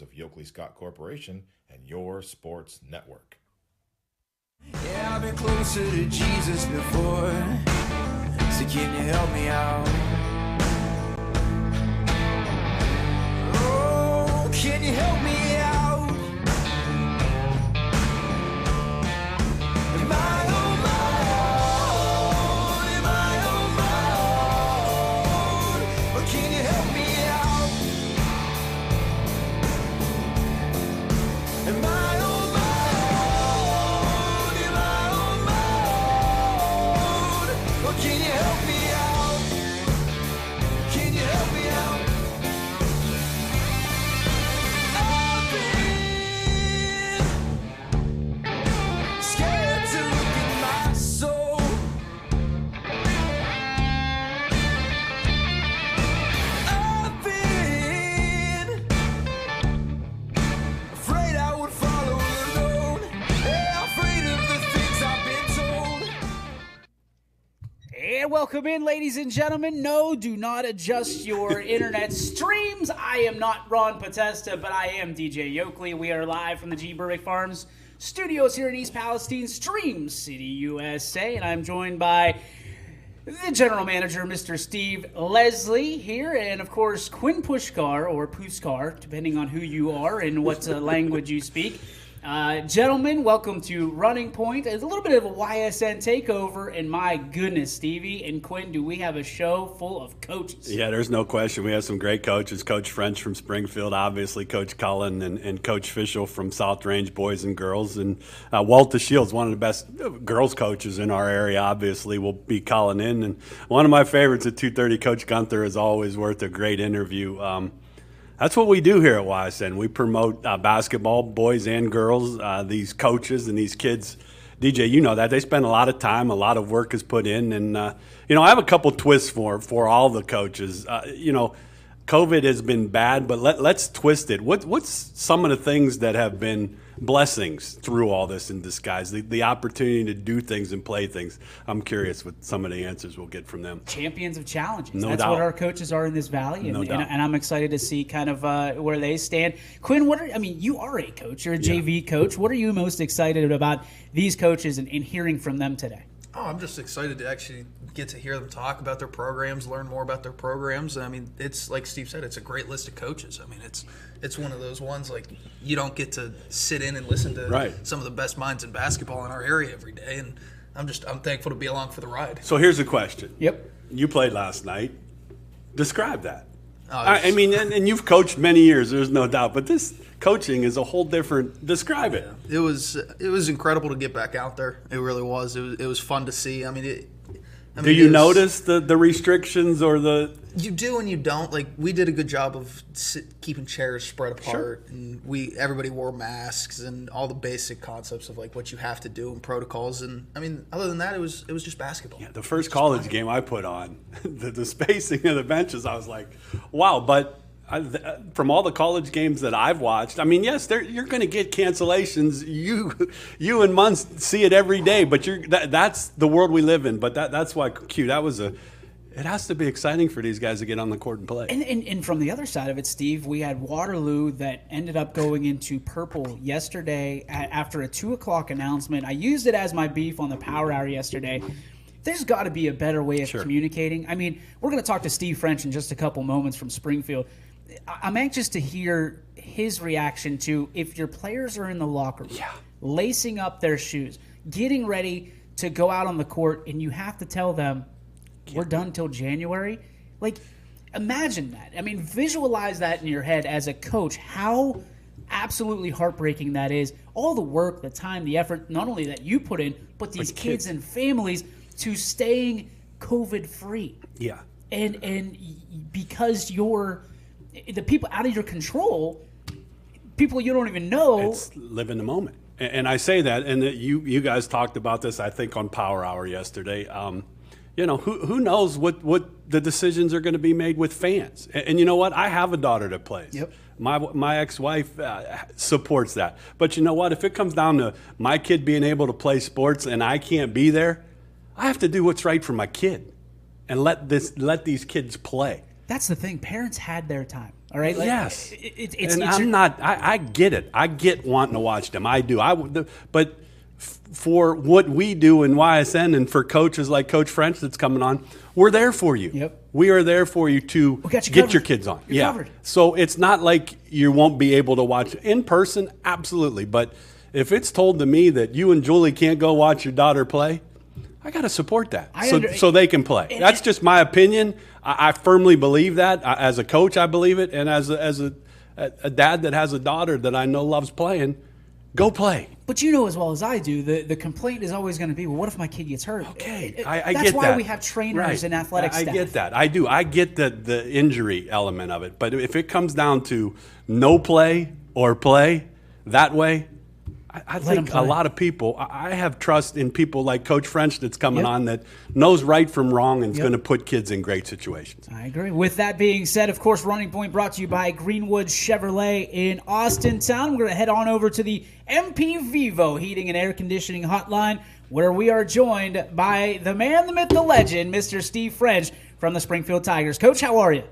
of Yoakley Scott Corporation and your sports network. Yeah, I've been closer to Jesus before, so can you help me out? Oh, can you help me out? Am I on my own? Am I on my own? Or can you help me out? Am I on my own? Am I on my own? Or can you help me out? Can you help me out? I've been scared to look at my soul. I've been afraid I would follow alone. Yeah, afraid of the things I've been told. And welcome in, ladies and gentlemen. No, do not adjust your internet streams. I am not Ron Potesta, but I am DJ Yoakley. We are live from the G. Burbick Farms studios here in East Palestine, Stream City, USA. And I'm joined by the general manager, Mr. Steve Leslie here. And, of course, Quinn Pushkar, or Puskar, depending on who you are and what language you speak. Gentlemen, welcome to Running Point. It's a little bit of a YSN takeover, and my goodness, Stevie and Quinn, do we have a show full of coaches? Yeah, there's no question. We have some great coaches. Coach French from Springfield, obviously, Coach Cullen, and Coach Fischel from South Range Boys and Girls. And Walter Shields, one of the best girls coaches in our area, obviously, will be calling in. And one of my favorites at 2:30, Coach Gunther, is always worth a great interview. That's what we do here at YSN. We promote basketball, boys and girls, these coaches and these kids. DJ, you know that. They spend a lot of time, a lot of work is put in. And, I have a couple twists for all the coaches. COVID has been bad, but let's twist it. What's some of the things that have been blessings through all this in disguise? The opportunity to do things and play things. I'm curious what some of the answers we'll get from them. Champions of challenges. No That's doubt. what our coaches are in this valley, and, No doubt. and I'm excited to see kind of where they stand. Quinn, you are a coach. You're a JV coach. What are you most excited about these coaches and hearing from them today? Oh, I'm just excited to actually get to hear them talk about their programs, learn more about their programs. I mean, it's like Steve said, it's a great list of coaches. I mean, it's one of those ones like you don't get to sit in and listen to some of the best minds in basketball in our area every day, and I'm thankful to be along for the ride. So here's a question. Yep. You played last night. Describe that. Oh, I mean, and you've coached many years, there's no doubt, but this coaching is a whole different. Describe it. It was incredible to get back out there. It really was. It was fun to see. Do you notice the restrictions or the? You do and you don't. Like, we did a good job of keeping chairs spread apart, and everybody wore masks and all the basic concepts of like what you have to do and protocols. And I mean, other than that, it was just basketball. Yeah, the first college game I put on, the spacing of the benches, I was like, wow. But from all the college games that I've watched, I mean, yes, you're going to get cancellations. You and Munz see it every day, but that's the world we live in. But that's why Q. It has to be exciting for these guys to get on the court and play. And from the other side of it, Steve, we had Waterloo that ended up going into purple yesterday after a 2 o'clock announcement. I used it as my beef on the Power Hour yesterday. There's got to be a better way of communicating. I mean, we're going to talk to Steve French in just a couple moments from Springfield. I'm anxious to hear his reaction to if your players are in the locker room, lacing up their shoes, getting ready to go out on the court, and you have to tell them, we're done till January. Like, imagine that. I mean, visualize that in your head as a coach, how absolutely heartbreaking that is. All the work, the time, the effort, not only that you put in, but these kids and families to staying COVID-free. Yeah. And because you're the people out of your control, people you don't even know. It's live in the moment. And I say that, and you guys talked about this, I think, on Power Hour yesterday. Who knows what the decisions are going to be made with fans. And you know what? I have a daughter that plays. Yep. My ex-wife supports that. But you know what? If it comes down to my kid being able to play sports and I can't be there, I have to do what's right for my kid and let these kids play. That's the thing. Parents had their time. All right. Yes. It's I get it. I get wanting to watch them. I do. But for what we do in YSN and for coaches like Coach French that's coming on, we're there for you. Yep. We are there for you to got you get covered. your kids on. You're covered. So it's not like you won't be able to watch in person. Absolutely. But if it's told to me that you and Julie can't go watch your daughter play, I got to support that so they can play. That's just my opinion. I firmly believe that. As a coach, I believe it. And as a dad that has a daughter that I know loves playing, go play. But you know as well as I do, the complaint is always going to be, well, what if my kid gets hurt? Okay, I That's get why that. we have trainers Right. and athletic staff. I get that. I do. I get the injury element of it. But if it comes down to no play or play that way, I think a lot of people, I have trust in people like Coach French that's coming on that knows right from wrong and is going to put kids in great situations. I agree. With that being said, of course, Running Point brought to you by Greenwood Chevrolet in Austin Town. We're going to head on over to the MP Vivo Heating and Air Conditioning Hotline, where we are joined by the man, the myth, the legend, Mr. Steve French from the Springfield Tigers. Coach, how are you?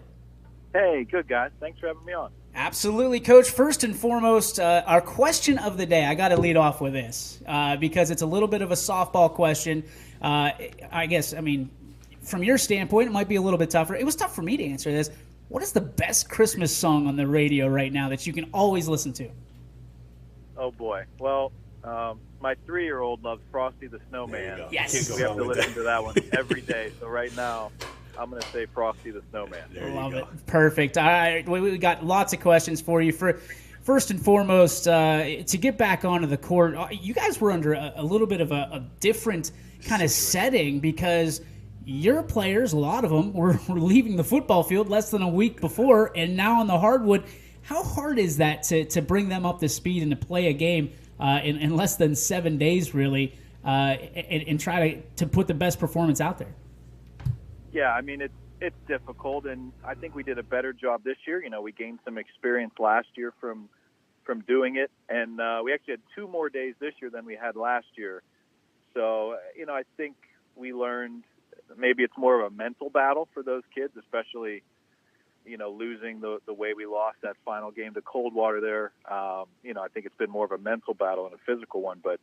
Hey, good, guys. Thanks for having me on. Absolutely, Coach. First and foremost, our question of the day. I got to lead off with this because it's a little bit of a softball question. I guess, I mean, from your standpoint, it might be a little bit tougher. It was tough for me to answer this. What is the best Christmas song on the radio right now that you can always listen to? Oh, boy. Well, my 3-year-old loves Frosty the Snowman. Yes. We have to listen to that one every day. So right now, I'm going to say Frosty the Snowman. Love it. Perfect. All right, we got lots of questions for you. First and foremost, to get back onto the court, you guys were under a little bit of a different kind of setting because your players, a lot of them, were leaving the football field less than a week before, and now on the hardwood. How hard is that to bring them up to speed and to play a game in less than 7 days, really, and try to put the best performance out there? Yeah, I mean, it's difficult, and I think we did a better job this year. You know, we gained some experience last year from doing it, and we actually had 2 more days this year than we had last year. So, you know, I think we learned maybe it's more of a mental battle for those kids, especially, you know, losing the way we lost that final game to Coldwater there. You know, I think it's been more of a mental battle than a physical one, but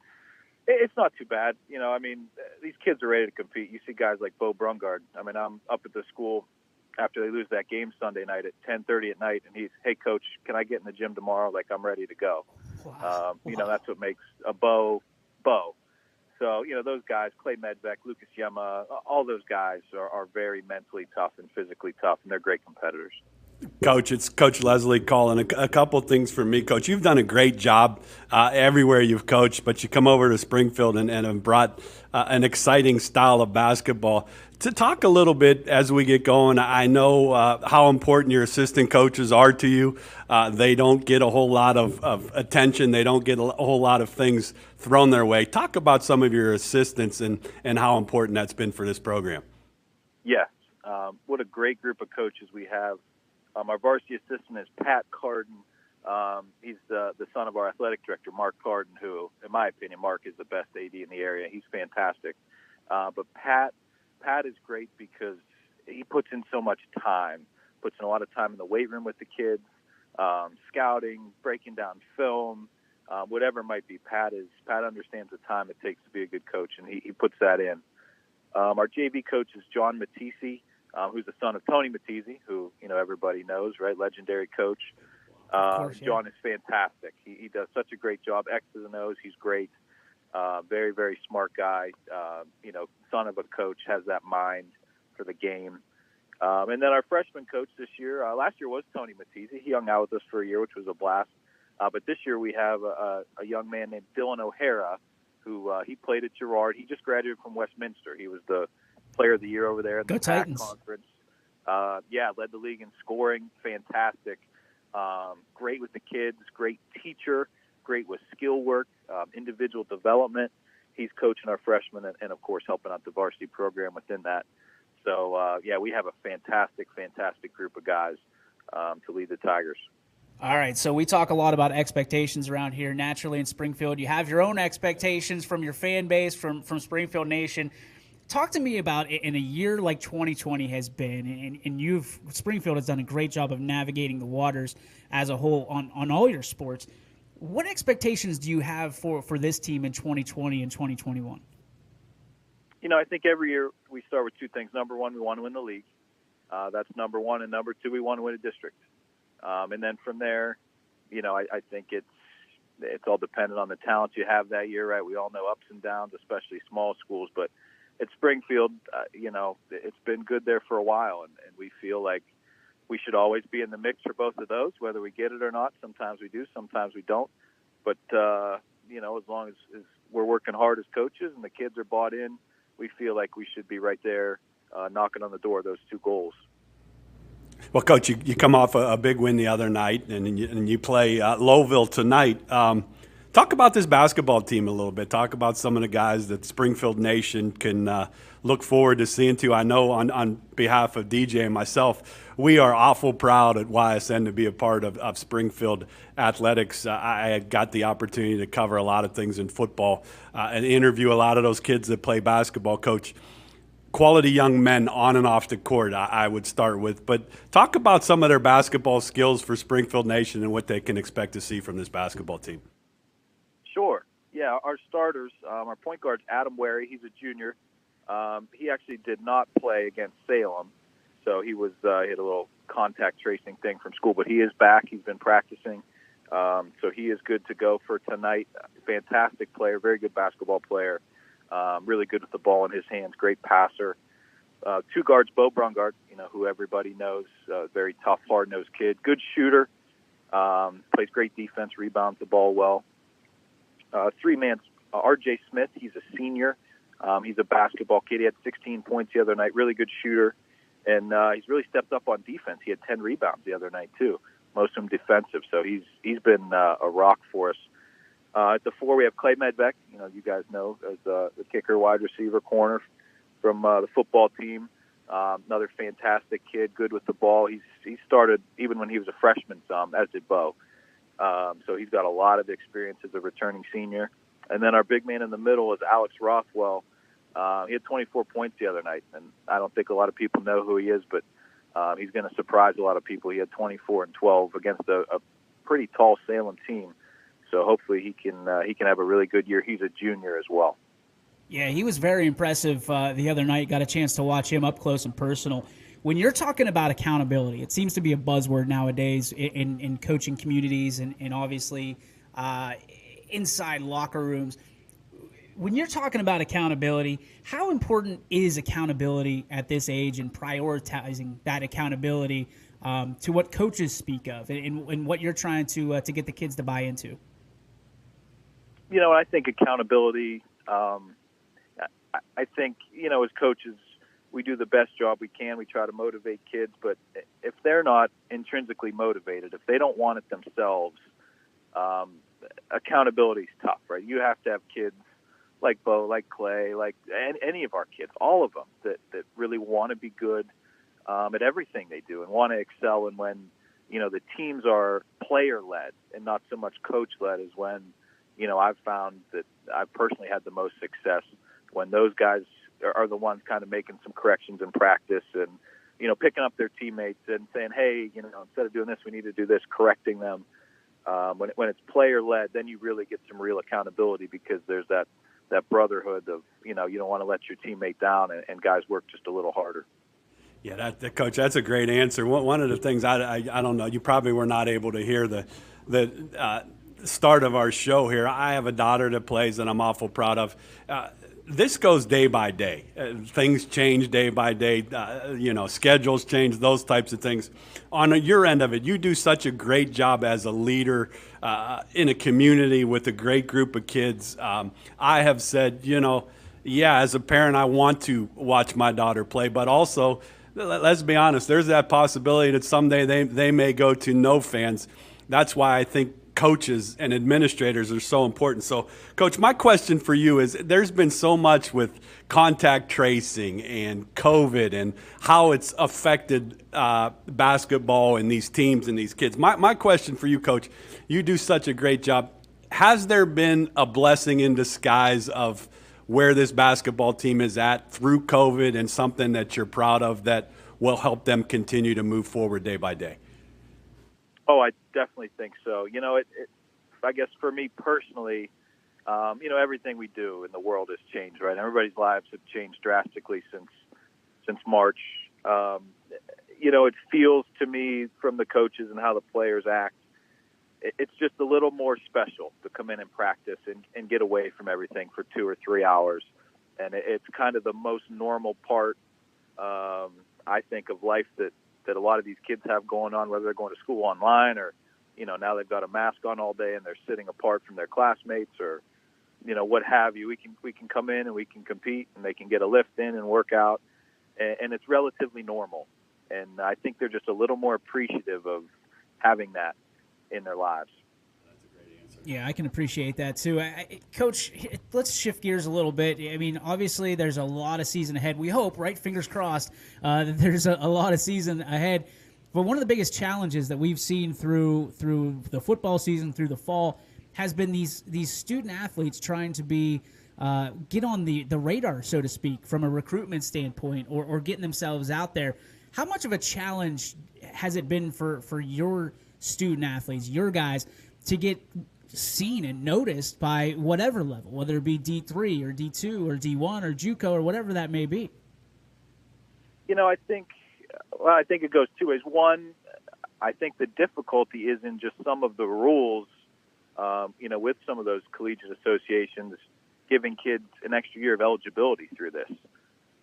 it's not too bad. You know, I mean, these kids are ready to compete. You see guys like Bo Brungard. I mean, I'm up at the school after they lose that game Sunday night at 10:30 at night, and he's, hey, Coach, can I get in the gym tomorrow? Like, I'm ready to go. You know, that's what makes a Bo. So, you know, those guys, Clay Medbeck, Lucas Yema, all those guys are very mentally tough and physically tough, and they're great competitors. Coach, it's Coach Leslie calling. A couple things for me, Coach. You've done a great job everywhere you've coached, but you come over to Springfield and have brought an exciting style of basketball. To talk a little bit as we get going, I know how important your assistant coaches are to you. They don't get a whole lot of attention. They don't get a whole lot of things thrown their way. Talk about some of your assistants and how important that's been for this program. Yes. What a great group of coaches we have. Our varsity assistant is Pat Carden. He's the son of our athletic director, Mark Carden, who, in my opinion, Mark is the best AD in the area. He's fantastic. But Pat is great because he puts in so much time, puts in a lot of time in the weight room with the kids, scouting, breaking down film, whatever it might be. Pat understands the time it takes to be a good coach, and he puts that in. Our JV coach is John Matisse, who's the son of Tony Matisse, who, you know, everybody knows, right? Legendary coach. course, yeah. John is fantastic. He does such a great job. X's and O's, he's great. Very, very smart guy. You know, son of a coach, has that mind for the game. And then our freshman coach this year, last year was Tony Matisse. He hung out with us for a year, which was a blast. But this year we have a young man named Dylan O'Hara, who he played at Girard. He just graduated from Westminster. He was the player of the year over there in the PAC conference. Led the league in scoring. Fantastic. Great with the kids. Great teacher. Great with skill work, individual development. He's coaching our freshmen and of course, helping out the varsity program within that. So, we have a fantastic, fantastic group of guys to lead the Tigers. All right, so we talk a lot about expectations around here. Naturally, in Springfield, you have your own expectations from your fan base, from Springfield Nation. Talk to me about in a year like 2020 has been, and Springfield has done a great job of navigating the waters as a whole on all your sports. What expectations do you have for this team in 2020 and 2021? I think every year we start with two things. Number one, we want to win the league. That's number one. And number two, we want to win a district. And then from there, I think it's all dependent on the talent you have that year, right? We all know ups and downs, especially small schools. But at Springfield, it's been good there for a while. And we feel like we should always be in the mix for both of those, whether we get it or not. Sometimes we do, sometimes we don't. But, as long as we're working hard as coaches and the kids are bought in, we feel like we should be right there knocking on the door of those two goals. Well, Coach, you come off a big win the other night, and you play Lowville tonight. Talk about this basketball team a little bit. Talk about some of the guys that Springfield Nation can look forward to seeing too. I know on behalf of DJ and myself, we are awful proud at YSN to be a part of Springfield athletics. I got the opportunity to cover a lot of things in football and interview a lot of those kids that play basketball. Coach, quality young men on and off the court, I would start with. But talk about some of their basketball skills for Springfield Nation and what they can expect to see from this basketball team. Sure. Yeah, our starters, our point guard's Adam Wary. He's a junior. He actually did not play against Salem, so he had a little contact tracing thing from school, but he is back. He's been practicing, so he is good to go for tonight. Fantastic player, very good basketball player, really good with the ball in his hands, great passer. Two guards, Bo Brungard, who everybody knows, very tough, hard-nosed kid, good shooter, plays great defense, rebounds the ball well. Three-man, R.J. Smith, he's a senior. He's a basketball kid. He had 16 points the other night, really good shooter. And he's really stepped up on defense. He had 10 rebounds the other night, too, most of them defensive. So he's been a rock for us. At the four, we have Clay Medbeck, you guys know, as the kicker, wide receiver, corner from the football team. Another fantastic kid, good with the ball. He started even when he was a freshman, as did Bo. So he's got a lot of experience as a returning senior. And then our big man in the middle is Alex Rothwell. He had 24 points the other night, and I don't think a lot of people know who he is, but he's going to surprise a lot of people. He had 24 and 12 against a pretty tall Salem team. So hopefully he can have a really good year. He's a junior as well. Yeah, he was very impressive the other night. Got a chance to watch him up close and personal. When you're talking about accountability, it seems to be a buzzword nowadays in coaching communities and obviously inside locker rooms. When you're talking about accountability, how important is accountability at this age and prioritizing that accountability to what coaches speak of and what you're trying to get the kids to buy into? I think accountability, I think, as coaches, we do the best job we can. We try to motivate kids, but if they're not intrinsically motivated, if they don't want it themselves, accountability is tough, right? You have to have kids like Bo, like Clay, like any of our kids, all of them that really want to be good at everything they do and want to excel. And when, the teams are player-led and not so much coach-led is when, I've found that I've personally had the most success when those guys are the ones kind of making some corrections in practice and, picking up their teammates and saying, hey, instead of doing this, we need to do this, correcting them. When it's player-led, then you really get some real accountability because there's that brotherhood of, you don't want to let your teammate down and guys work just a little harder. Yeah, Coach, that's a great answer. One of the things, I don't know, you probably were not able to hear the start of our show here. I have a daughter that plays that I'm awful proud of. This goes day by day. Things change day by day. Schedules change, those types of things. On your end of it, you do such a great job as a leader in a community with a great group of kids. I have said, as a parent, I want to watch my daughter play, but also, let's be honest, there's that possibility that someday they may go to no fans. That's why I think coaches and administrators are so important. So, Coach, my question for you is, there's been so much with contact tracing and COVID and how it's affected basketball and these teams and these kids. My question for you, Coach, you do such a great job. Has there been a blessing in disguise of where this basketball team is at through COVID and something that you're proud of that will help them continue to move forward day by day? Oh, I definitely think so. I guess for me personally, everything we do in the world has changed, right? Everybody's lives have changed drastically since March. It feels to me from the coaches and how the players act, it's just a little more special to come in and practice and get away from everything for 2 or 3 hours. And it's kind of the most normal part, I think, of life that a lot of these kids have going on, whether they're going to school online or, now they've got a mask on all day and they're sitting apart from their classmates or, what have you. We can come in and we can compete and they can get a lift in and work out. And it's relatively normal. And I think they're just a little more appreciative of having that in their lives. Yeah, I can appreciate that too. Coach, let's shift gears a little bit. I mean, obviously there's a lot of season ahead. We hope, right? Fingers crossed, that there's a lot of season ahead. But one of the biggest challenges that we've seen through the football season, through the fall, has been these student athletes trying to be get on the radar, so to speak, from a recruitment standpoint or getting themselves out there. How much of a challenge has it been for your student athletes, your guys, to get seen and noticed by whatever level, whether it be D3 or D2 or D1 or JUCO or whatever that may be? I think it goes two ways. One, I think the difficulty is in just some of the rules, with some of those collegiate associations giving kids an extra year of eligibility through this.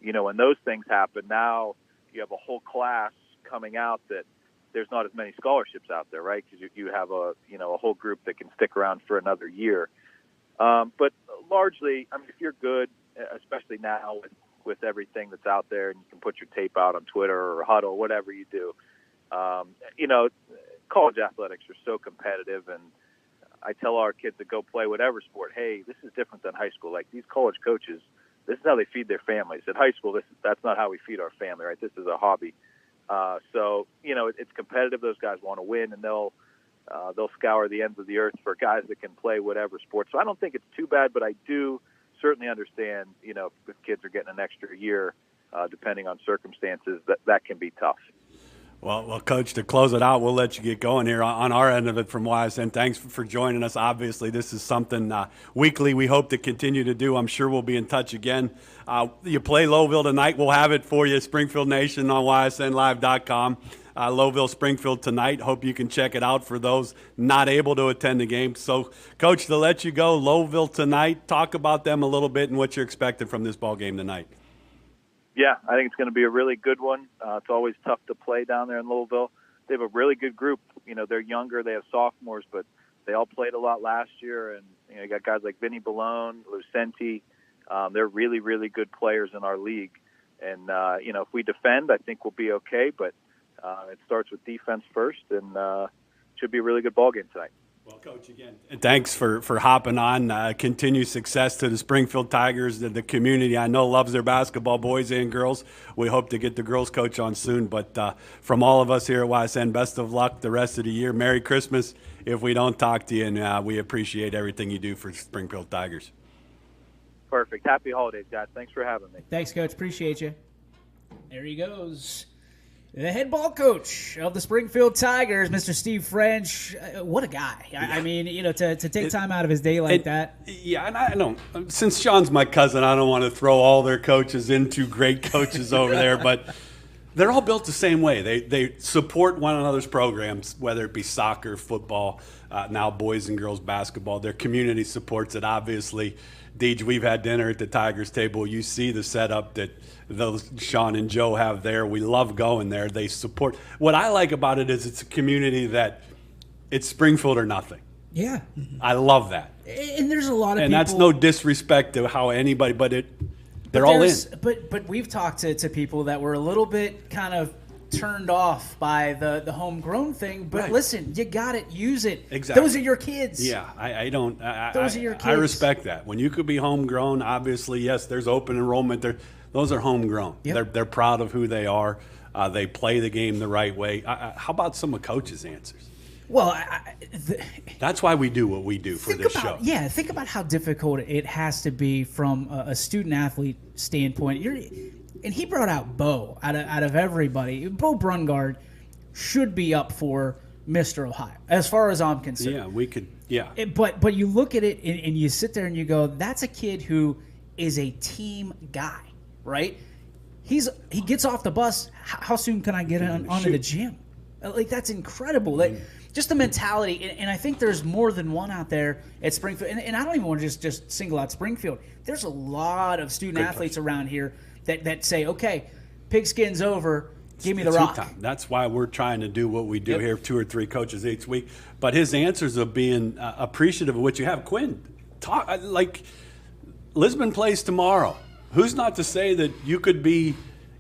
When those things happen, now you have a whole class coming out that there's not as many scholarships out there, right? Because you have a whole group that can stick around for another year. But largely, I mean, if you're good, especially now with everything that's out there, and you can put your tape out on Twitter or Huddle, whatever you do, college athletics are so competitive. And I tell our kids that go play whatever sport, hey, this is different than high school. Like, these college coaches, this is how they feed their families. At high school, that's not how we feed our family, right? This is a hobby. So it's competitive. Those guys want to win, and they'll scour the ends of the earth for guys that can play whatever sport. So I don't think it's too bad, but I do certainly understand, if kids are getting an extra year, depending on circumstances, that can be tough. Well, Coach, to close it out, we'll let you get going here on our end of it from YSN. Thanks for joining us. Obviously, this is something weekly we hope to continue to do. I'm sure we'll be in touch again. You play Lowville tonight. We'll have it for you, Springfield Nation on YSNLive.com. Lowville, Springfield tonight. Hope you can check it out for those not able to attend the game. So, Coach, to let you go, Lowville tonight, talk about them a little bit and what you're expecting from this ball game tonight. Yeah, I think it's going to be a really good one. It's always tough to play down there in Louisville. They have a really good group. They're younger. They have sophomores, but they all played a lot last year. And you got guys like Vinny Ballone, Lucenti. They're really, really good players in our league. And, if we defend, I think we'll be okay. But it starts with defense first, and should be a really good ball game tonight. Well, Coach, again, thanks for hopping on. Continued success to the Springfield Tigers. The community, I know, loves their basketball, boys and girls. We hope to get the girls coach on soon. But from all of us here at YSN, best of luck the rest of the year. Merry Christmas if we don't talk to you, and we appreciate everything you do for Springfield Tigers. Perfect. Happy holidays, guys. Thanks for having me. Thanks, Coach. Appreciate you. There he goes. The head ball coach of the Springfield Tigers, Mr. Steve French. What a guy. I mean, to take time out of his day like that. Yeah, and I don't, since Sean's my cousin, I don't want to throw all their coaches into great coaches over there, but they're all built the same way. They support one another's programs, whether it be soccer, football, now boys and girls basketball. Their community supports it, obviously. Deej, we've had dinner at the Tigers table. You see the setup that those Sean and Joe have there. We love going there. They support. What I like about it is it's a community that it's Springfield or nothing. Yeah. I love that. And there's a lot of people. And that's no disrespect to how anybody, but they're all in. But we've talked to people that were a little bit kind of turned off by the homegrown thing. But Listen, you got it. Use it. Exactly. Those are your kids. Yeah, I don't. Those are your kids. I respect that. When you could be homegrown, obviously, yes, there's open enrollment. Those are homegrown. Yep. They're proud of who they are. They play the game the right way. How about some of Coach's answers? Well, That's why we do what we do for this show. Yeah, think about how difficult it has to be from a student athlete standpoint. And he brought out Bo out of everybody. Bo Brungard should be up for Mr. Ohio, as far as I'm concerned. Yeah, we could. Yeah, But you look at it and you sit there and you go, that's a kid who is a team guy, right? He gets off the bus. How soon can I get onto the gym? Like, that's incredible. That just the mentality, and I think there's more than one out there at Springfield. And I don't even want to just single out Springfield. There's a lot of student athletes around here that say, okay, pigskin's over. Give me the rock. Time. That's why we're trying to do what we do here, 2 or 3 coaches each week. But his answers of being appreciative of what you have. Quinn, talk like Lisbon plays tomorrow. Who's not to say that you could be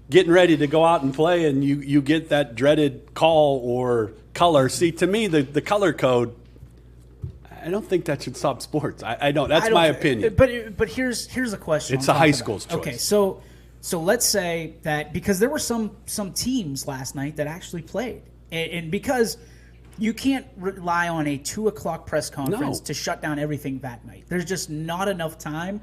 getting ready to go out and play and you get that dreaded call or color? See, to me, the color code, I don't think that should stop sports. I don't. That's my opinion. But here's a question. It's a high school's choice. Okay, so let's say that because there were some teams last night that actually played, and because you can't rely on a 2:00 press conference to shut down everything that night. There's just not enough time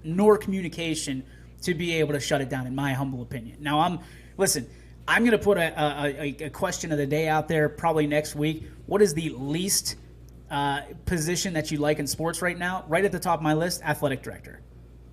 nor communication to be able to shut it down, in my humble opinion. Now, I'm going to put a question of the day out there probably next week. What is the least position that you like in sports right now? Right at the top of my list, athletic director.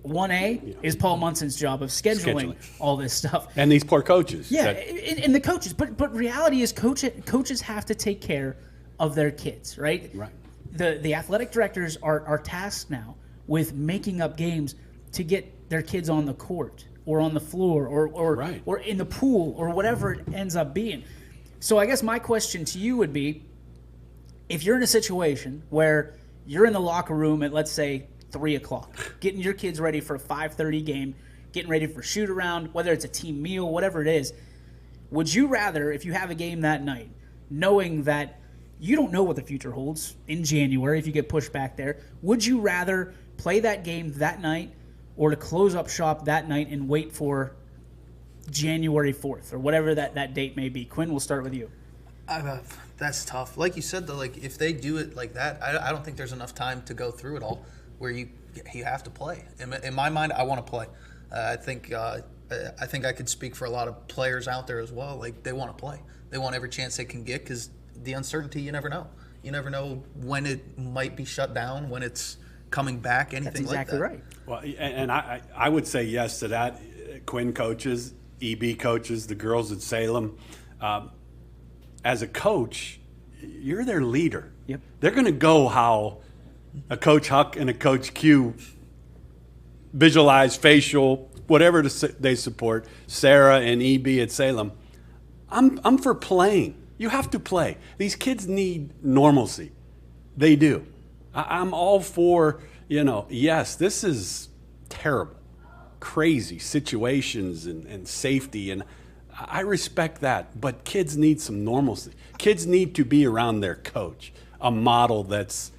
1A is Paul Munson's job of scheduling all this stuff. And these poor coaches. Yeah, and the coaches. But reality is coaches have to take care of their kids, right? Right. The athletic directors are tasked now with making up games to get their kids on the court or on the floor or in the pool or whatever it ends up being. So I guess my question to you would be, if you're in a situation where you're in the locker room at, let's say, 3:00, getting your kids ready for a 5:30 game, getting ready for shoot around, whether it's a team meal, whatever it is, would you rather, if you have a game that night, knowing that you don't know what the future holds in January if you get pushed back there, would you rather play that game that night or to close up shop that night and wait for January 4th or whatever that date may be? Quinn, we'll start with you. That's tough. Like you said, though, like if they do it like that, I don't think there's enough time to go through it all where you have to play. In my mind, I want to play. I think I could speak for a lot of players out there as well. Like, they want to play. They want every chance they can get because the uncertainty, you never know. You never know when it might be shut down, when it's coming back, anything like that. That's exactly right. Well, and I would say yes to that. Quinn coaches, EB coaches, the girls at Salem. As a coach, you're their leader. Yep. They're going to go how a Coach Huck and a Coach Q visualize, facial, whatever they support, Sarah and EB at Salem. I'm for playing. You have to play. These kids need normalcy. They do. I'm all for, yes, this is terrible, crazy situations and safety, and I respect that, but kids need some normalcy. Kids need to be around their coach, a model that's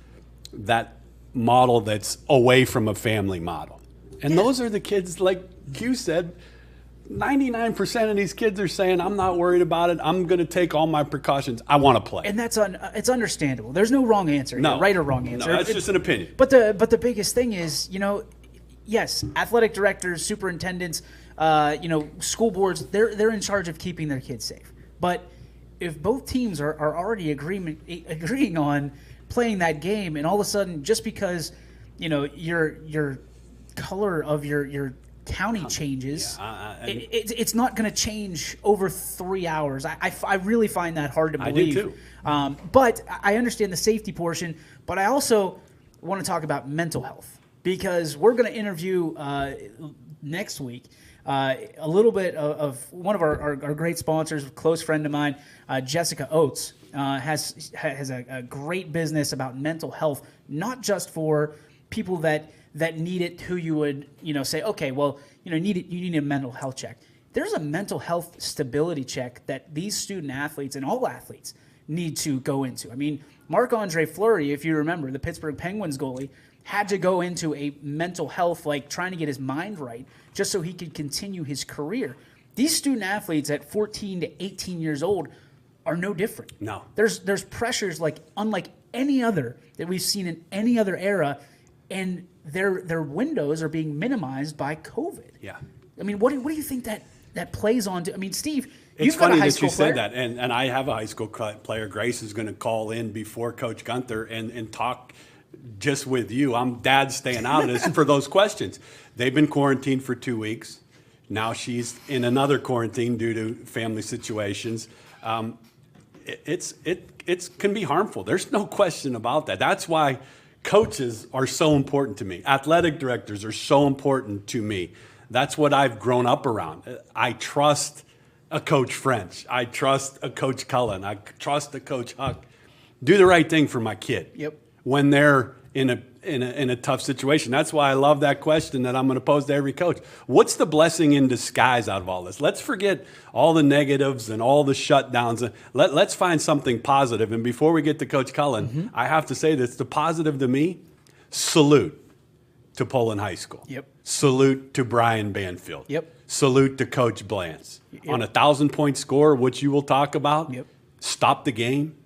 away from a family model. And those are the kids, like Q said, 99% of these kids are saying, I'm not worried about it. I'm going to take all my precautions. I want to play. And that's it's understandable. There's no wrong answer here, right or wrong answer. No, that's just an opinion. But the biggest thing is, yes, athletic directors, superintendents, school boards, they're in charge of keeping their kids safe. But if both teams are already agreeing on playing that game, and all of a sudden, just because your color of your county changes, it's not going to change over 3 hours. I really find that hard to believe. I do too. But I understand the safety portion, but I also want to talk about mental health, because we're going to interview next week a little bit of one of our great sponsors, a close friend of mine, Jessica Oates, has a great business about mental health, not just for people that need it, who you would say, okay, well, you need a mental health check. There's a mental health stability check that these student athletes and all athletes need to go into. I mean, Marc-Andre Fleury, if you remember, the Pittsburgh Penguins goalie, had to go into a mental health, like trying to get his mind right, just so he could continue his career. These student athletes at 14 to 18 years old are no different. No. There's pressures like unlike any other that we've seen in any other era, and their windows are being minimized by COVID. Yeah. I mean, what do you think that plays on to? I mean, Steve, It's you've got funny a high that school you player. said that, and I have a high school player. Grace is going to call in before Coach Gunther and talk just with you. I'm dad staying out of this for those questions. They've been quarantined for 2 weeks. Now she's in another quarantine due to family situations. It can be harmful. There's no question about that. That's why coaches are so important to me. Athletic directors are so important to me. That's what I've grown up around. I trust a Coach French. I trust a Coach Cullen. I trust a Coach Huck. Do the right thing for my kid. Yep. When they're in a tough situation. That's why I love that question that I'm going to pose to every coach. What's the blessing in disguise out of all this? Let's forget all the negatives and all the shutdowns. Let's find something positive. And before we get to Coach Cullen, I have to say this: the positive to me, salute to Poland High School. Yep. Salute to Brian Banfield. Yep. Salute to Coach Blance. On a 1,000-point score, which you will talk about, Yep. stop the game.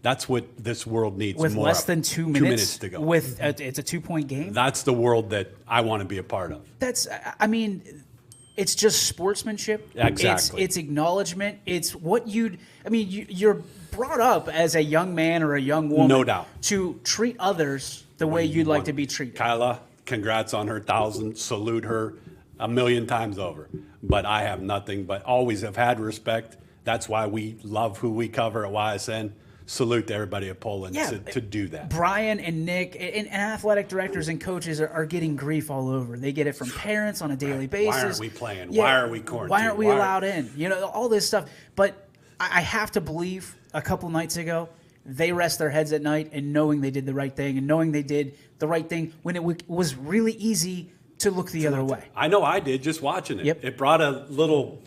That's what this world needs. With more less of. than 2 minutes, 2 minutes to go. It's a 2-point game. That's the world that I want to be a part of. That's, I mean, it's just sportsmanship. Exactly. It's acknowledgement. It's what you're brought up as a young man or a young woman. No doubt. To treat others the way you'd like to be treated. Kyla, congrats on her 1,000. Salute her 1,000,000 times over. But I have nothing but always have had respect. That's why we love who we cover at YSN. Salute to everybody at Poland to do that. Brian and Nick and athletic directors and coaches are getting grief all over. They get it from parents on a daily basis. Why aren't we playing? Why are we quarantined? Why aren't we allowed in? You know, all this stuff. But I have to believe a couple nights ago, they rest their heads at night and knowing they did the right thing and knowing they did the right thing when it was really easy to look the other way. I know I did just watching it. Yep. It brought a little,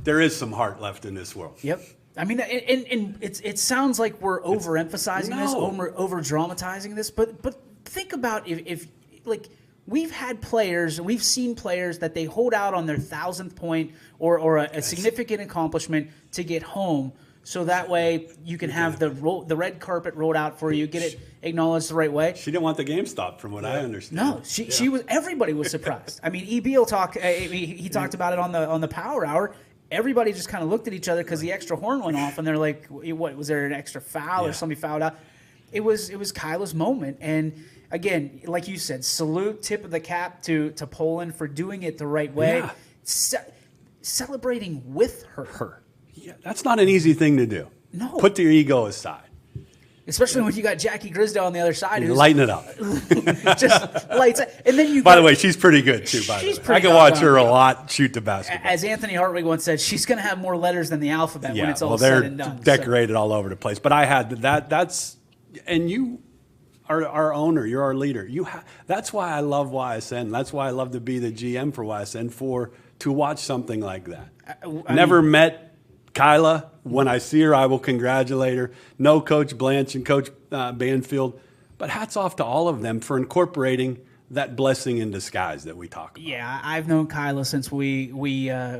there is some heart left in this world. Yep. I mean, and it sounds like we're overemphasizing this, over dramatizing this, but think about if like we've had players and we've seen players that they hold out on their 1,000th point or a significant accomplishment to get home, so that way you can have the red carpet rolled out for you, get it acknowledged the right way. She didn't want the game stopped, from what I understand. No, she was. Everybody was surprised. I mean, EB will talk. He talked about it on the Power Hour. Everybody just kind of looked at each other because the extra horn went off, and they're like, "What was there an extra foul or somebody fouled out?" It was Kyla's moment, and again, like you said, salute, tip of the cap to Poland for doing it the right way, celebrating with her. Yeah, that's not an easy thing to do. No. Put your ego aside. Especially when you got Jackie Grisdale on the other side, who's Lighten it up. just lights. And then you. By the way, she's pretty good too. By the way, I pretty can watch doggone her a good. lot shoot the basketball. As Anthony Hartwig once said, she's going to have more letters than the alphabet when it's all they're said and done. decorated all over the place. But I had that. That's and you are our owner. You're our leader. That's why I love YSN. That's why I love to be the GM for YSN to watch something like that. Never met Kyla. When I see her, I will congratulate her. No Coach Blanche and Coach Banfield. But hats off to all of them for incorporating that blessing in disguise that we talk about. Yeah, I've known Kyla since we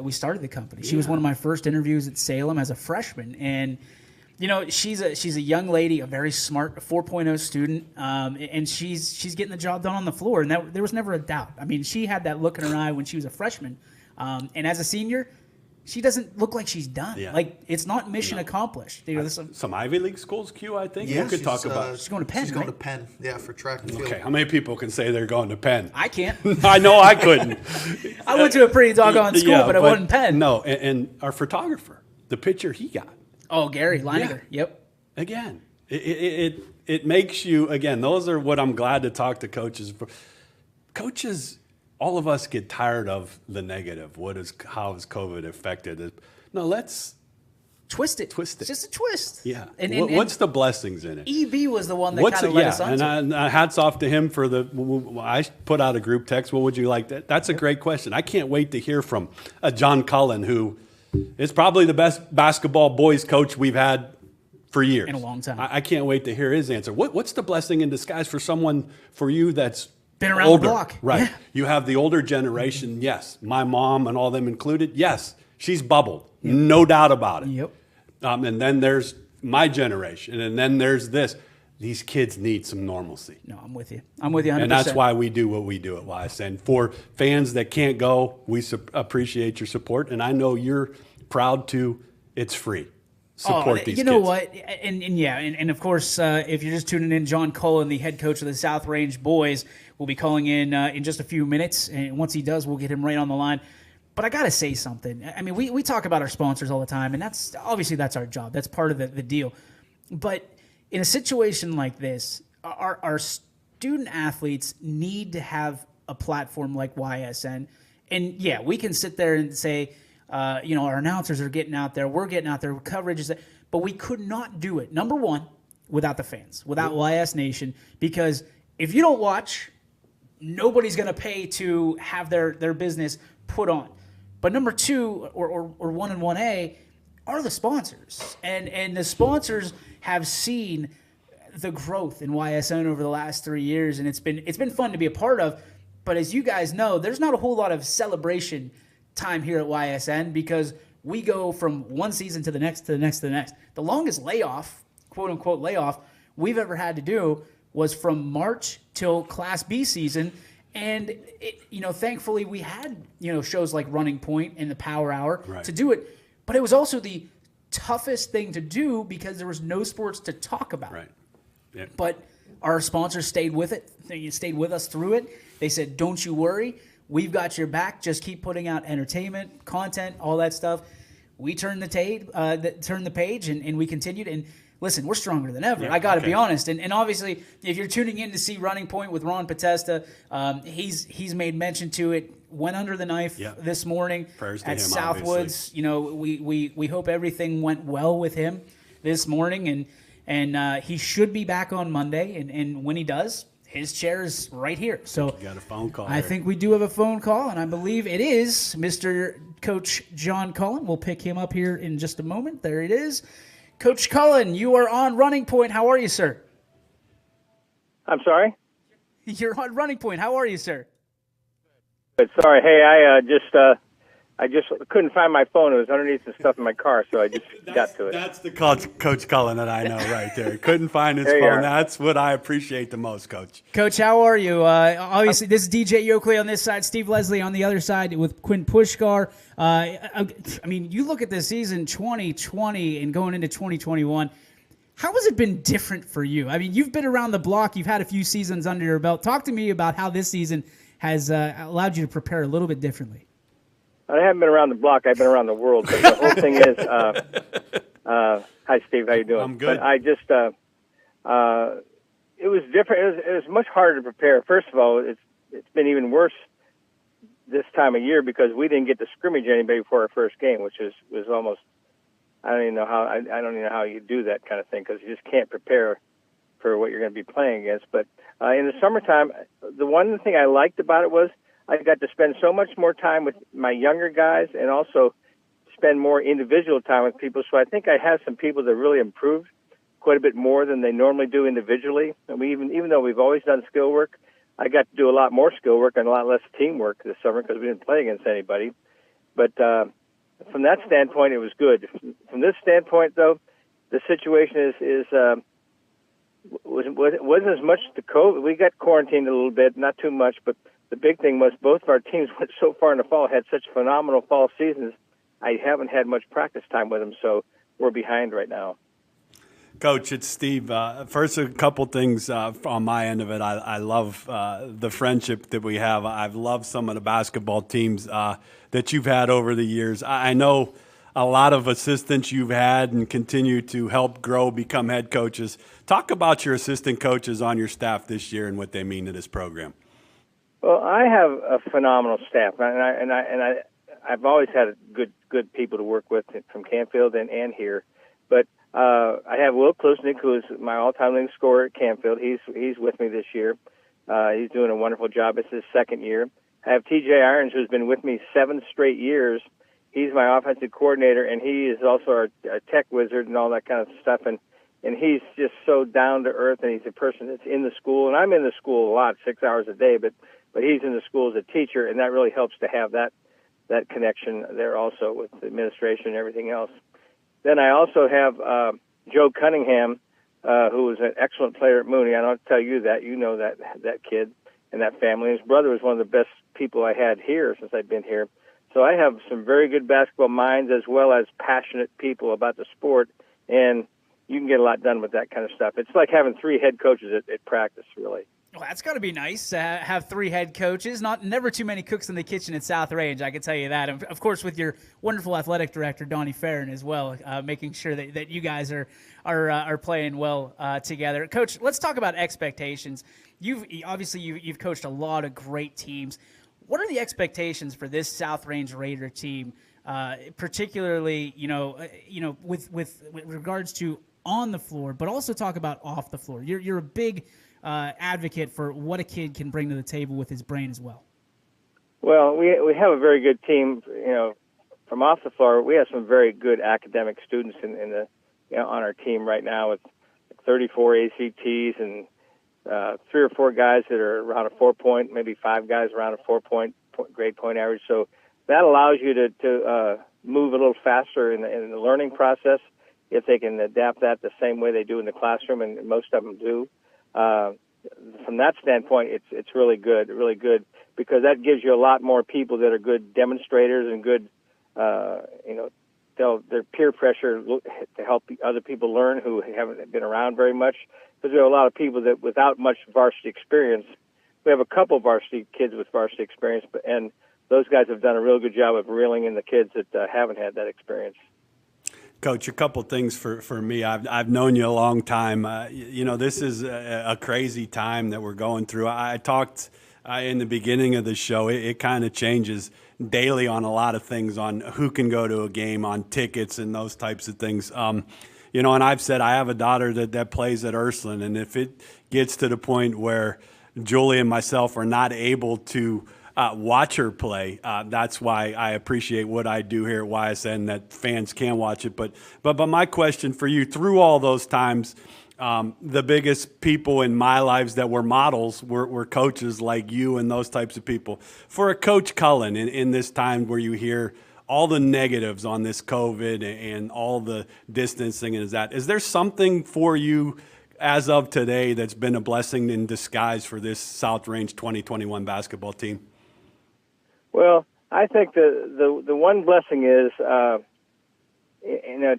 started the company. She was one of my first interviews at Salem as a freshman, and you know she's a young lady, a very smart 4.0 student, and she's getting the job done on the floor, and there was never a doubt. I mean, she had that look in her eye when she was a freshman, and as a senior, she doesn't look like she's done. Yeah. Like it's not mission accomplished. You know, Some Ivy League schools, Q, I think. Yeah, you could talk about. she's going to Penn. She's going right? to Penn, yeah, for track and field. Okay, how many people can say they're going to Penn? I can't. I know I couldn't. I went to a pretty doggone school, but it wasn't Penn. No, and our photographer, the picture he got. Oh, Gary Leininger. Yep. Again, it makes you, again, those are what I'm glad to talk to coaches for. Coaches, all of us get tired of the negative. How has COVID affected it? No, let's Twist it. Twist it. It's just a twist. Yeah. And What's the blessings in it? EB was the one that kind of led us on. And hats off to him for I put out a group text. What would you like? That's a great question. I can't wait to hear from John Cullen, who is probably the best basketball boys coach we've had for years. In a long time. I can't wait to hear his answer. What's the blessing in disguise for you that's Been around older? the block. Right. Yeah. You have the older generation. Yes. My mom and all them included. Yes. She's bubbled. No doubt about it. Yep. And then there's my generation, and then there's this. These kids need some normalcy. No, I'm with you. I'm with you 100%. And that's why we do what we do at YSN. For fans that can't go, we appreciate your support. And I know you're proud to, it's free. Support these kids. You know what? And of course, if you're just tuning in, John Cullen, the head coach of the South Range boys, will be calling in just a few minutes. And once he does, we'll get him right on the line. But I got to say something. I mean, we talk about our sponsors all the time, and that's our job. That's part of the deal. But in a situation like this, our student athletes need to have a platform like YSN. And yeah, we can sit there and say, our announcers are getting out there, we're getting out there, coverage is, but we could not do it. Number one, without the fans, without YS Nation, because if you don't watch, nobody's going to pay to have their business put on. But number two, or 1 and 1A, are the sponsors. And the sponsors have seen the growth in YSN over the last 3 years, and it's been fun to be a part of. But as you guys know, there's not a whole lot of celebration time here at YSN because we go from one season to the next, to the next, to the next. The longest layoff, quote unquote layoff, we've ever had to do was from March till Class B season. And thankfully we had shows like Running Point and the Power Hour to do it, but it was also the toughest thing to do because there was no sports to talk about. Right. Yeah. But our sponsors stayed with it. They stayed with us through it. They said, "Don't you worry, we've got your back. Just keep putting out entertainment, content, all that stuff." We turned the page, and we continued. And listen, we're stronger than ever. Yeah, I got to be honest. And obviously, if you're tuning in to see Running Point with Ron Potesta, he's made mention to it. Went under the knife this morning Prayers to at him, Southwoods. obviously. We hope everything went well with him this morning, and he should be back on Monday. And when he does, his chair is right here. So You got a phone call I there. think we do have a phone call, and I believe it is Mr. Coach John Cullen. We'll pick him up here in just a moment. There it is. Coach Cullen, you are on Running Point. How are you, sir? I'm sorry? You're on Running Point. How are you, sir? But sorry, hey, I just couldn't find my phone. It was underneath the stuff in my car, so I just got to it. That's the Coach Cullen that I know right there. Couldn't find his There you phone. are. That's what I appreciate the most, Coach. Coach, how are you? Obviously, this is DJ Yoakley on this side, Steve Leslie on the other side with Quinn Pushkar. I mean, you look at the season 2020 and going into 2021. How has it been different for you? I mean, you've been around the block. You've had a few seasons under your belt. Talk to me about how this season has allowed you to prepare a little bit differently. I haven't been around the block. I've been around the world. But the whole thing is, hi, Steve. How you doing? I'm good. But I just, it was different. It was much harder to prepare. First of all, it's been even worse this time of year because we didn't get to scrimmage anybody before our first game, which was almost. I don't even know how you do that kind of thing because you just can't prepare for what you're going to be playing against. But in the summertime, the one thing I liked about it was I got to spend so much more time with my younger guys and also spend more individual time with people. So I think I have some people that really improved quite a bit more than they normally do individually. And we even though we've always done skill work, I got to do a lot more skill work and a lot less teamwork this summer because we didn't play against anybody. But from that standpoint, it was good. From this standpoint, though, the situation wasn't as much the COVID. We got quarantined a little bit, not too much, but the big thing was both of our teams went so far in the fall, had such phenomenal fall seasons. I haven't had much practice time with them, so we're behind right now. Coach, it's Steve. First, a couple things on my end of it. I love the friendship that we have. I've loved some of the basketball teams that you've had over the years. I know a lot of assistants you've had and continue to help grow, become head coaches. Talk about your assistant coaches on your staff this year and what they mean to this program. Well, I have a phenomenal staff, and I've always had good people to work with from Canfield and here. But I have Will Klusnick, who is my all-time leading scorer at Canfield. He's with me this year. He's doing a wonderful job. It's his second year. I have T.J. Irons, who's been with me 7 straight years. He's my offensive coordinator, and he is also our tech wizard and all that kind of stuff. And he's just so down to earth, and he's a person that's in the school. And I'm in the school a lot, 6 hours a day, but he's in the school as a teacher, and that really helps to have that connection there also with the administration and everything else. then I also have Joe Cunningham, who was an excellent player at Mooney. I don't tell you that. You know that kid and that family. His brother was one of the best people I had here since I've been here. So I have some very good basketball minds as well as passionate people about the sport, and you can get a lot done with that kind of stuff. It's like having 3 head coaches at practice, really. Well, that's got to be nice to have 3 head coaches. Never too many cooks in the kitchen at South Range, I can tell you that. And of course, with your wonderful athletic director, Donnie Farron, as well, making sure that you guys are playing well together. Coach, let's talk about expectations. You've coached a lot of great teams. What are the expectations for this South Range Raider team, particularly with regards to on the floor, but also talk about off the floor? You're a big advocate for what a kid can bring to the table with his brain as well. Well, we have a very good team. From off the floor, we have some very good academic students in the on our team right now with 34 ACTs and 3 or 4 guys that are around a 4-point, maybe 5 guys around a 4-point grade point average. So that allows you to move a little faster in the learning process if they can adapt that the same way they do in the classroom, and most of them do. From that standpoint, it's really good because that gives you a lot more people that are good demonstrators and good, their peer pressure to help other people learn who haven't been around very much. Because there are a lot of people that without much varsity experience. We have a couple varsity kids with varsity experience, and those guys have done a real good job of reeling in the kids that haven't had that experience. Coach, a couple things for me. I've known you a long time. This is a crazy time that we're going through. I talked in the beginning of the show. It kind of changes daily on a lot of things, on who can go to a game, on tickets and those types of things. And I've said I have a daughter that plays at Ursuline, and if it gets to the point where Julie and myself are not able to watch her play, that's why I appreciate what I do here at YSN, that fans can watch it. But my question for you, through all those times, the biggest people in my lives that were models were coaches like you and those types of people. For a Coach Cullen in this time where you hear all the negatives on this COVID and all the distancing, is there something for you as of today that's been a blessing in disguise for this South Range 2021 basketball team? Well, I think the one blessing is,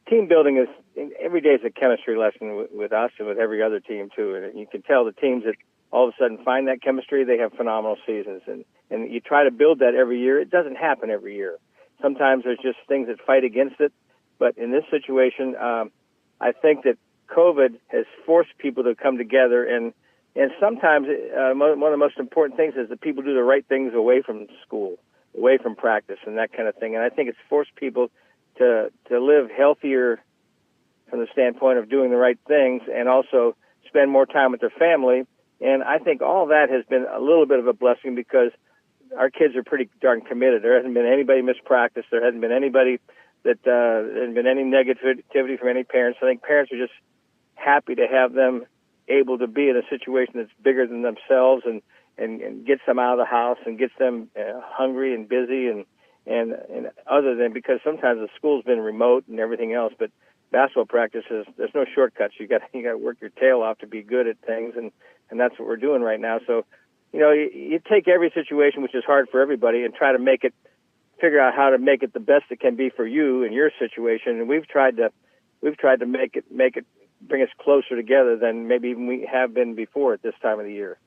team building is every day is a chemistry lesson with us and with every other team too. And you can tell the teams that all of a sudden find that chemistry, they have phenomenal seasons. And you try to build that every year. It doesn't happen every year. Sometimes there's just things that fight against it. But in this situation, I think that COVID has forced people to come together, and sometimes one of the most important things is that people do the right things away from school, away from practice, and that kind of thing. And I think it's forced people to live healthier from the standpoint of doing the right things and also spend more time with their family. And I think all that has been a little bit of a blessing because our kids are pretty darn committed. There hasn't been anybody miss practice. There hasn't been anybody there hasn't been any negativity from any parents. I think parents are just happy to have them able to be in a situation that's bigger than themselves and gets them out of the house and gets them hungry and busy and other than because sometimes the school's been remote and everything else, but basketball practices, there's no shortcuts. You got to work your tail off to be good at things, and that's what we're doing right now. So, you take every situation, which is hard for everybody, and try to figure out how to make it the best it can be for you and your situation. And we've tried to make it bring us closer together than maybe even we have been before at this time of the year.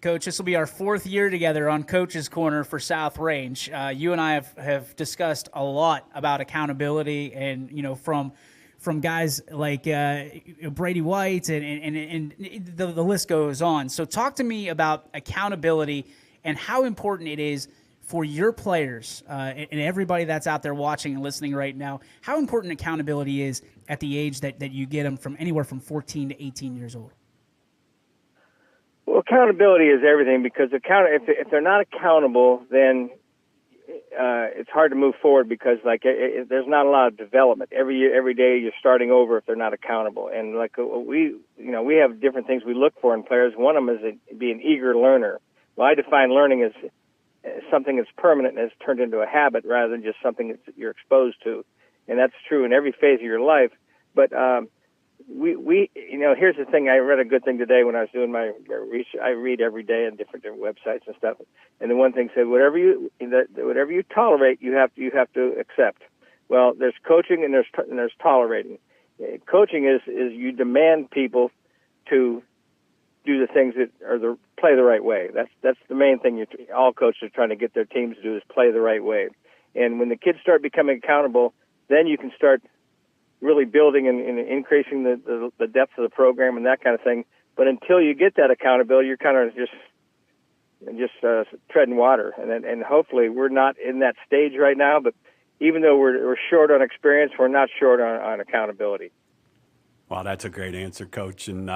Coach, this will be our 4th year together on Coach's Corner for South Range. You and I have discussed a lot about accountability, and from guys like Brady White and the list goes on. So talk to me about accountability and how important it is for your players and everybody that's out there watching and listening right now, how important accountability is at the age that you get them from anywhere from 14 to 18 years old. Well, accountability is everything because if they're not accountable, then it's hard to move forward because there's not a lot of development. Every day you're starting over if they're not accountable. And we have different things we look for in players. One of them is be an eager learner. Well, I define learning as something that's permanent and has turned into a habit rather than just something that you're exposed to. and that's true in every phase of your life. But we here's the thing. I read a good thing today when I was doing my research. I read every day on different websites and stuff. And the one thing said, whatever you tolerate, you have to accept. Well, there's coaching and there's tolerating. Coaching is you demand people to do the things that are play the right way. That's the main thing. All coaches are trying to get their teams to do is play the right way. And when the kids start becoming accountable, then you can start really building and increasing the depth of the program and that kind of thing. But until you get that accountability, you're kind of just treading water. And hopefully we're not in that stage right now. But even though we're short on experience, we're not short on accountability. Well, that's a great answer, Coach. And,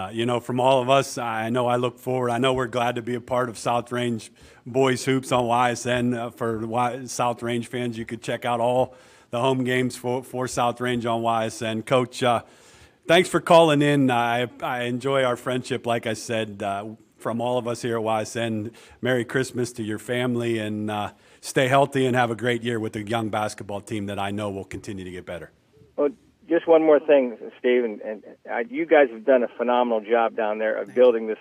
from all of us, I know we're glad to be a part of South Range Boys Hoops on YSN. For South Range fans, you could check out all the home games for South Range on YSN. Coach, thanks for calling in. I enjoy our friendship, like I said, from all of us here at YSN. Merry Christmas to your family, and stay healthy and have a great year with the young basketball team that I know will continue to get better. Well, just one more thing, Steve, and you guys have done a phenomenal job down there of building this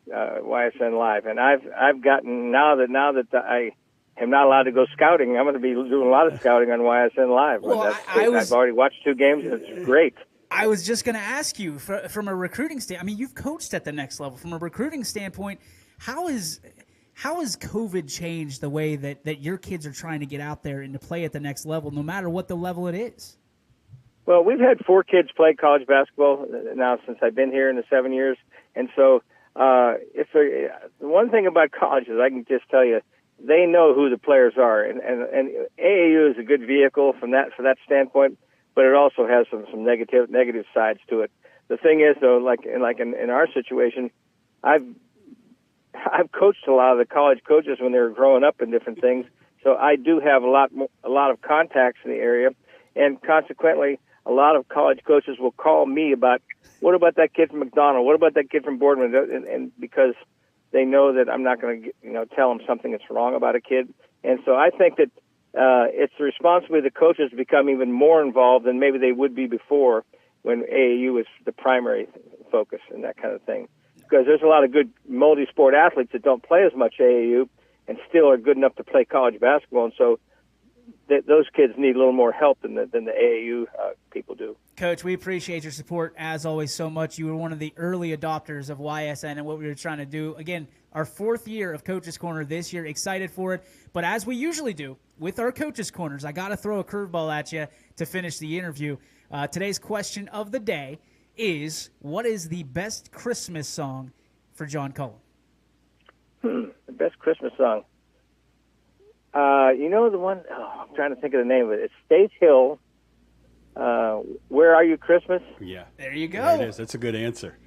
YSN Live. And I've gotten now that I am not allowed to go scouting, I'm going to be doing a lot of scouting on YSN Live. Well, I've already watched 2 games, and it's great. I was just going to ask you, from a recruiting standpoint, I mean, you've coached at the next level. From a recruiting standpoint, how has COVID changed the way that your kids are trying to get out there and to play at the next level, no matter what the level it is? Well, we've had 4 kids play college basketball now since I've been here in the 7 years. And so the one thing about college is I can just tell you, they know who the players are. And AAU is a good vehicle for that standpoint, but it also has some negative sides to it. The thing is, though, like in our situation, I've coached a lot of the college coaches when they were growing up in different things, so I do have a lot of contacts in the area, and consequently, a lot of college coaches will call me about, what about that kid from McDonald? What about that kid from Boardman? And because they know that I'm not going to tell them something that's wrong about a kid, and so I think that it's the responsibility of the coaches to become even more involved than maybe they would be before, when AAU was the primary focus and that kind of thing. Because there's a lot of good multi-sport athletes that don't play as much AAU and still are good enough to play college basketball, and so those kids need a little more help than the AAU people do. Coach, we appreciate your support, as always, so much. You were one of the early adopters of YSN and what we were trying to do. Again, our 4th year of Coach's Corner this year. Excited for it. But as we usually do with our Coach's Corners, I got to throw a curveball at you to finish the interview. Today's question of the day is, what is the best Christmas song for John Cullen? The best Christmas song. The one, I'm trying to think of the name of it. It's Faith Hill, Where Are You, Christmas? Yeah. There you go. There it is. That's a good answer.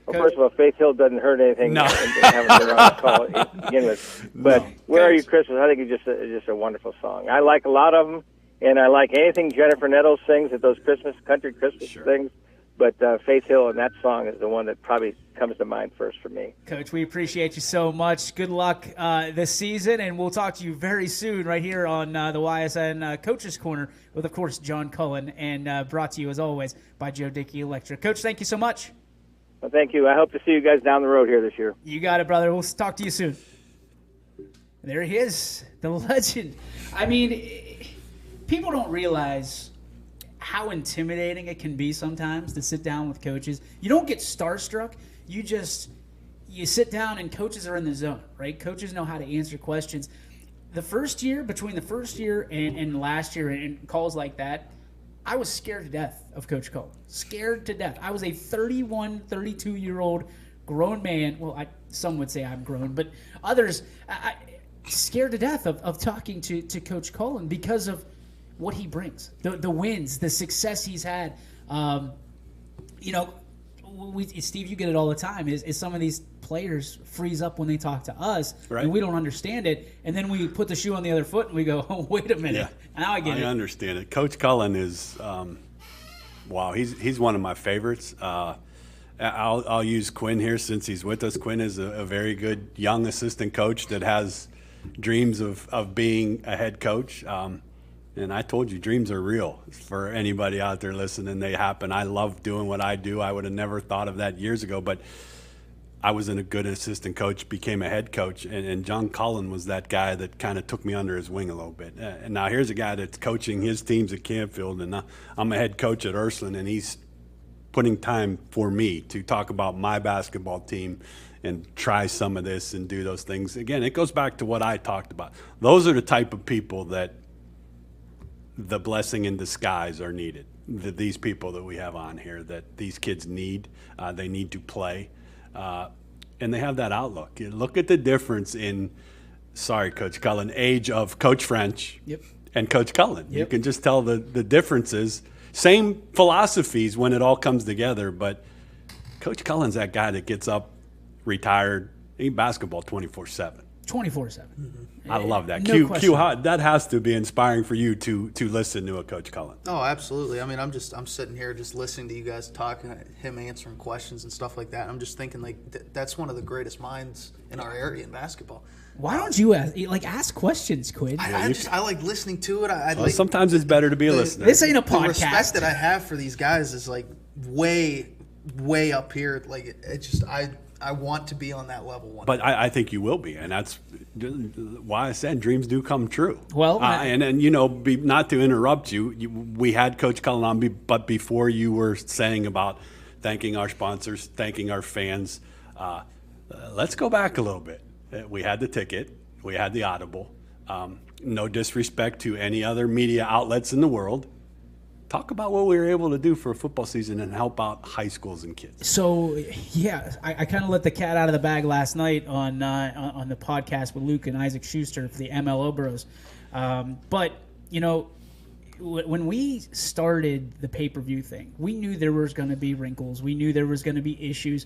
Well, first of all, Faith Hill doesn't hurt anything. No. Having her on the call to begin with. But Where Are You, Christmas? I think it's just a wonderful song. I like a lot of them, and I like anything Jennifer Nettles sings at those country Christmas things. But Faith Hill and that song is the one that probably comes to mind first for me. Coach, we appreciate you so much. Good luck this season, and we'll talk to you very soon right here on the YSN Coach's Corner with, of course, John Cullen, and brought to you, as always, by Joe Dickey Electric. Coach, thank you so much. Well, thank you. I hope to see you guys down the road here this year. You got it, brother. We'll talk to you soon. There he is, the legend. I mean, people don't realize how intimidating it can be sometimes to sit down with coaches. You don't get starstruck. You sit down and coaches are in the zone, right? Coaches know how to answer questions. Between the first year and last year and calls like that, I was scared to death of Coach Cullen. Scared to death. I was a 31, 32-year-old grown man. Well, some would say I'm grown, but others, scared to death of talking to Coach Cullen because of what he brings, the wins, the success he's had. Steve, you get it all the time, is some of these players freeze up when they talk to us, right, and we don't understand it, and then we put the shoe on the other foot and we go, oh, wait a minute, now I get it. I understand it. Coach Cullen is, wow, he's one of my favorites. I'll use Quinn here since he's with us. Quinn is a very good young assistant coach that has dreams of being a head coach. And I told you, dreams are real for anybody out there listening. They happen. I love doing what I do. I would have never thought of that years ago, but I was a good assistant coach, became a head coach, and John Cullen was that guy that kind of took me under his wing a little bit. And now here's a guy that's coaching his teams at Campfield, and I'm a head coach at Ursuline, and he's putting time for me to talk about my basketball team and try some of this and do those things. Again, it goes back to what I talked about. Those are the type of people that the blessing in disguise are needed. These people that we have on here that these kids need, they need to play, and they have that outlook. You look at the difference in, sorry, Coach Cullen, age of Coach French and Coach Cullen. Yep. You can just tell the differences. Same philosophies when it all comes together, but Coach Cullen's that guy that gets up, retired, he basketball 24/7. 24/7. I love that. No question. That has to be inspiring for you to listen to a Coach Cullen. Oh, absolutely. I mean, I'm sitting here just listening to you guys talking, him answering questions and stuff like that. I'm just thinking like that's one of the greatest minds in our area in basketball. Why don't you ask questions, Quinn? I like listening to it. Sometimes it's better to be a listener. This ain't a The podcast. respect that I have for these guys is like way up here. Like it's just I want to be on that level one. But I think you will be, and that's why I said dreams do come true. Well, and you know, not to interrupt you, we had Coach Cullen on, but before you were saying about thanking our sponsors, thanking our fans, let's go back a little bit. We had the ticket, we had the Audible. No disrespect to any other media outlets in the world. Talk about what we were able to do for a football season and help out high schools and kids. So, yeah, I kind of let the cat out of the bag last night on the podcast with Luke and Isaac Schuster for the MLO Bros. But, you know, when we started the pay-per-view thing, we knew there was going to be wrinkles. We knew there was going to be issues.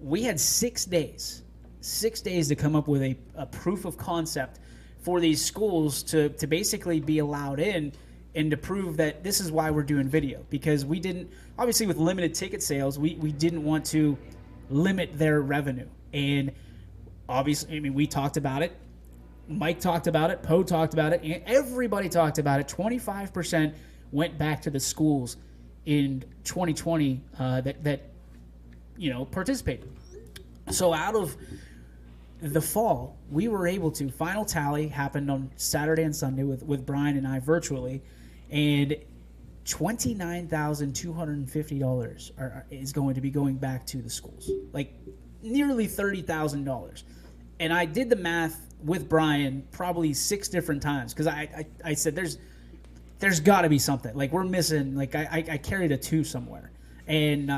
We had 6 days to come up with a proof of concept for these schools to basically be allowed in and to prove that this is why we're doing video, because we didn't, obviously with limited ticket sales, we didn't want to limit their revenue. And obviously, I mean, we talked about it. Mike talked about it. Poe talked about it. And everybody talked about it. 25% went back to the schools in 2020 that participated. So out of the fall, we were able to, final tally happened on Saturday and Sunday with Brian and I virtually, and $29,250 is going to be going back to the schools, like nearly $30,000. And I did the math with Brian probably 6 different times, because I said there's got to be something, like we're missing, like I carried a 2 somewhere, and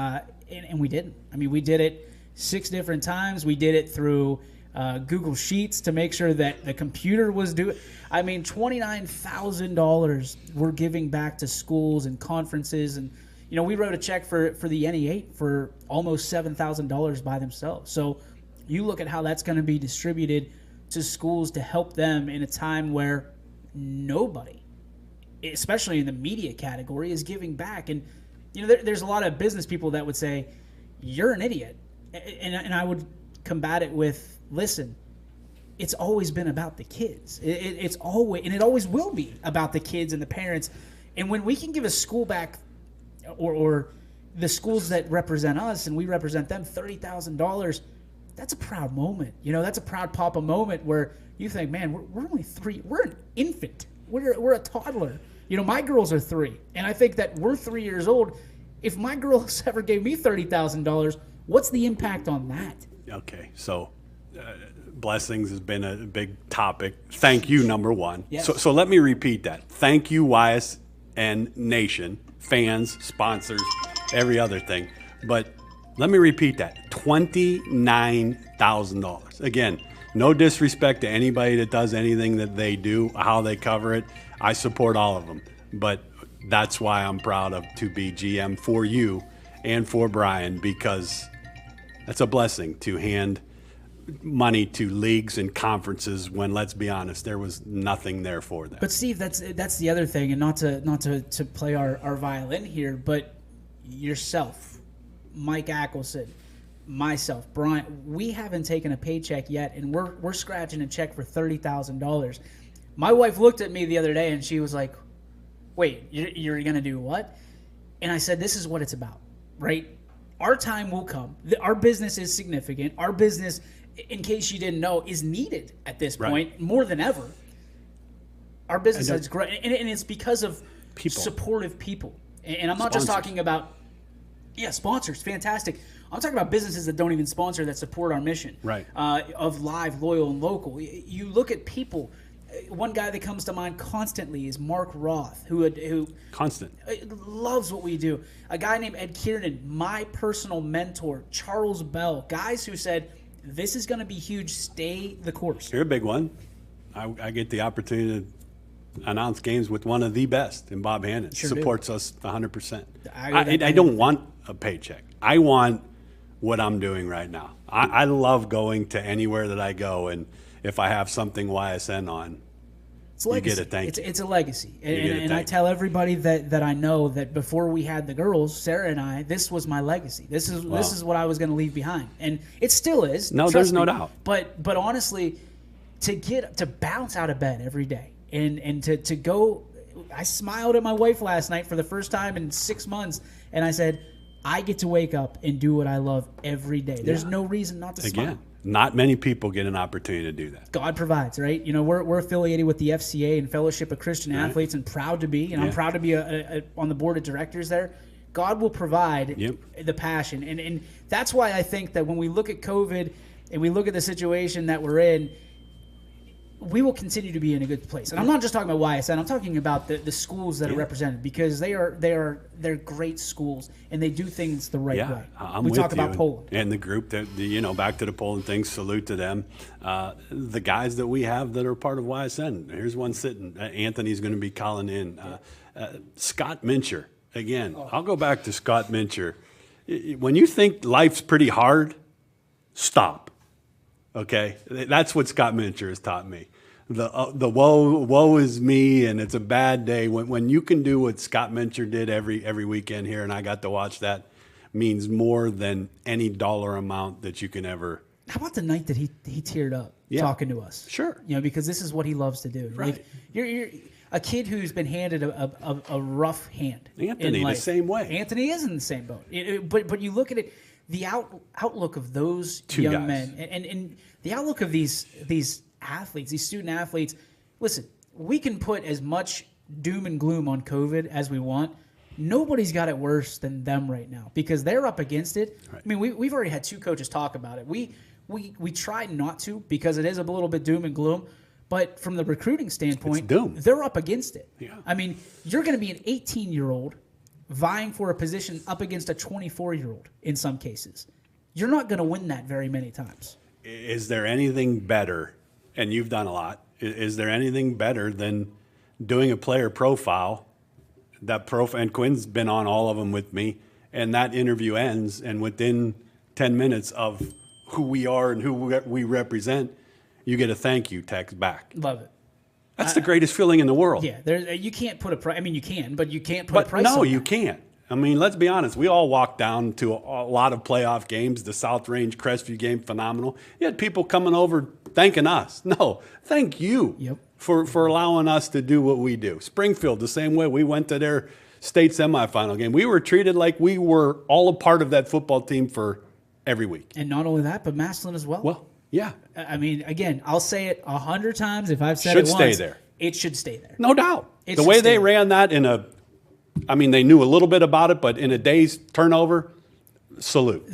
we didn't. I mean, we did it 6 different times. We did it through Google Sheets to make sure that the computer was doing. I mean, $29,000 we're giving back to schools and conferences, and we wrote a check for the NE8 for almost $7,000 by themselves. So you look at how that's going to be distributed to schools to help them in a time where nobody, especially in the media category, is giving back. And there's a lot of business people that would say you're an idiot, and I would combat it with, listen, it's always been about the kids. It's always, and it always will be about the kids and the parents. And when we can give a school back, or the schools that represent us and we represent them, $30,000, that's a proud moment. That's a proud papa moment where you think, man, we're only 3. We're an infant. We're a toddler. My girls are 3, and I think that we're 3 years old. If my girls ever gave me $30,000, what's the impact on that? Okay, so blessings has been a big topic. Thank you, number one. Yes. So let me repeat that. Thank you, YSN Nation, fans, sponsors, every other thing. But let me repeat that. $29,000. Again, no disrespect to anybody that does anything that they do, how they cover it. I support all of them. But that's why I'm proud to be GM for you and for Brian, because that's a blessing to hand money to leagues and conferences when, let's be honest, there was nothing there for them. But Steve, that's the other thing, and not to play our violin here, but yourself, Mike Ackelson, myself, Brian, we haven't taken a paycheck yet, and we're scratching a check for $30,000. My wife looked at me the other day and she was like, wait, you're going to do what? And I said, this is what it's about, right? Our time will come. Our business is significant. Our business, in case you didn't know, is needed at this point more than ever. Our business is great, and it's because of supportive people. And I'm not just talking about, sponsors, fantastic. I'm talking about businesses that don't even sponsor, that support our mission of live, loyal, and local. You look at people. One guy that comes to mind constantly is Mark Roth, who loves what we do. A guy named Ed Kiernan, my personal mentor, Charles Bell, guys who said, this is going to be huge, stay the course. You're a big one. I get the opportunity to announce games with one of the best, and Bob Hannon supports us 100%. I don't want a paycheck. I want what I'm doing right now. I love going to anywhere that I go, and if I have something YSN on, you get a thank you. It's a legacy. And I tell everybody that I know that before we had the girls, Sarah and I, this was my legacy. This is what I was going to leave behind. And it still is. No, there's no doubt. But honestly, to bounce out of bed every day and to go, I smiled at my wife last night for the first time in 6 months, and I said, I get to wake up and do what I love every day. There's no reason not to smile. Not many people get an opportunity to do that. God provides, right? You know, we're affiliated with the FCA and Fellowship of Christian Athletes, and proud to be. And I'm proud to be on the board of directors there. God will provide the passion. And that's why I think that when we look at COVID and we look at the situation that we're in, we will continue to be in a good place. And I'm not just talking about YSN. I'm talking about the schools that are represented, because they're great schools and they do things the right way. We talk about Poland and the group that back to the Poland thing. Salute to them. The guys that we have that are part of YSN. Here's one sitting. Anthony's going to be calling in. Scott Mincher again. I'll go back to Scott Mincher. When you think life's pretty hard, stop. Okay, that's what Scott Mincher has taught me. The woe is me, and it's a bad day. When you can do what Scott Mincher did every weekend here, and I got to watch that, means more than any dollar amount that you can ever. How about the night that he teared up talking to us? Sure, because this is what he loves to do. Right, like, you're a kid who's been handed a rough hand. Anthony the same way. Anthony is in the same boat. But you look at it. The outlook of those young men and the outlook of these athletes, these student athletes. Listen, we can put as much doom and gloom on COVID as we want. Nobody's got it worse than them right now, because they're up against it. Right. I mean, we've already had 2 coaches talk about it. We try not to, because it is a little bit doom and gloom. But from the recruiting standpoint, they're up against it. Yeah. I mean, you're going to be an 18-year-old vying for a position up against a 24-year-old in some cases. You're not going to win that very many times. Is there anything better, and you've done a lot, is there anything better than doing a player profile, and Quinn's been on all of them with me, and that interview ends, and within 10 minutes of who we are and who we represent, you get a thank you text back. Love it. That's the greatest feeling in the world. Yeah, you can't put a price. I mean, you can, but you can't put a price on no, that. you can't. I mean, let's be honest. We all walked down to a lot of playoff games. The South Range Crestview game, phenomenal. You had people coming over thanking us. No, thank you for allowing us to do what we do. Springfield, the same way. We went to their state semifinal game. We were treated like we were all a part of that football team for every week. And not only that, but Massillon as well. Well, yeah. I mean, again, I'll say it 100 times. If I've said it once, stay there. It should stay there. No doubt. The way they ran that they knew a little bit about it, but in a day's turnover, salute.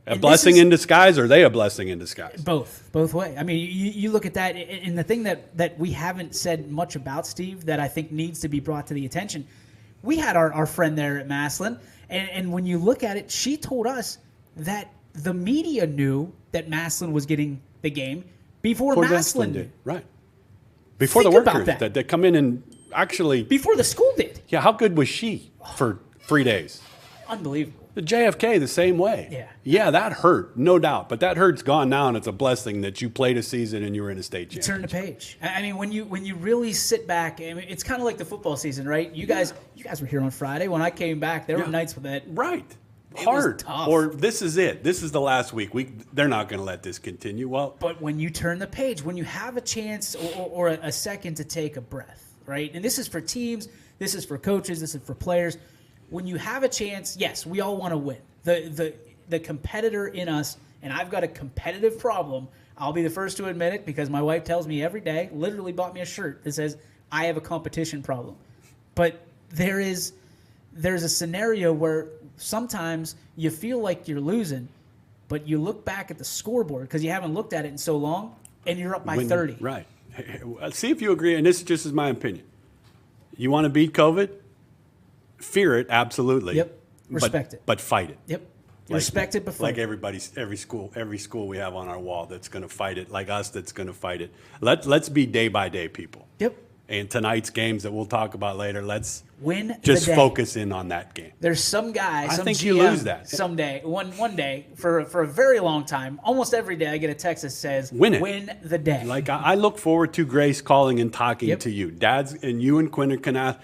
A blessing in disguise, or are they a blessing in disguise? Both way. I mean, you look at that, and the thing that we haven't said much about, Steve, that I think needs to be brought to the attention, we had our friend there at Massillon, and when you look at it, she told us that the media knew that Massillon was getting the game before Massillon did. Right. Before Think the workers that they come in and actually. Before the school did. Yeah, how good was she for 3 days? Unbelievable. The JFK the same way. Yeah. Yeah, that hurt, no doubt. But that hurt's gone now, and it's a blessing that you played a season and you were in a state championship. Turn the page. I mean, when you really sit back, I mean, it's kind of like the football season, right? You guys were here on Friday. When I came back, there were nights with that. Right. hard. tough. Or this is it. This is the last week. They're not going to let this continue. Well, But when you turn the page, when you have a chance or a second to take a breath, right? And this is for teams, this is for coaches, this is for players. When you have a chance, yes, we all want to win. The competitor in us, and I've got a competitive problem. I'll be the first to admit it because my wife tells me every day, literally bought me a shirt that says, I have a competition problem. But there's a scenario where sometimes you feel like you're losing, but you look back at the scoreboard because you haven't looked at it in so long, and you're up by 30. Right. See if you agree, and this just is my opinion. You want to beat COVID? Fear it, absolutely. Yep. Respect it. But fight it. Yep. Respect it before. Like every school we have on our wall that's going to fight it, like us that's going to fight it. Let's be day by day people. Yep. And tonight's games that we'll talk about later, let's Win just the day. focus in on that game. There's some guy, I some think GM, you lose that. someday, one day, for a very long time, almost every day I get a text that says, Win it. Win the day. Like I look forward to Grace calling and talking Yep. to you, dads, and you and Quinn can ask.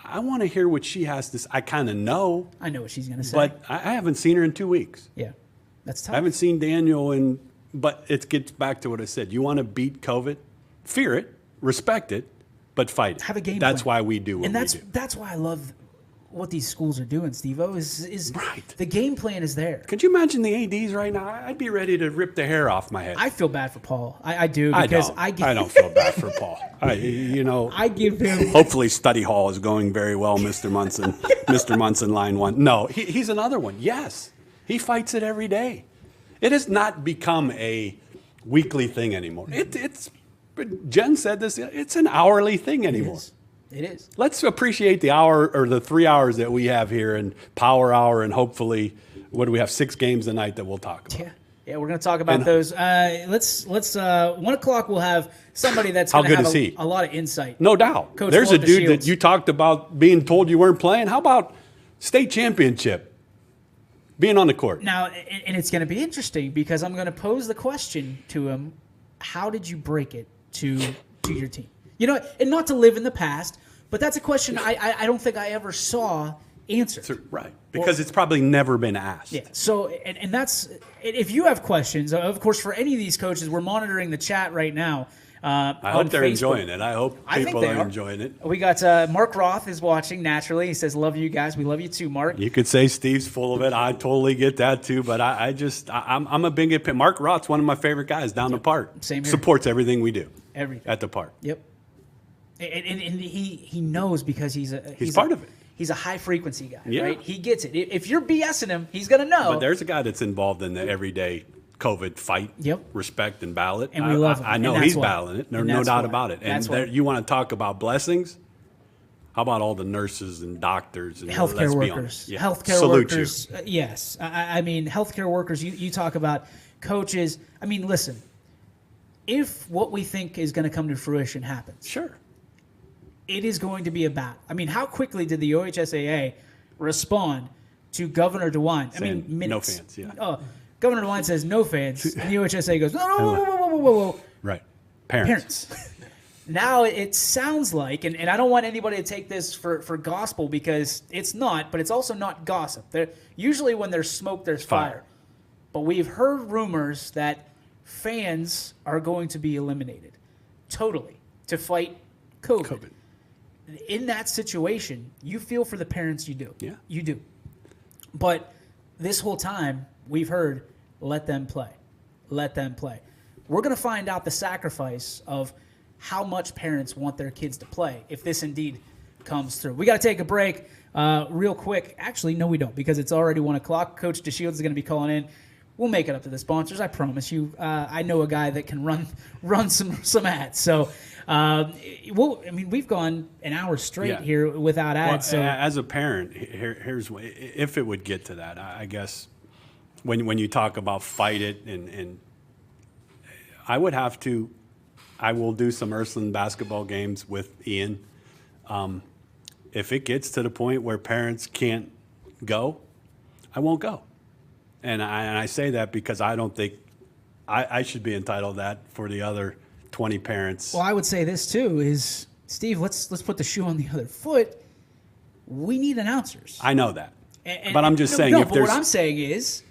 I want to hear what she has to say. I kind of know, I know what she's going to say. but I haven't seen her in 2 weeks. yeah, that's tough. I haven't seen Daniel but it gets back to what I said. You want to beat COVID? Fear it, respect it, but fight it. Have a game That's plan. why we do what and we do. that's why I love what these schools are doing, Steve-O, is Right. the game plan is there. Could you imagine the ADs right now? I'd be ready to rip the hair off my head. I feel bad for Paul. I do I because don't. I don't feel bad for Paul. I give him Hopefully, study hall is going very well, Mr. Munson. Mr. Munson, line one. No, he's another one. Yes, he fights it every day. It has not become a weekly thing anymore. It's. Jen said this. It's an hourly thing anymore. It is. Let's appreciate the hour or the 3 hours that we have here in Power Hour, and hopefully, what do we have? 6 games a night that we'll talk about. Yeah, we're going to talk about And- those. Let's 1 o'clock. We'll have somebody that's How going to good have is he? a lot of insight. No doubt. Coach There's a Walter dude Shields. that you talked about being told you weren't playing. How about state championship? Being on the court. Now, and it's going to be interesting because I'm going to pose the question to him: how did you break it to your team? You know, and not to live in the past, but that's a question I don't think I ever saw answered. Right. Because it's probably never been asked. Yeah. So, and that's if you have questions, of course, for any of these coaches, we're monitoring the chat right now. I hope they're enjoying it. I hope I think people they are are. enjoying it. We got Mark Roth is watching naturally. He says, "Love you guys. We love you too, Mark." You could say Steve's full of it. I totally get that too. But I'm a big Mark Roth's one of my favorite guys down the park. Same here. Supports everything we do. Everything. At the park. Yep. And he knows because he's part of it. He's a high frequency guy, Yeah. right? He gets it. If you're BSing him, he's gonna know. But there's a guy that's involved in the everyday COVID fight, Yep. respect and ballot. And we love him. I And know that's he's why. battling it. And No that's doubt why. about it. And That's why. you want to talk about blessings? How about all the nurses and doctors and Healthcare let's be workers, honest. Yeah. healthcare Salute workers. Yes, I mean healthcare workers. You talk about coaches. I mean, listen. If what we think is going to come to fruition happens, you. Sure. it is going to be a battle. I mean, how quickly did the OHSAA respond to Governor DeWine? I mean, Saying no minutes. fans, yeah. Oh, Governor DeWine says no fans, and the OHSAA goes, no, whoa. Right. Parents. Now it sounds like, and I don't want anybody to take this for gospel because it's not, but it's also not gossip. Usually when there's smoke, there's fire. But we've heard rumors that fans are going to be eliminated totally to fight COVID. In that situation, you feel for the parents, you do. Yeah. You do. But this whole time, we've heard, let them play. Let them play. We're going to find out the sacrifice of how much parents want their kids to play if this indeed comes through. We got to take a break real quick. Actually, no, we don't, because it's already 1 o'clock. Coach DeShields is going to be calling in. We'll make it up to the sponsors, I promise you. I know a guy that can run some ads. So, we've gone an hour straight here without ads. Well, so as a parent, here's if it would get to that. I guess when you talk about fight it, and I would have to. I will do some Ursuline basketball games with Ian. If it gets to the point where parents can't go, I won't go. And I say that because I don't think I should be entitled to that for the other 20 parents. well, I would say this too is, Steve, let's put the shoe on the other foot. We need announcers. I know that. But I'm just saying, if but there's what I'm saying is,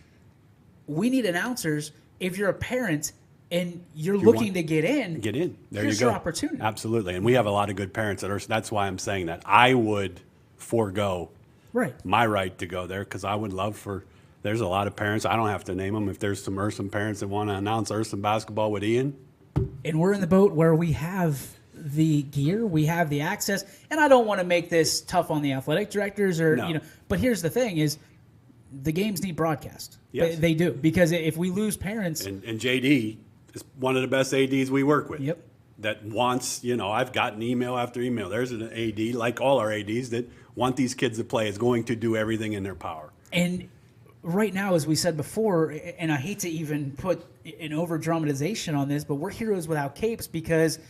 we need announcers. If you're a parent and you're looking to get in, there here's you go. your opportunity. Absolutely, and we have a lot of good parents that are. That's why I'm saying that I would forego my right to go there because I would love for. There's a lot of parents. I don't have to name them. If there's some Urson parents that want to announce Urson basketball with Ian, and we're in the boat where we have the gear, we have the access, and I don't want to make this tough on the athletic directors or But here's the thing: is the games need broadcast. Yes. They do, because if we lose parents, and JD is one of the best ADs we work with. Yep. That wants, I've gotten email after email. There's an AD, like all our ADs, that want these kids to play, is going to do everything in their power. And right now, as we said before, and I hate to even put an over-dramatization on this, but we're heroes without capes because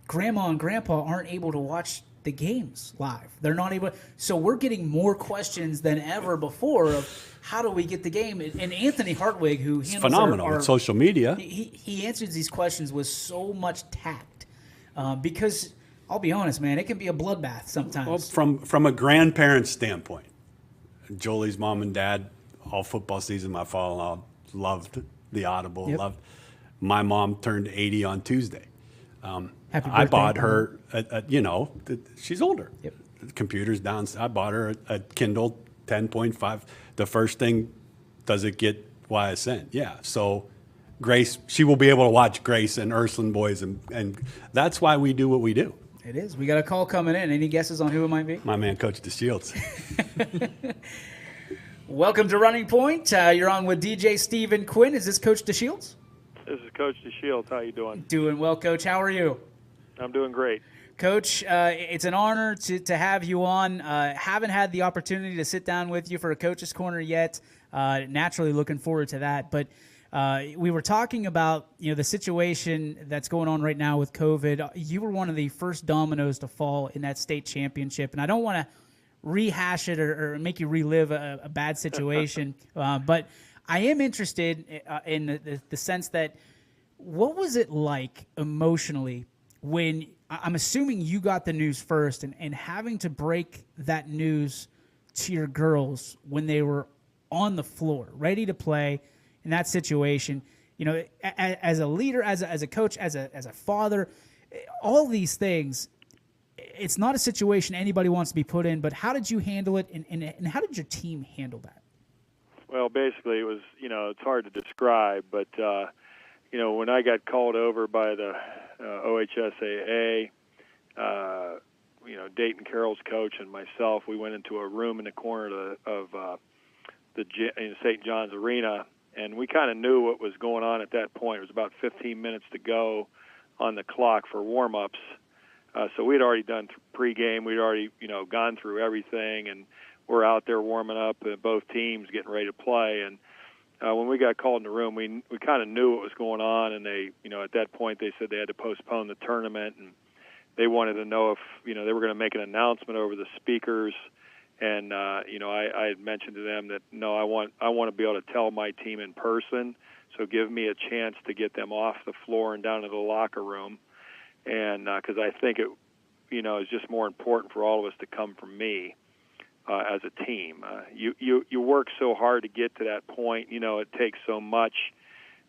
grandma and grandpa aren't able to watch the games live. They're not able. So we're getting more questions than ever before of how do we get the game. And Anthony Hartwig, who handles phenomenal with social media, he answers these questions with so much tact because I'll be honest, man, it can be a bloodbath sometimes. Well, from a grandparent standpoint, Jolie's mom and dad, all football season, my father-in-law loved the Audible. Yep. Loved. My mom turned 80 on Tuesday. Happy birthday. I bought her, she's older. Yep. The computer's down. I bought her a Kindle 10.5. The first thing, does it get YSN? Yeah. So Grace, she will be able to watch Grace and Ursuline boys, and that's why we do what we do. It is. We got a call coming in. Any guesses on who it might be? My man, Coach DeShields. Welcome to Running Point. You're on with DJ Stephen Quinn. Is this Coach DeShields? This is Coach DeShields. How you doing? Doing well, Coach. How are you? I'm doing great. Coach, it's an honor to have you on. Haven't had the opportunity to sit down with you for a Coach's Corner yet. Naturally looking forward to that. But we were talking about the situation that's going on right now with COVID. You were one of the first dominoes to fall in that state championship. And I don't want to rehash it or make you relive a bad situation. But I am interested in the sense that what was it like emotionally when I'm assuming you got the news first and having to break that news to your girls when they were on the floor, ready to play in that situation, as a leader, as a coach, as a father, all these things, it's not a situation anybody wants to be put in, but how did you handle it and how did your team handle that? Well, basically it was, it's hard to describe, but, when I got called over by the OHSAA, Dayton Carroll's coach and myself, we went into a room in the corner of the St. John's Arena, and we kind of knew what was going on at that point. It was about 15 minutes to go on the clock for warm-ups. So we'd already done pregame. We'd already, gone through everything, and we're out there warming up, both teams getting ready to play. And when we got called in the room, we kind of knew what was going on, and they, at that point they said they had to postpone the tournament, and they wanted to know if, they were going to make an announcement over the speakers. And, I had mentioned to them that, no, I want to be able to tell my team in person, so give me a chance to get them off the floor and down to the locker room. And because I think it, is just more important for all of us to come from me as a team. You work so hard to get to that point. It takes so much,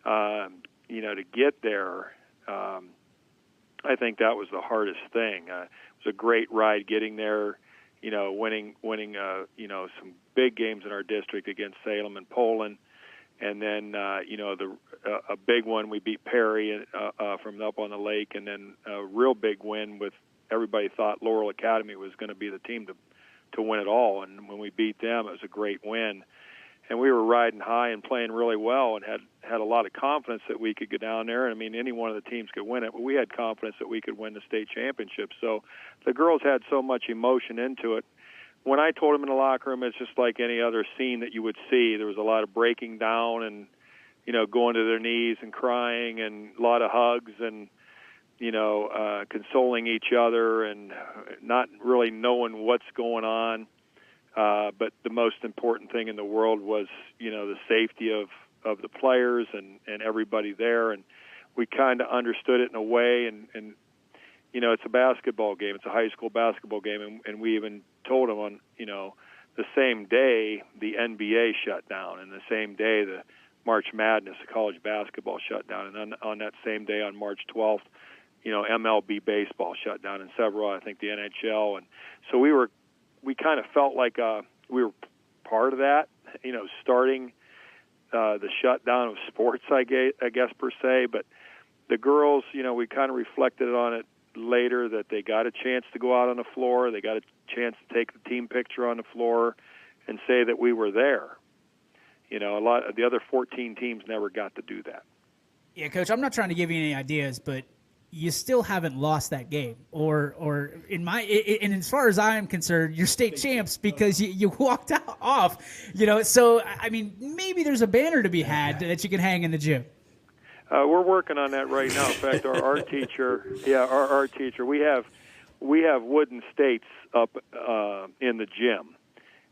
to get there. I think that was the hardest thing. It was a great ride getting there. Winning some big games in our district against Salem and Poland, and then a big one, we beat Perry from up on the lake, and then a real big win with everybody thought Laurel Academy was going to be the team to win it all, and when we beat them, it was a great win, and we were riding high and playing really well, and had a lot of confidence that we could go down there. And I mean, any one of the teams could win it, but we had confidence that we could win the state championship. So the girls had so much emotion into it. When I told them in the locker room, it's just like any other scene that you would see. There was a lot of breaking down and, going to their knees and crying, and a lot of hugs and, consoling each other and not really knowing what's going on. But the most important thing in the world was, the safety of the players and everybody there. And we kind of understood it in a way. And it's a basketball game. It's a high school basketball game. And we even told them on, the same day the NBA shut down, and the same day the March Madness, the college basketball shut down, and on that same day on March 12th, MLB baseball shut down, and several, I think the NHL, and so we kind of felt like we were part of that, starting the shutdown of sports, I guess per se. But the girls, we kind of reflected on it later that they got a chance to go out on the floor, they got a chance to take the team picture on the floor, and say that we were there. A lot of the other 14 teams never got to do that. Yeah, Coach, I'm not trying to give you any ideas, but you still haven't lost that game, or and as far as I am concerned, you're state champs because you walked off, So I mean, maybe there's a banner to be had that you can hang in the gym. We're working on that right now. In fact, our art teacher, our art teacher, we have wooden states up in the gym,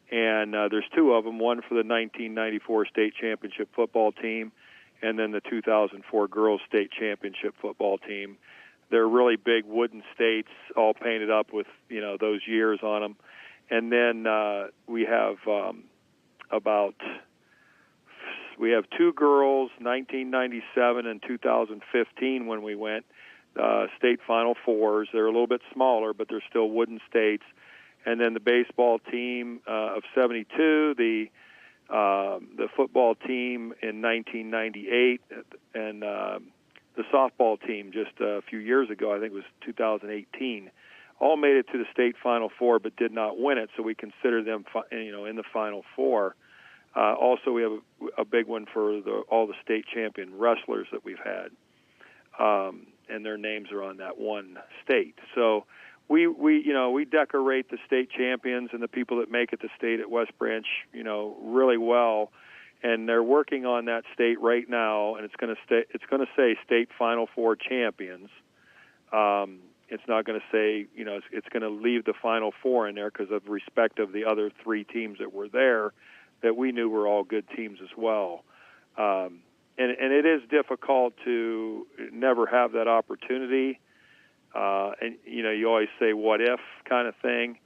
and there's two of them. One for the 1994 state championship football team, and then the 2004 girls state championship football team. They're really big wooden states, all painted up with those years on them. And then we have we have two girls, 1997 and 2015 when we went state Final Fours. They're a little bit smaller, but they're still wooden states. And then the baseball team of 72, the football team in 1998, and the softball team just a few years ago, I think it was 2018, all made it to the state Final Four but did not win it, so we consider them in the Final Four. Also, we have a big one for all the state champion wrestlers that we've had, and their names are on that one state. So we decorate the state champions and the people that make it to state at West Branch, really well, and they're working on that state right now, and it's going to say state Final Four champions. It's not going to say, it's going to leave the Final Four in there because of respect of the other three teams that were there that we knew were all good teams as well. And it is difficult to never have that opportunity. And, you always say what if kind of thing.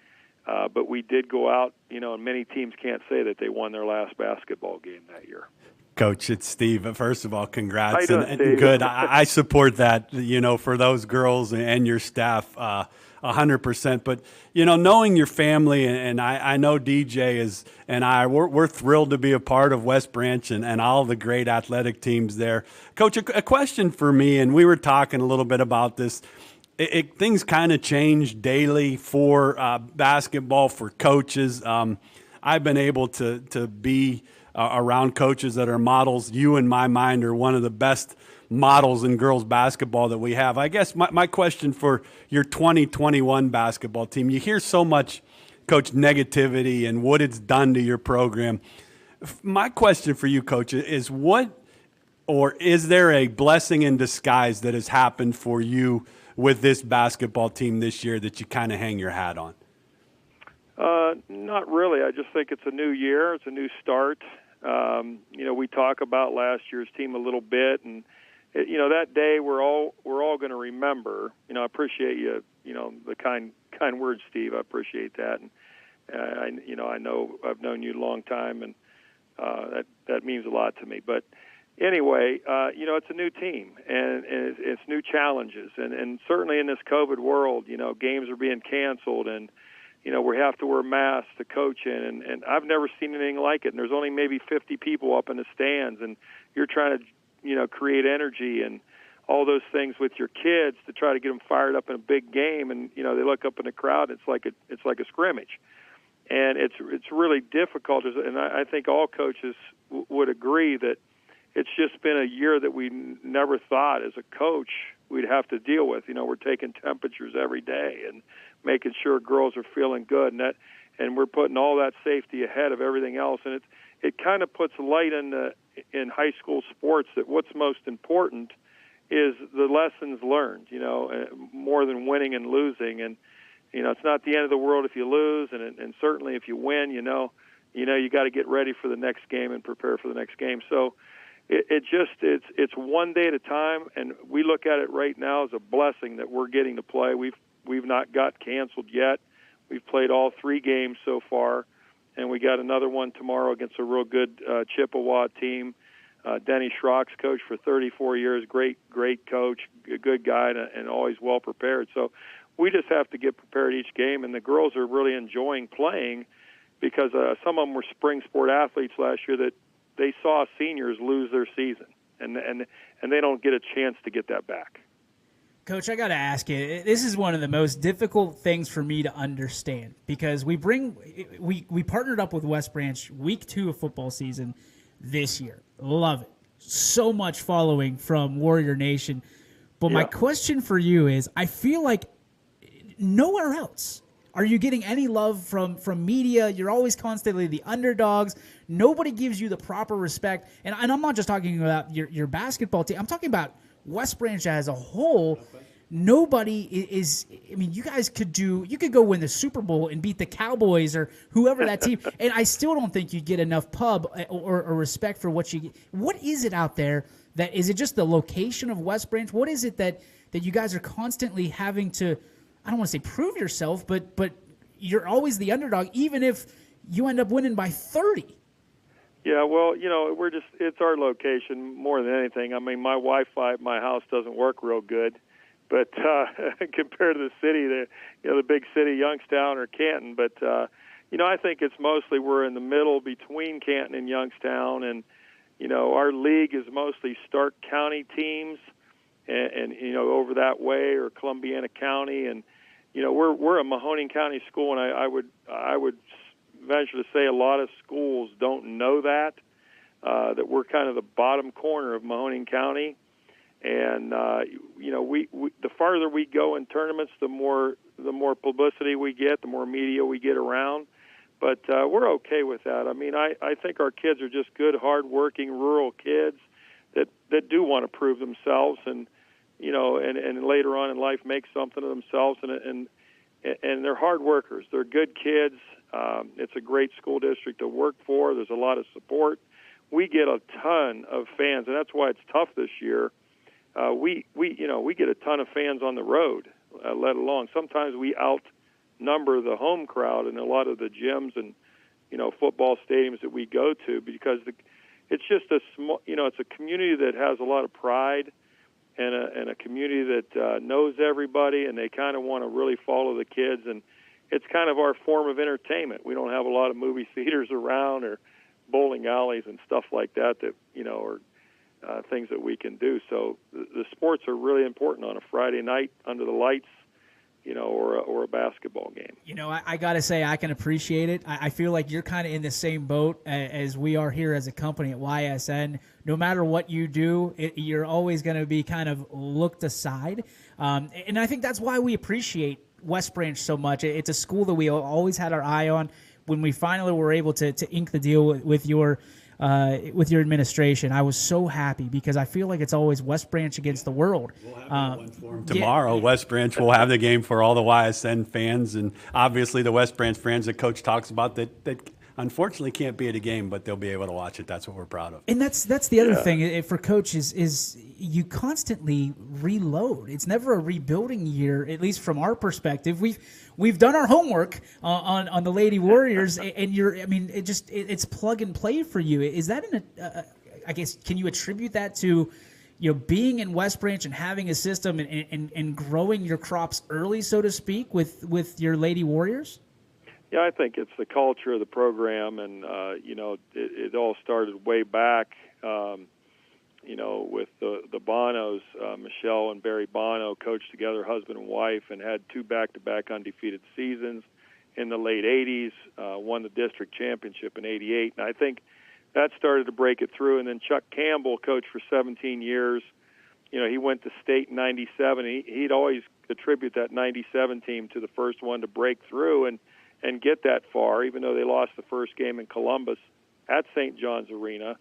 But we did go out, and many teams can't say that they won their last basketball game that year. Coach, it's Steve. First of all, congrats. How you doing, and Steve? Good. I support that, for those girls and your staff, 100%. But, knowing your family, and I know DJ we're thrilled to be a part of West Branch and all the great athletic teams there. Coach, a question for me, and we were talking a little bit about this. Things kind of change daily for basketball, for coaches. I've been able to be around coaches that are models. You, in my mind, are one of the best models in girls basketball that we have. I guess my question for your 2021 basketball team, you hear so much, Coach, negativity and what it's done to your program. My question for you, Coach, is is there a blessing in disguise that has happened for you with this basketball team this year that you kind of hang your hat on? Not really. I just think it's a new year. It's a new start. We talk about last year's team a little bit, and that day we're all going to remember. I appreciate you. The kind words, Steve. I appreciate that, and I know I've known you a long time, and that means a lot to me. But anyway, it's a new team, and it's new challenges, and certainly in this COVID world, games are being canceled, and we have to wear masks to coach in, and I've never seen anything like it. And there's only maybe 50 people up in the stands, and you're trying to, create energy and all those things with your kids to try to get them fired up in a big game. And they look up in the crowd, and it's like a scrimmage, and it's really difficult. And I think all coaches would agree that it's just been a year that we never thought as a coach we'd have to deal with. We're taking temperatures every day and making sure girls are feeling good, and we're putting all that safety ahead of everything else. And it kind of puts light in high school sports that what's most important is the lessons learned, more than winning and losing. And it's not the end of the world if you lose, and certainly if you win, you got to get ready for the next game and prepare for the next game. So it's one day at a time, and we look at it right now as a blessing that we're getting to play. We've not got canceled yet. We've played all 3 games so far, and we got another one tomorrow against a real good Chippewa team. Denny Schrock's coach for 34 years, great coach, a good guy, and always well prepared. So we just have to get prepared each game, and the girls are really enjoying playing because some of them were spring sport athletes last year that they saw seniors lose their season, and they don't get a chance to get that back. Coach, I got to ask you, this is one of the most difficult things for me to understand because we partnered up with West Branch week 2 of football season this year. Love it. So much following from Warrior Nation. But my question for you is, I feel like nowhere else are you getting any love from media. You're always constantly the underdogs. Nobody gives you the proper respect. And I'm not just talking about your basketball team. I'm talking about West Branch as a whole. Nobody is. I mean, you guys could go win the Super Bowl and beat the Cowboys or whoever that team, and I still don't think you get enough pub or respect for what you get. What is it out there that is it just the location of West Branch? What is it that you guys are constantly having to? I don't want to say prove yourself, but you're always the underdog, even if you end up winning by 30. Yeah, well, it's our location more than anything. I mean, my Wi-Fi at my house doesn't work real good. But compared to the city, the big city, Youngstown or Canton. But, I think it's mostly we're in the middle between Canton and Youngstown. And, our league is mostly Stark County teams and over that way or Columbiana County. And, we're a Mahoning County school, and I would venture to say a lot of schools don't know that we're kind of the bottom corner of Mahoning County. And we the farther we go in tournaments, the more publicity we get, the more media we get around. But we're okay with that. I mean, I think our kids are just good, hard-working, rural kids that do want to prove themselves, and and later on in life make something of themselves. And they're hard workers. They're good kids. It's a great school district to work for. There's a lot of support. We get a ton of fans, and that's why it's tough this year. We get a ton of fans on the road, let alone sometimes we outnumber the home crowd in a lot of the gyms and football stadiums that we go to because it's just a small, it's a community that has a lot of pride and a community that knows everybody, and they kind of want to really follow the kids, and it's kind of our form of entertainment. We don't have a lot of movie theaters around or bowling alleys and stuff like that are things that we can do. So the sports are really important on a Friday night under the lights, or a basketball game. I got to say I can appreciate it. I feel like you're kind of in the same boat as we are here as a company at YSN. No matter what you do, you're always going to be kind of looked aside. And I think that's why we appreciate West Branch so much. It's a school that we always had our eye on. When we finally were able to ink the deal with your administration, I was so happy because I feel like it's always West Branch against the world. We'll have one for 'em tomorrow. Yeah. West Branch will have the game for all the YSN fans, and obviously the West Branch fans that Coach talks about that unfortunately can't be at a game, but they'll be able to watch it. That's what we're proud of. And that's the other thing for coaches is you constantly reload. It's never a rebuilding year, at least from our perspective. We've done our homework on the Lady Warriors, and it's plug and play for you. Is that I guess, can you attribute that to being in West Branch and having a system and growing your crops early, so to speak, with your Lady Warriors? Yeah, I think it's the culture of the program, and it all started way back, with the Bonos. Michelle and Barry Bono coached together, husband and wife, and had 2 back-to-back undefeated seasons in the late '80s. Won the district championship in '88, and I think that started to break it through. And then Chuck Campbell coached for 17 years. He went to state in '97. He'd always attribute that '97 team to the first one to break through and get that far, even though they lost the first game in Columbus at St. John's Arena,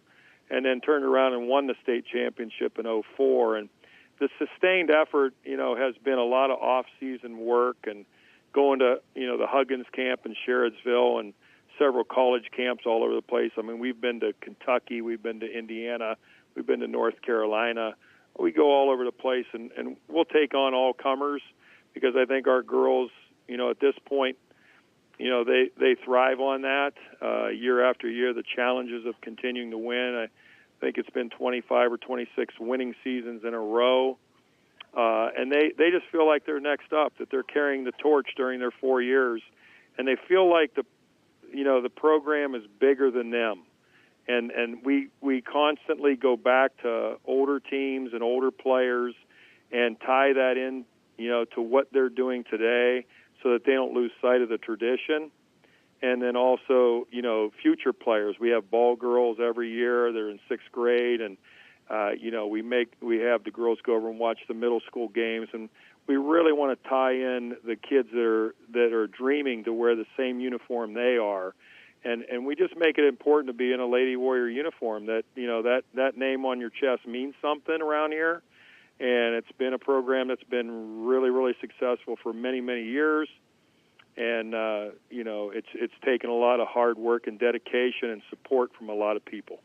and then turned around and won the state championship in '04. And the sustained effort, has been a lot of off-season work and going to, the Huggins camp in Sherrodsville and several college camps all over the place. I mean, we've been to Kentucky, we've been to Indiana, we've been to North Carolina. We go all over the place, and we'll take on all comers because I think our girls, at this point, they thrive on that year after year. The challenges of continuing to win. I think it's been 25 or 26 winning seasons in a row. And they just feel like they're next up, that they're carrying the torch during their 4 years, and they feel like the program is bigger than them. And we constantly go back to older teams and older players and tie that in, to what they're doing today so that they don't lose sight of the tradition. And then also, future players. We have ball girls every year. They're in 6th grade, and we have the girls go over and watch the middle school games, and we really want to tie in the kids that are dreaming to wear the same uniform they are, and we just make it important to be in a Lady Warrior uniform. That that name on your chest means something around here, and it's been a program that's been really, really successful for many, many years. And it's taken a lot of hard work and dedication and support from a lot of people.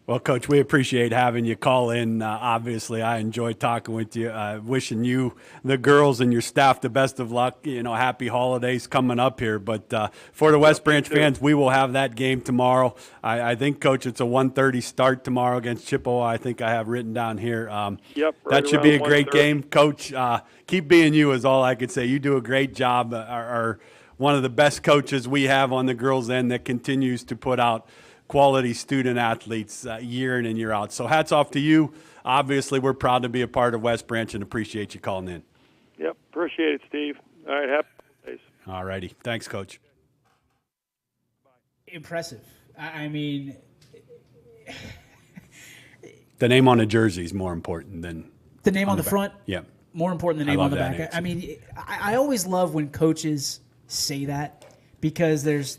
Well, Coach, we appreciate having you call in. Obviously, I enjoyed talking with you. Wishing you, the girls, and your staff the best of luck. Happy holidays coming up here. But for the West Branch fans, we will have that game tomorrow. I think, Coach, it's a 1:30 start tomorrow against Chippewa. I think I have written down here. Yep. Right, that should be a great 1:30. game. Coach, keep being you is all I could say. You do a great job. Are one of the best coaches we have on the girls' end that continues to put out quality student athletes year in and year out. So hats off to you. Obviously, we're proud to be a part of West Branch and appreciate you calling in. Yep, appreciate it, Steve. All right, happy holidays. All righty. Thanks, Coach. Impressive. I mean, the name on the jersey is more important than the name on the back. front. Yeah. More important than the name on love the that back. answer. I mean, I always love when coaches say that because there's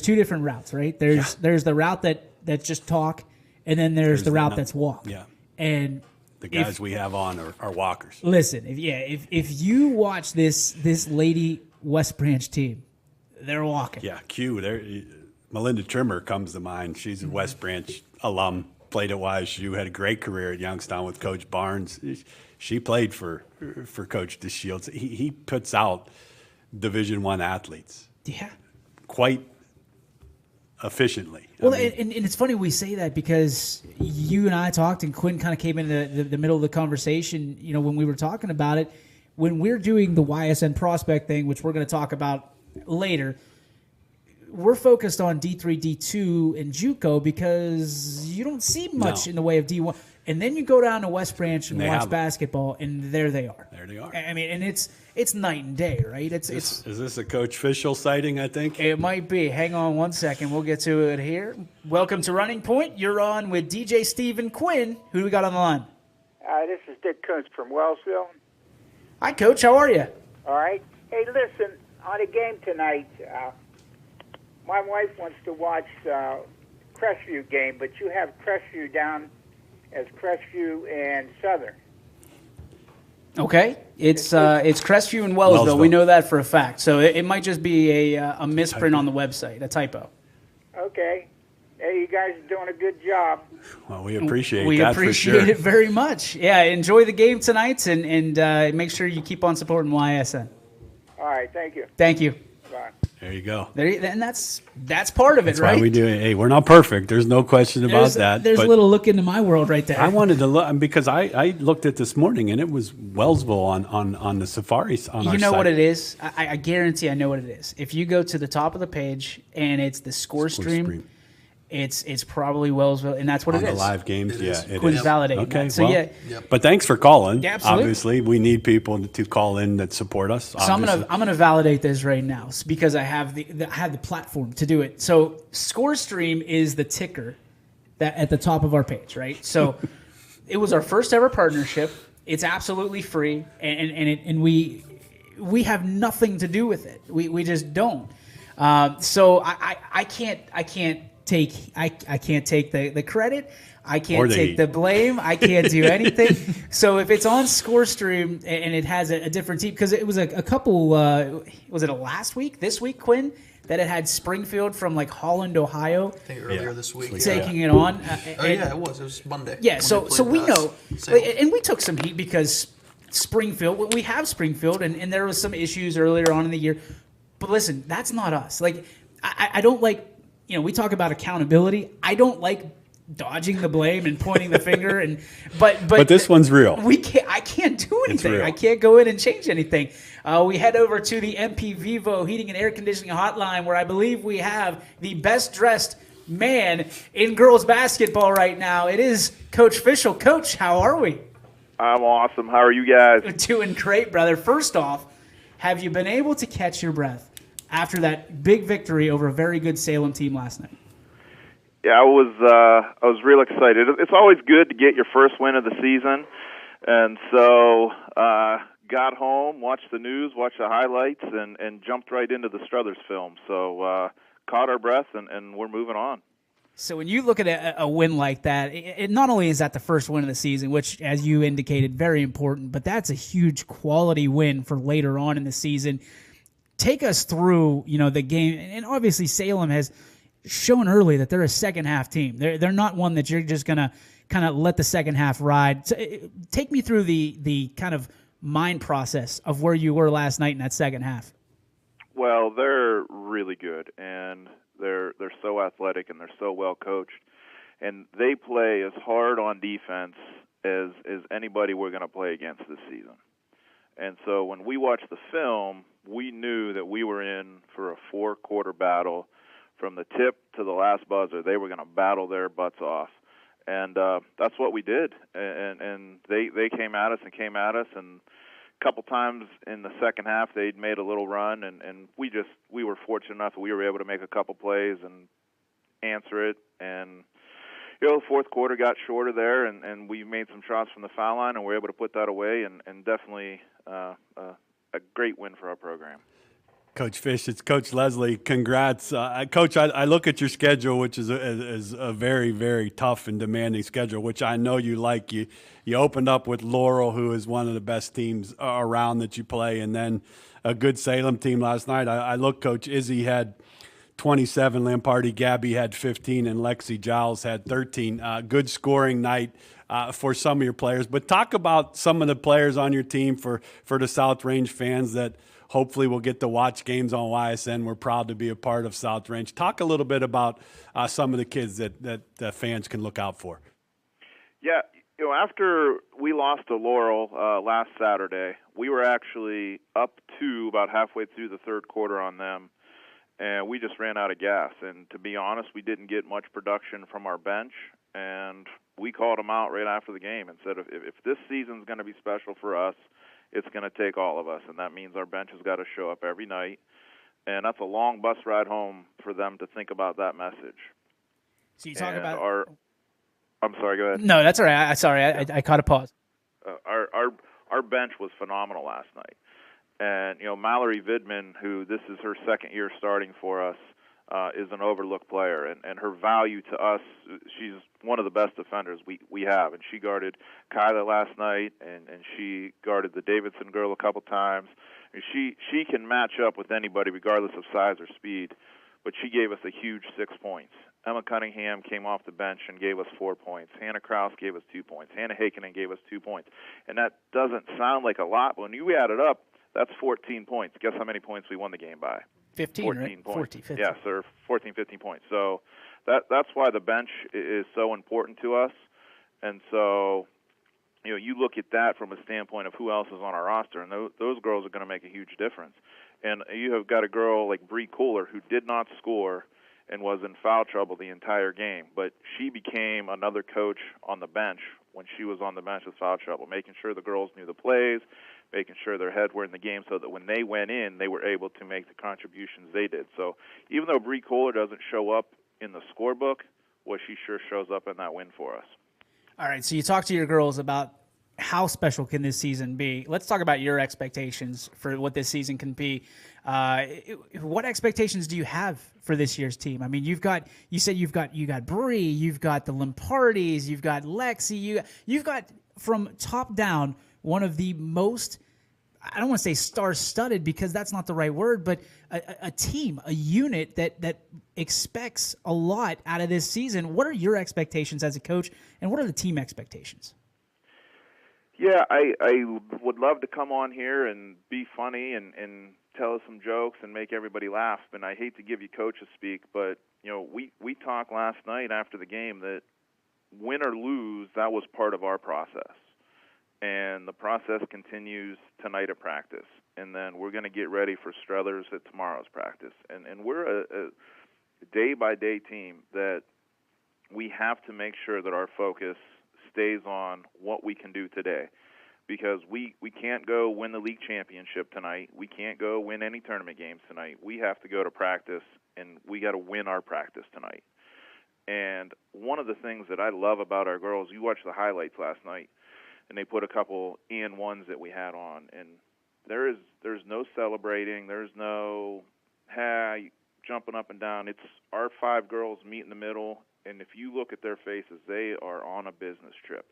two different routes, right? There's the route that's just talk, and then there's the route that's walk. Yeah. And The guys we have on are walkers. listen, if you watch this Lady West Branch team, they're walking. Yeah, Q. Melinda Trimmer comes to mind. She's a West Branch alum, played at YSU, had a great career at Youngstown with Coach Barnes. She played for Coach DeShields. He puts out Division I athletes Yeah. quite efficiently. Well, and it's funny we say that because you and I talked, and Quinn kind of came into the middle of the conversation, when we were talking about it. When we're doing the YSN prospect thing, which we're going to talk about later, we're focused on D3, D2, and JUCO because you don't see much No. in the way of D1. And then you go down to West Branch and They watch have 'em. basketball, and there they are. There they are. I mean, and it's night and day, right? It's Is this a Coach Fischel sighting, I think? It might be. Hang on one second. We'll get to it here. Welcome to Running Point. You're on with DJ Stephen Quinn. Who do we got on the line? This is Dick Kuntz from Wellsville. Hi, Coach. How are you? All right. Hey, listen, on a game tonight, my wife wants to watch Crestview game, but you have Crestview down as Crestview and Southern. Okay. It's Crestview and Wellsville. We know that for a fact. So it might just be a misprint on the website, a typo. Okay. Hey, you guys are doing a good job. Well, we appreciate We that appreciate for sure. it very much. Yeah, enjoy the game tonight, and make sure you keep on supporting YSN. All right. Thank you. Thank you. Bye. There you go. And that's part of it, That's right? why we do it. Hey, we're not perfect. There's no question about that. There's but a little look into my world right there. I wanted to look because I looked at this morning and it was Wellsville on the Safaris on our You know site. what it is? I guarantee I know what it is. If you go to the top of the page and it's the score stream, it's probably Wellsville, and that's what on it the is. live games. It is. It Quinn's is. validating Okay, that. So, well, yeah. But thanks for calling. Yeah, absolutely. Obviously, we need people to call in that support us. So I'm gonna validate this right now because I have the platform to do it. So ScoreStream is the ticker that at the top of our page, right? So it was our first ever partnership. It's absolutely free, and we have nothing to do with it. We just don't. So I can't take the credit. I can't take the blame. I can't do anything. So if it's on ScoreStream and it has a different team, because it was a couple, was it last week, this week, Quinn, that it had Springfield from like Holland, Ohio, I think earlier this week. taking it on. It was Monday. Yeah, when so they played we us. know, Same. and we took some heat because Springfield, we have Springfield, and there was some issues earlier on in the year. But listen, that's not us. Like, I don't like, we talk about accountability. I don't like dodging the blame and pointing the finger. But this one's real. I can't do anything. real. I can't go in and change anything. We head over to the MP Vivo Heating and Air Conditioning Hotline, where I believe we have the best dressed man in girls basketball right now. It is Coach Fischel. Coach, how are we? I'm awesome. How are you guys? Doing great, brother. First off, have you been able to catch your breath after that big victory over a very good Salem team last night? Yeah, I was real excited. It's always good to get your first win of the season, and so got home, watched the news, watched the highlights, and jumped right into the Struthers film. So caught our breath, and we're moving on. So when you look at a win like that, it not only is that the first win of the season, which, as you indicated, very important, but that's a huge quality win for later on in the season. Take us through, the game, and obviously Salem has shown early that they're a second-half team. They're not one that you're just going to kind of let the second half ride. So, take me through the kind of mind process of where you were last night in that second half. Well, they're really good, and they're so athletic, and they're so well coached, and they play as hard on defense as anybody we're going to play against this season. And so when we watched the film, we knew that we were in for a 4-quarter battle. From the tip to the last buzzer, they were going to battle their butts off, and that's what we did. And they came at us, and a couple times in the second half they'd made a little run, and we were fortunate enough that we were able to make a couple plays and answer it. And the fourth quarter got shorter there, and we made some shots from the foul line, and we were able to put that away, and definitely a great win for our program. Coach Fish, it's Coach Leslie. Congrats. Coach, I look at your schedule, which is a very, very tough and demanding schedule, which I know you like. You opened up with Laurel, who is one of the best teams around that you play, and then a good Salem team last night. I look, Coach, Izzy had 27, Lamparty Gabby had 15, and Lexi Giles had 13. Good scoring night for some of your players. But talk about some of the players on your team for the South Range fans that hopefully we'll get to watch games on YSN. We're proud to be a part of South Range. Talk a little bit about some of the kids that fans can look out for. Yeah, after we lost to Laurel last Saturday, we were actually up to about halfway through the third quarter on them, and we just ran out of gas. And to be honest, we didn't get much production from our bench, and we called them out right after the game and said, if this season's going to be special for us, it's going to take all of us, and that means our bench has got to show up every night. And that's a long bus ride home for them to think about that message. So you talk about I'm sorry, go ahead. No, that's all right. I caught a pause. Our bench was phenomenal last night. And, Mallory Vidman, who this is her second year starting for us, is an overlooked player, and her value to us, she's one of the best defenders we have, and she guarded Kyla last night, and she guarded the Davidson girl a couple times. And she can match up with anybody regardless of size or speed, but she gave us a huge 6 points. Emma Cunningham came off the bench and gave us 4 points. Hannah Krause gave us 2 points. Hannah Hakinen gave us 2 points. And that doesn't sound like a lot, but when you add it up, that's 14 points. Guess how many points we won the game by? 15, 14 right? points. 14, 15. Yes, sir, 14, 15 points. So that's why the bench is so important to us. And so, you look at that from a standpoint of who else is on our roster, and those girls are going to make a huge difference. And you have got a girl like Bree Kohler who did not score and was in foul trouble the entire game, but she became another coach on the bench when she was on the bench with foul trouble, making sure the girls knew the plays, making sure their heads were in the game so that when they went in, they were able to make the contributions they did. So even though Bree Kohler doesn't show up in the scorebook, well, she sure shows up in that win for us. All right, so you talk to your girls about how special can this season be. Let's talk about your expectations for what this season can be. What expectations do you have for this year's team? I mean, you said you've got Bree, you've got the Lamparties, you've got Lexi, you've got from top down one of the most, I don't want to say star-studded because that's not the right word, but a team, a unit that expects a lot out of this season. What are your expectations as a coach, and what are the team expectations? Yeah, I would love to come on here and be funny and tell some jokes and make everybody laugh. And I hate to give you coaches speak, but we talked last night after the game that win or lose, that was part of our process. And the process continues tonight at practice. And then we're going to get ready for Struthers at tomorrow's practice. And we're a day-by-day team that we have to make sure that our focus stays on what we can do today. Because we can't go win the league championship tonight. We can't go win any tournament games tonight. We have to go to practice, and we got to win our practice tonight. And one of the things that I love about our girls, you watched the highlights last night, and they put a couple EN1s that we had on, and there's no celebrating. There's no, hey, jumping up and down. It's our 5 girls meet in the middle, and if you look at their faces, they are on a business trip.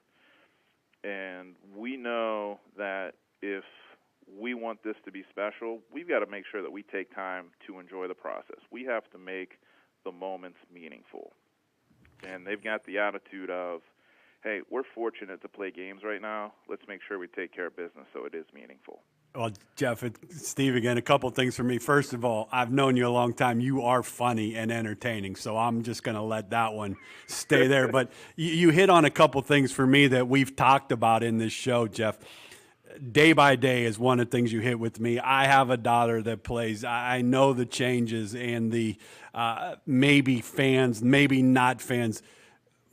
And we know that if we want this to be special, we've got to make sure that we take time to enjoy the process. We have to make the moments meaningful. And they've got the attitude of, hey, we're fortunate to play games right now. Let's make sure we take care of business so it is meaningful. Well, Jeff, Steve again, a couple things for me. First of all, I've known you a long time. You are funny and entertaining, so I'm just going to let that one stay there. But you hit on a couple things for me that we've talked about in this show, Jeff. Day by day is one of the things you hit with me. I have a daughter that plays. I know the changes and the maybe fans, maybe not fans.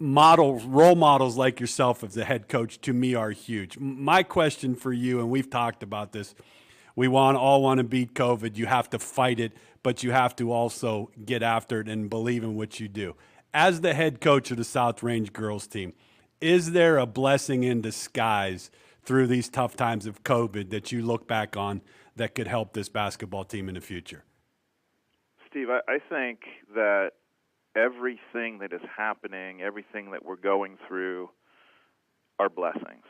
Role models like yourself as a head coach to me are huge. My question for you, and we've talked about this, we all want to beat COVID. You have to fight it, but you have to also get after it and believe in what you do. As the head coach of the South Range girls team, is there a blessing in disguise through these tough times of COVID that you look back on that could help this basketball team in the future? Steve, I think that everything that is happening, everything that we're going through are blessings.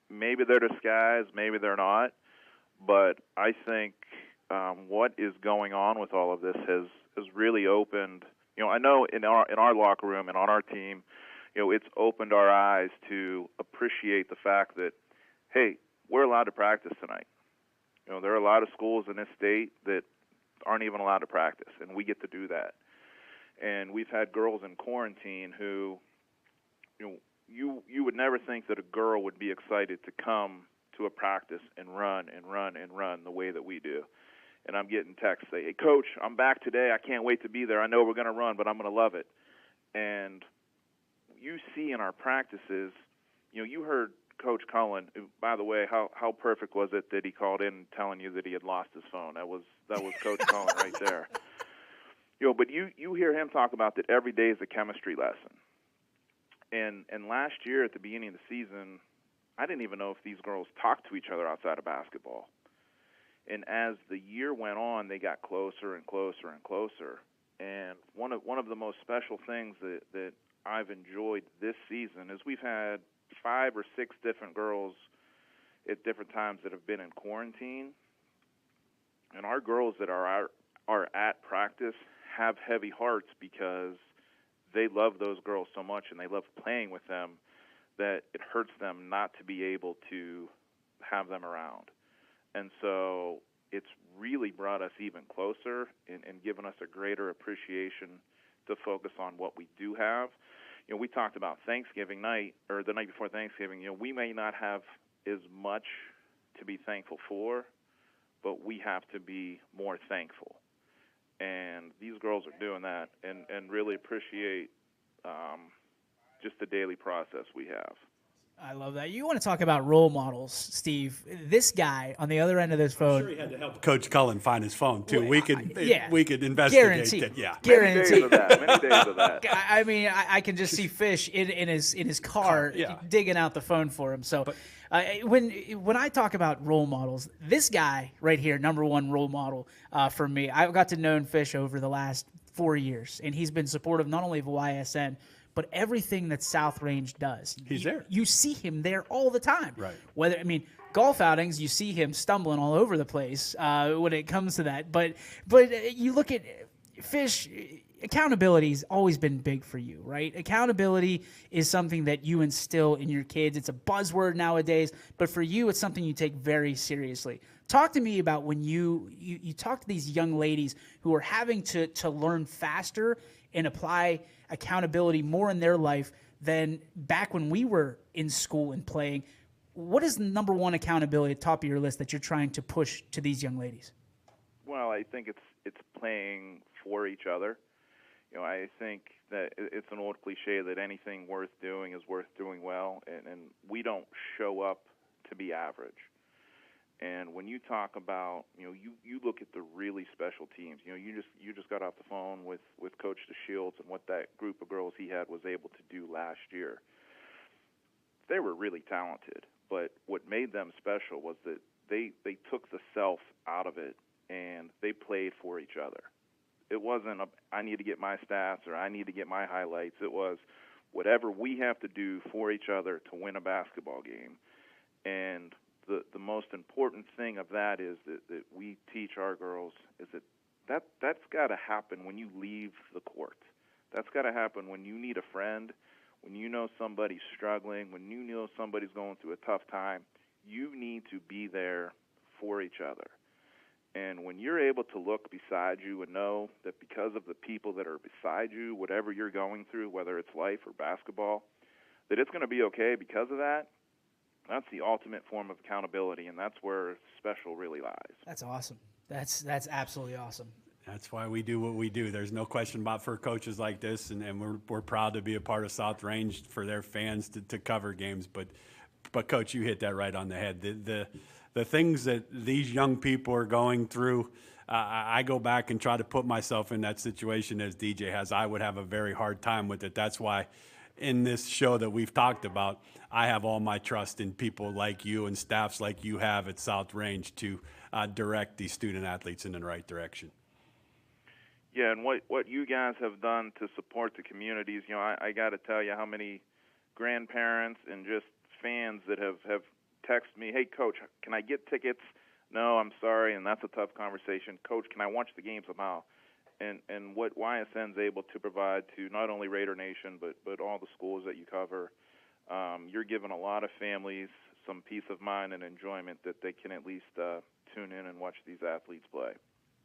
Maybe they're disguised, maybe they're not, but I think what is going on with all of this has really opened, I know in our locker room and on our team, it's opened our eyes to appreciate the fact that, hey, we're allowed to practice tonight. There are a lot of schools in this state that aren't even allowed to practice, and we get to do that. And we've had girls in quarantine who, you would never think that a girl would be excited to come to a practice and run the way that we do. And I'm getting texts say, hey, Coach, I'm back today. I can't wait to be there. I know we're going to run, but I'm going to love it. And you see in our practices, you heard Coach Cullen. By the way, how perfect was it that he called in telling you that he had lost his phone? That was Coach Cullen right there. But you hear him talk about that every day is a chemistry lesson. And last year at the beginning of the season, I didn't even know if these girls talked to each other outside of basketball. And as the year went on, they got closer and closer and closer. And one of the most special things that I've enjoyed this season is we've had 5 or 6 different girls at different times that have been in quarantine. And our girls that are at practice have heavy hearts because they love those girls so much and they love playing with them that it hurts them not to be able to have them around. And so it's really brought us even closer and given us a greater appreciation to focus on what we do have. We talked about Thanksgiving night, or the night before Thanksgiving. We may not have as much to be thankful for, but we have to be more thankful. And these girls are doing that and really appreciate just the daily process we have. I love that. You want to talk about role models, Steve. This guy on the other end of this phone. I'm sure he had to help Coach Cullen find his phone, too. We could investigate Guaranteed. that. Yeah. Guaranteed. Many days of that. I mean, I can just see Fish in his car digging out the phone for him. So when I talk about role models, this guy right here, number one role model for me, I've got to know Fish over the last 4 years, and he's been supportive not only of YSN, but everything that South Range does. He's there. You see him there all the time. Right. Golf outings, you see him stumbling all over the place when it comes to that. But you look at Fish, accountability has always been big for you, right? Accountability is something that you instill in your kids. It's a buzzword nowadays, but for you, it's something you take very seriously. Talk to me about when you talk to these young ladies who are having to learn faster and apply accountability more in their life than back when we were in school and playing. What is the number one accountability at the top of your list that you're trying to push to these young ladies? Well, I think it's playing for each other. I think that it's an old cliche that anything worth doing is worth doing well, and we don't show up to be average. And when you talk about, you look at the really special teams. You just got off the phone with Coach DeShields and what that group of girls he had was able to do last year. They were really talented, but what made them special was that they took the self out of it and they played for each other. It wasn't I need to get my stats or I need to get my highlights. It was whatever we have to do for each other to win a basketball game. And the most important thing of that is that we teach our girls is that's got to happen when you leave the court. That's got to happen when you need a friend, when you know somebody's struggling, when you know somebody's going through a tough time. You need to be there for each other. And when you're able to look beside you and know that because of the people that are beside you, whatever you're going through, whether it's life or basketball, that it's going to be okay because of that, that's the ultimate form of accountability, and that's where special really lies. That's awesome. That's absolutely awesome. That's why we do what we do. There's no question about for coaches like this, and we're proud to be a part of South Range for their fans to cover games. But Coach, you hit that right on the head. The things that these young people are going through, I go back and try to put myself in that situation as DJ has. I would have a very hard time with it. That's why in this show that we've talked about, I have all my trust in people like you and staffs like you have at South Range to direct these student athletes in the right direction. Yeah, and what you guys have done to support the communities, I got to tell you how many grandparents and just fans that have texted me, hey, Coach, can I get tickets? No, I'm sorry, and that's a tough conversation. Coach, can I watch the game somehow? And what YSN's able to provide to not only Raider Nation but all the schools that you cover, you're giving a lot of families some peace of mind and enjoyment that they can at least tune in and watch these athletes play.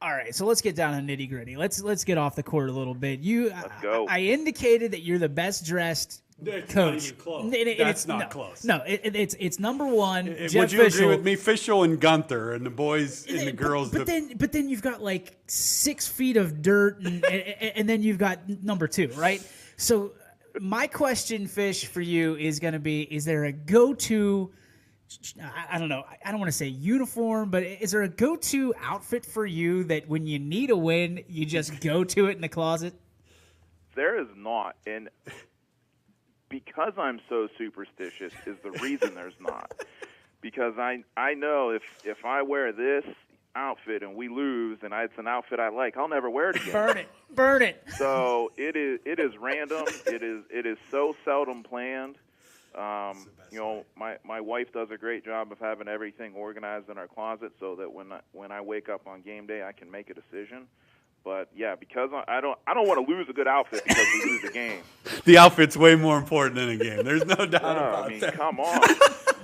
All right, so let's get down to nitty gritty. Let's get off the court a little bit. Let's go. I indicated that you're the best dressed It's coach. not even close. It's not close. No, it's number one. Jeff Would you Fischel. agree with me, Fischel and Gunther, and the boys and the girls? But then you've got like 6 feet of dirt, and then you've got number 2, right? So my question, Fish, for you is going to be: is there a go-to? I don't know. I don't want to say uniform, but is there a go-to outfit for you that when you need a win, you just go to it in the closet? There is not, and because I'm so superstitious is the reason there's not. Because I know if I wear this outfit and we lose and it's an outfit I like, I'll never wear it again. Burn it. So it is random. It is so seldom planned. My wife does a great job of having everything organized in our closet so that when I wake up on game day, I can make a decision. But yeah, because I don't want to lose a good outfit because we lose a game. The outfit's way more important than a game. There's no doubt about that. Come on.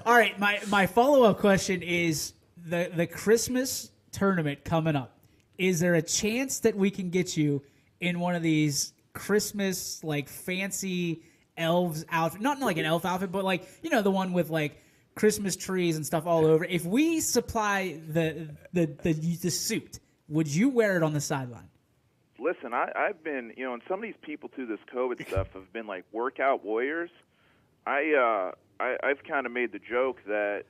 All right, my follow-up question is the Christmas tournament coming up. Is there a chance that we can get you in one of these Christmas like fancy elves outfit? Not like an elf outfit, but like the one with like Christmas trees and stuff all over. If we supply the suit, would you wear it on the sideline? Listen, I've been, and some of these people through this COVID stuff have been like workout warriors. I've kind of made the joke that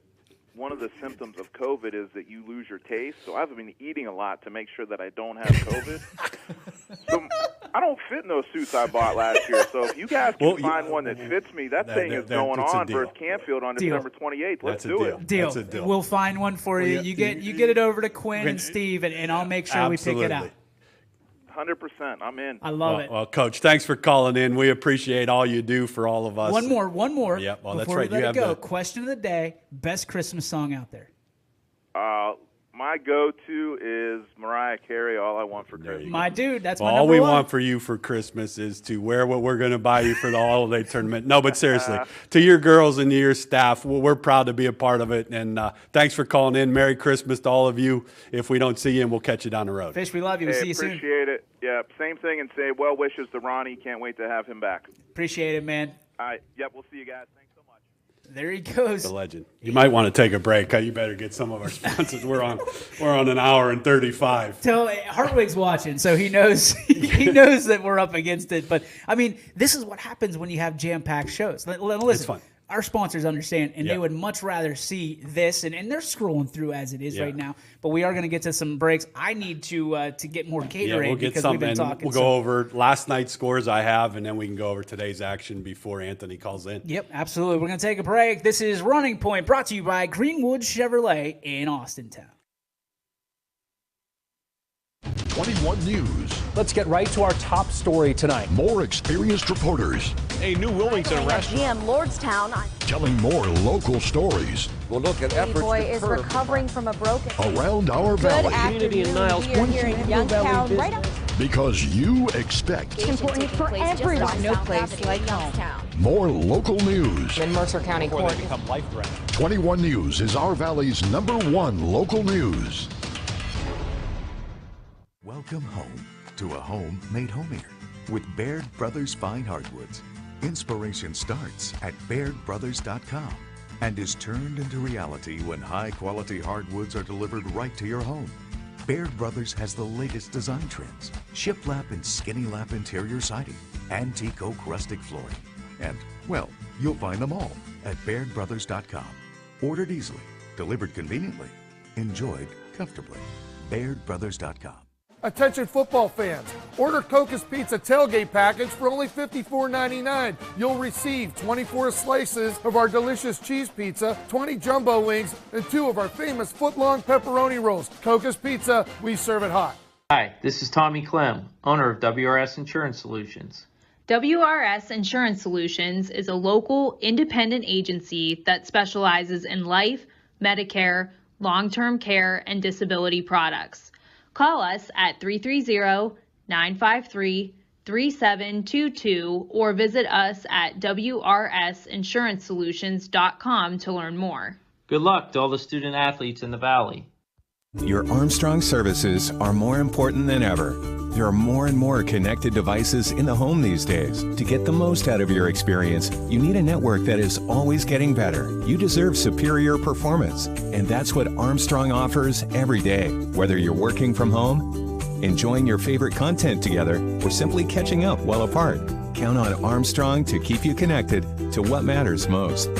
one of the symptoms of COVID is that you lose your taste. So I've been eating a lot to make sure that I don't have COVID. So I don't fit in those suits I bought last year. So if you guys can find one that fits me, that thing is going on versus Canfield on December 28th. Let's do it. Deal. We'll find one for you. You get it over to Quinn and Steve, and I'll make sure we pick it out. 100%. I'm in. I love it. Well, Coach, thanks for calling in. We appreciate all you do for all of us. One more. Yep. Well, before that's right. we let it go. Question of the day: best Christmas song out there. my go-to is Mariah Carey, All I Want for Christmas. My dude, that's my All number we one. want for you for Christmas is to wear what we're going to buy you for the holiday tournament. No, but seriously, to your girls and to your staff, we're proud to be a part of it. And thanks for calling in. Merry Christmas to all of you. If we don't see you, and we'll catch you down the road. Fish, we love you. We'll see you soon. Appreciate it. Yeah, same thing, and say well wishes to Ronnie. Can't wait to have him back. Appreciate it, man. All right. Yep, we'll see you guys. Thanks so much. There he goes. The legend. You might want to take a break. You better get some of our sponsors. We're on an hour and 35. So Hartwig's watching, so he knows he knows that we're up against it. But I mean, this is what happens when you have jam-packed shows. Listen, It's fun. Our sponsors understand, and Yeah. they would much rather see this, and they're scrolling through as it is Yeah. right now. But we are going to get to some breaks. I need to get more Yeah, catering we'll get because we've been something. talking. We'll go over last night's scores I have, and then we can go over today's action before Anthony calls in. Yep, absolutely. We're going to take a break. This is Running Point, brought to you by Greenwood Chevrolet in Austintown. 21 News. Let's get right to our top story tonight. More experienced reporters A new Wilmington restaurant. GM Lordstown. telling more local stories We'll look at Baby boy is recovering from a broken. around our Good valley afternoon. We are here in Youngstown, right up. because you expect It's important for everyone. No place like home. more local news. In Mercer County Before Court. they become life-threatening. 21 News is our valley's #1 local news. Welcome home to a home made homier with Baird Brothers Fine Hardwoods. Inspiration starts at BairdBrothers.com and is turned into reality when high-quality hardwoods are delivered right to your home. Baird Brothers has the latest design trends, shiplap and skinny lap interior siding, antique oak rustic flooring, and, well, you'll find them all at BairdBrothers.com. Ordered easily, delivered conveniently, enjoyed comfortably. BairdBrothers.com. Attention football fans, order Coca's Pizza tailgate package for only $54.99. You'll receive 24 slices of our delicious cheese pizza, 20 jumbo wings, and 2 of our famous foot-long pepperoni rolls. Coca's Pizza, we serve it hot. Hi, this is Tommy Clem, owner of WRS Insurance Solutions. WRS Insurance Solutions is a local independent agency that specializes in life, Medicare, long-term care, and disability products. Call us at 330-953-3722 or visit us at wrsinsuranceSolutions.com to learn more. Good luck to all the student athletes in the Valley. Your Armstrong services are more important than ever. There are more and more connected devices in the home these days. To get the most out of your experience, you need a network that is always getting better. You deserve superior performance, and that's what Armstrong offers every day. Whether you're working from home, enjoying your favorite content together, or simply catching up while apart, count on Armstrong to keep you connected to what matters most.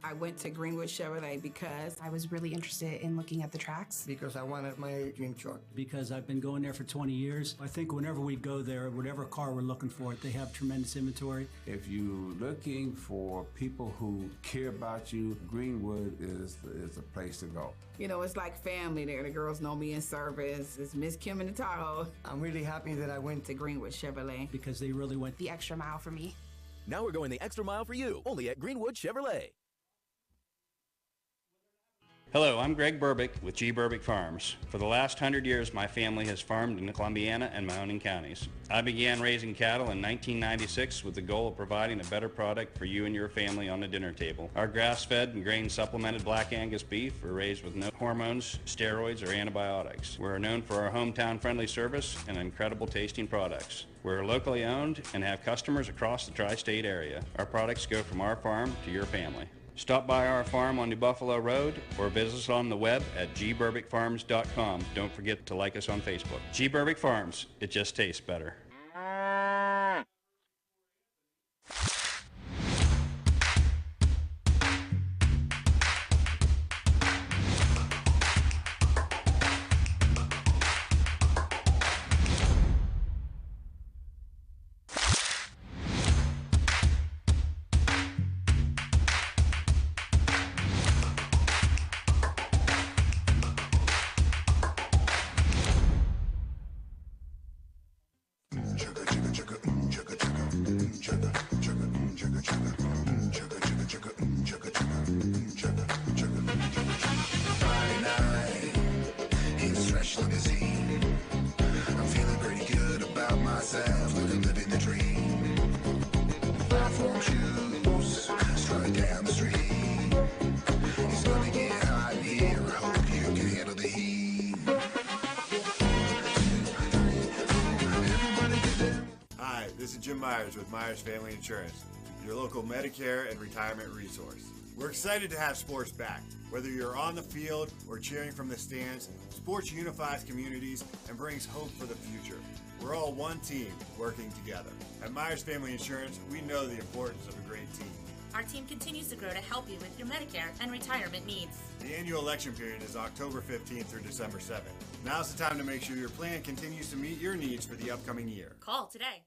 I went to Greenwood Chevrolet because I was really interested in looking at the tracks. Because I wanted my dream truck. Because I've been going there for 20 years. I think whenever we go there, whatever car we're looking for, they have tremendous inventory. If you're looking for people who care about you, Greenwood is the place to go. You know, it's like family there. The girls know me in service. It's Miss Kim in the Tahoe. I'm really happy that I went to Greenwood Chevrolet. Because they really went the extra mile for me. Now we're going the extra mile for you, only at Greenwood Chevrolet. Hello, I'm Greg Burbick with G. Burbick Farms. For the last 100 years, my family has farmed in the Columbiana and Mahoning counties. I began raising cattle in 1996 with the goal of providing a better product for you and your family on the dinner table. Our grass-fed and grain-supplemented Black Angus beef are raised with no hormones, steroids, or antibiotics. We're known for our hometown-friendly service and incredible tasting products. We're locally owned and have customers across the tri-state area. Our products go from our farm to your family. Stop by our farm on New Buffalo Road or visit us on the web at gburbickfarms.com. Don't forget to like us on Facebook. G. Burbick Farms, it just tastes better. Jim Myers with Myers Family Insurance, your local Medicare and retirement resource. We're excited to have sports back. Whether you're on the field or cheering from the stands, sports unifies communities and brings hope for the future. We're all one team working together. At Myers Family Insurance, we know the importance of a great team. Our team continues to grow to help you with your Medicare and retirement needs. The annual election period is October 15th through December 7th. Now's the time to make sure your plan continues to meet your needs for the upcoming year. Call today.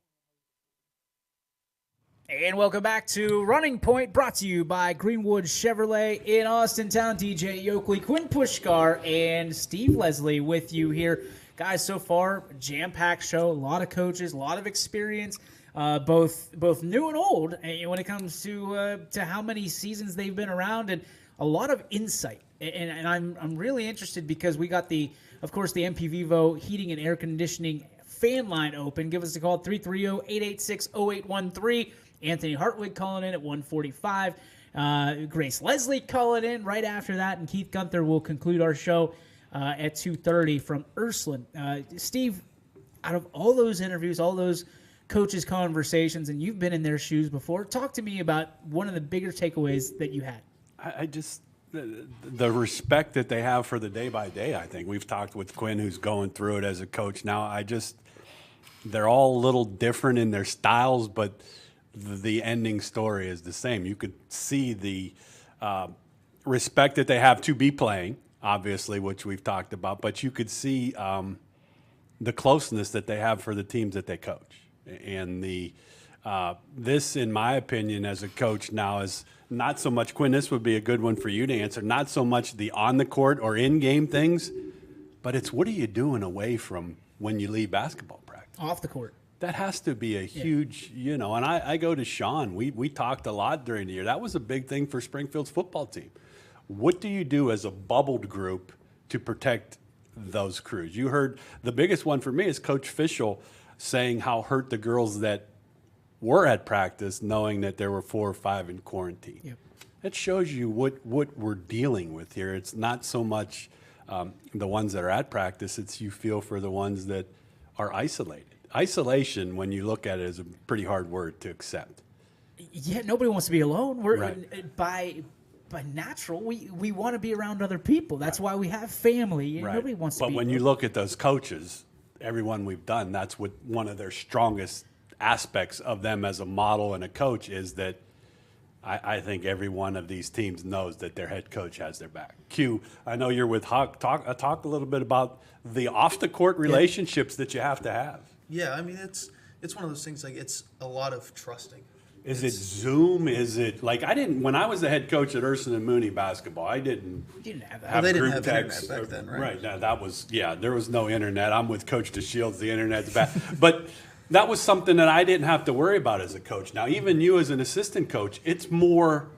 And welcome back to Running Point, brought to you by Greenwood Chevrolet in Austintown. DJ Yoakley, Quinn Pushkar, and Steve Leslie with you here. Guys, so far, jam-packed show, a lot of coaches, a lot of experience, both new and old when it comes to how many seasons they've been around, and a lot of insight. And I'm really interested because we got of course, the MP Vivo heating and air conditioning fan line open. Give us a call at 330-886-0813. Anthony Hartwig calling in at 1:45. Grace Leslie calling in right after that, and Keith Gunther will conclude our show at 2:30 from Ursuline. Steve, out of all those interviews, all those coaches' conversations, and you've been in their shoes before, talk to me about one of the bigger takeaways that you had. I just the respect that they have for the day by day. I think we've talked with Quinn, who's going through it as a coach now. They're all a little different in their styles, but the ending story is the same. You could see the respect that they have to be playing, obviously, which we've talked about, but you could see the closeness that they have for the teams that they coach. And this, in my opinion, as a coach now, is not so much, Quinn, this would be a good one for you to answer, not so much the on-the-court or in-game things, but it's what are you doing away from when you leave basketball practice? Off the court. That has to be a huge, and I go to Sean. We talked a lot during the year. That was a big thing for Springfield's football team. What do you do as a bubbled group to protect those crews? You heard the biggest one for me is Coach Fischel saying how hurt the girls that were at practice knowing that there were 4 or 5 in quarantine. Yep. That shows you what we're dealing with here. It's not so much the ones that are at practice. It's you feel for the ones that are isolated. Isolation, when you look at it, is a pretty hard word to accept. Yeah, nobody wants to be alone. We're Right. by natural, we want to be around other people. That's why we have family. Right. Nobody wants to But be when alone. you look at those coaches, everyone we've done, that's what one of their strongest aspects of them as a model and a coach is that I think every one of these teams knows that their head coach has their back. Q, I know you're with Huck. Talk a little bit about the off-the-court relationships that you have to have. Yeah, I mean, it's one of those things, like, it's a lot of trusting. Is it Zoom? Is it like when I was the head coach at Ursuline and Mooney basketball, I didn't have that. have They didn't group have text. internet back then, right? Right. Now that was, there was no internet. I'm with Coach DeShields, the internet's back. But that was something that I didn't have to worry about as a coach. Now, even you as an assistant coach, it's more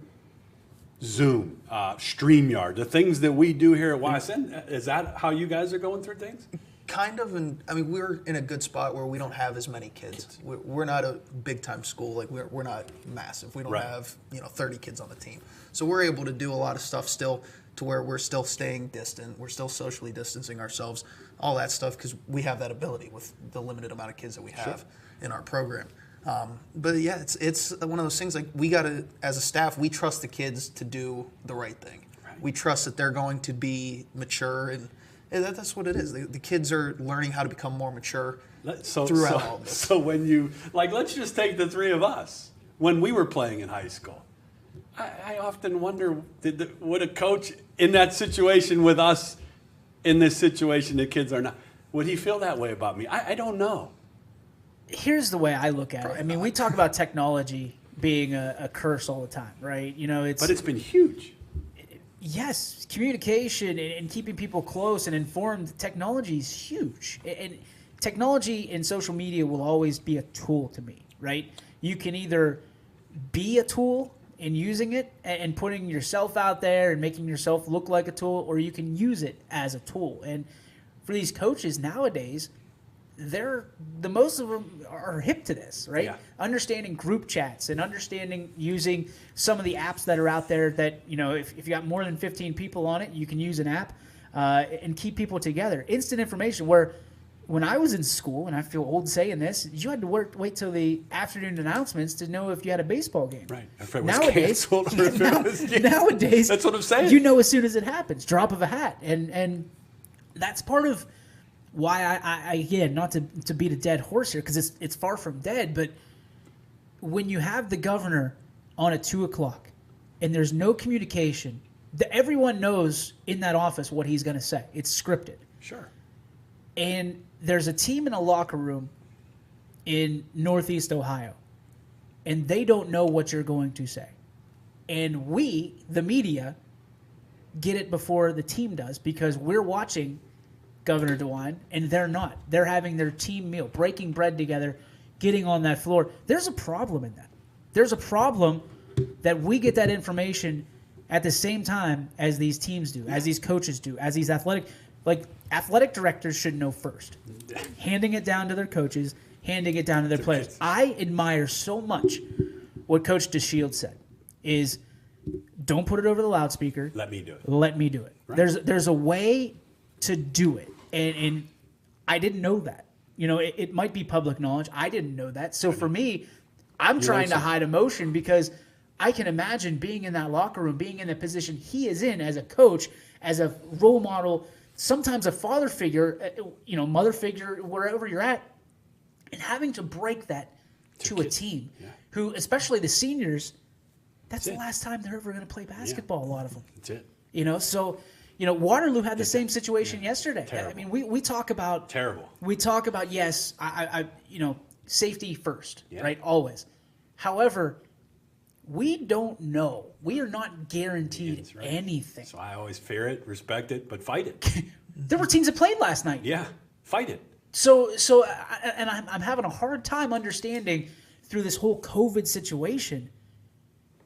Zoom, StreamYard, the things that we do here at YSN. Is that how you guys are going through things? Kind of, and I mean, we're in a good spot where we don't have as many kids. We're not a big time school, like we're not massive. We don't have 30 kids on the team, so we're able to do a lot of stuff still to where we're still staying distant. We're still socially distancing ourselves, all that stuff, because we have that ability with the limited amount of kids that we have in our program. But yeah, it's one of those things, like, we gotta, as a staff, we trust the kids to do the right thing. Right. We trust that they're going to be mature and that's what it is. The kids are learning how to become more mature throughout all this. So when you, let's just take the three of us. When we were playing in high school, I often wonder, would a coach in that situation with us, in this situation, the kids are not, would he feel that way about me? I don't know. Here's the way I look at it. I mean, we talk about technology being a curse all the time, right? But it's been huge. Yes, communication and keeping people close and informed, technology is huge. And technology and social media will always be a tool to me, right? You can either be a tool in using it and putting yourself out there and making yourself look like a tool, or you can use it as a tool. And for these coaches nowadays, most of them are hip to this, right? Yeah. Understanding group chats and understanding using some of the apps that are out there that, if you got more than 15 people on it, you can use an app and keep people together. Instant information where when I was in school, and I feel old saying this, you had to wait till the afternoon announcements to know if you had a baseball game. Right. If it was canceled or if it was nowadays, that's what I'm saying. You know as soon as it happens, drop of a hat. And that's part of why I again, not to beat a dead horse here, because it's far from dead, but when you have the governor on at 2:00 and there's no communication, everyone knows in that office what he's going to say. It's scripted. Sure. And there's a team in a locker room in Northeast Ohio, and they don't know what you're going to say. And we, the media, get it before the team does because we're watching Governor DeWine, and they're not. They're having their team meal, breaking bread together, getting on that floor. There's a problem in that. There's a problem that we get that information at the same time as these teams do, as these coaches do, as these athletic directors should know first. Handing it down to their coaches, handing it down to their players. I admire so much what Coach DeShields said is don't put it over the loudspeaker. Let me do it. Let me do it. Right. There's a way to do it. And I didn't know that. You know, it might be public knowledge. I didn't know that. So for me, I'm trying to hide emotion because I can imagine being in that locker room, being in the position he is in as a coach, as a role model, sometimes a father figure, mother figure, wherever you're at, and having to break that to a team who, especially the seniors, that's the last time they're ever going to play basketball, a lot of them. That's it. Waterloo had the same situation yesterday. Terrible. I mean, we talk about terrible. We talk about safety first, right? Always. However, we don't know. We are not guaranteed anything. So I always fear it, respect it, but fight it. There were teams that played last night. Yeah, fight it. So I'm having a hard time understanding through this whole COVID situation.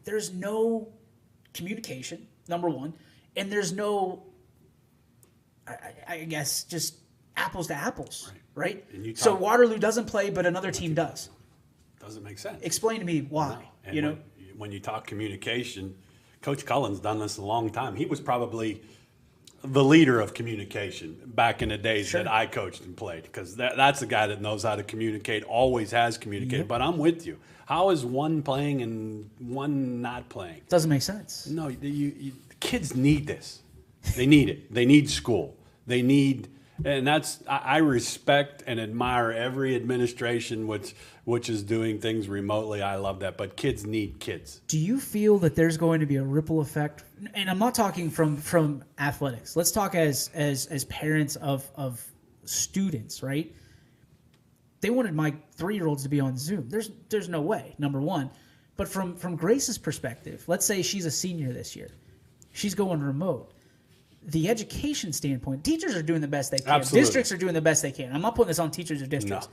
There's no communication, number one, and there's no, I guess, just apples to apples, right? So Waterloo doesn't play, but another team does. Doesn't make sense. Explain to me why. No. When you talk communication, Coach Cullen's done this a long time. He was probably the leader of communication back in the days that I coached and played, because that's the guy that knows how to communicate, always has communicated. But I'm with you. How is one playing and one not playing? Doesn't make sense. No, kids need this. They need it. They need school. They need, and that's, I respect and admire every administration which is doing things remotely. I love that. But kids need kids. Do you feel that there's going to be a ripple effect? And I'm not talking from athletics. Let's talk as parents of students, right? They wanted my 3-year-olds to be on Zoom. There's no way, number one. But from Grace's perspective, let's say she's a senior this year. She's going remote. The education standpoint, teachers are doing the best they can. Absolutely. Districts are doing the best they can. I'm not putting this on teachers or districts.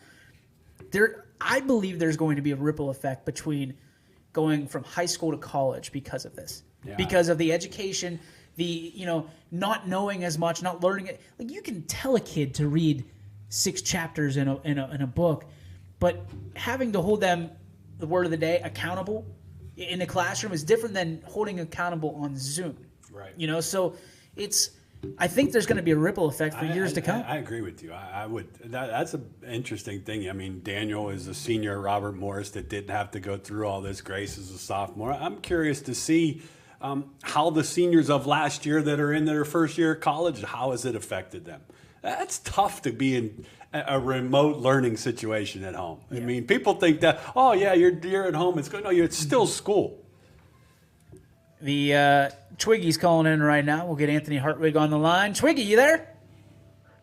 No. I believe there's going to be a ripple effect between going from high school to college because of this. Yeah. Because of the education, the not knowing as much, not learning it. Like, you can tell a kid to read 6 chapters in a book, but having to hold them, the word of the day, accountable in the classroom is different than holding accountable on Zoom. Right. So I think there's going to be a ripple effect for years to come. I agree with you. I would. That's an interesting thing. I mean, Daniel is a senior at Robert Morris that didn't have to go through all this. Grace is a sophomore. I'm curious to see how the seniors of last year that are in their first year of college, how has it affected them? That's tough to be in a remote learning situation at home. Yeah. I mean, people think that, oh yeah, you're at home. It's good. No, it's still school. The Twiggy's calling in right now. We'll get Anthony Hartwig on the line. Twiggy, you there?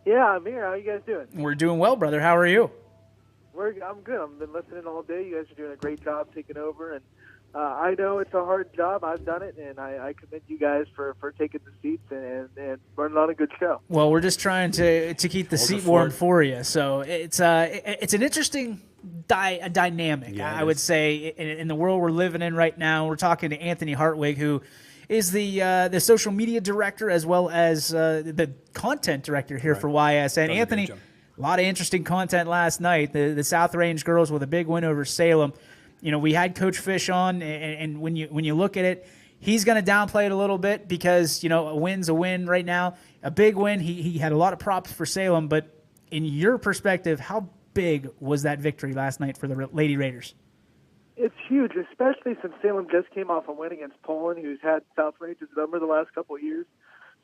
Yeah, I'm here. How you guys doing? We're doing well, brother. How are you? I'm good. I've been listening all day. You guys are doing a great job taking over, and I know it's a hard job. I've done it, and I commend you guys for taking the seats and running on a good show. Well, we're just trying to keep the seat warm for you. So it's an interesting dynamic, I would say, in the world we're living in right now. We're talking to Anthony Hartwig, who is the social media director as well as the content director here for YSN. Anthony, a lot of interesting content last night. The South Range girls with a big win over Salem. We had Coach Fish on, and when you look at it, he's going to downplay it a little bit because a win's a win right now. A big win. He had a lot of props for Salem, but in your perspective, how big was that victory last night for the Lady Raiders? It's huge, especially since Salem just came off a win against Poland, who's had South Range's number the last couple of years.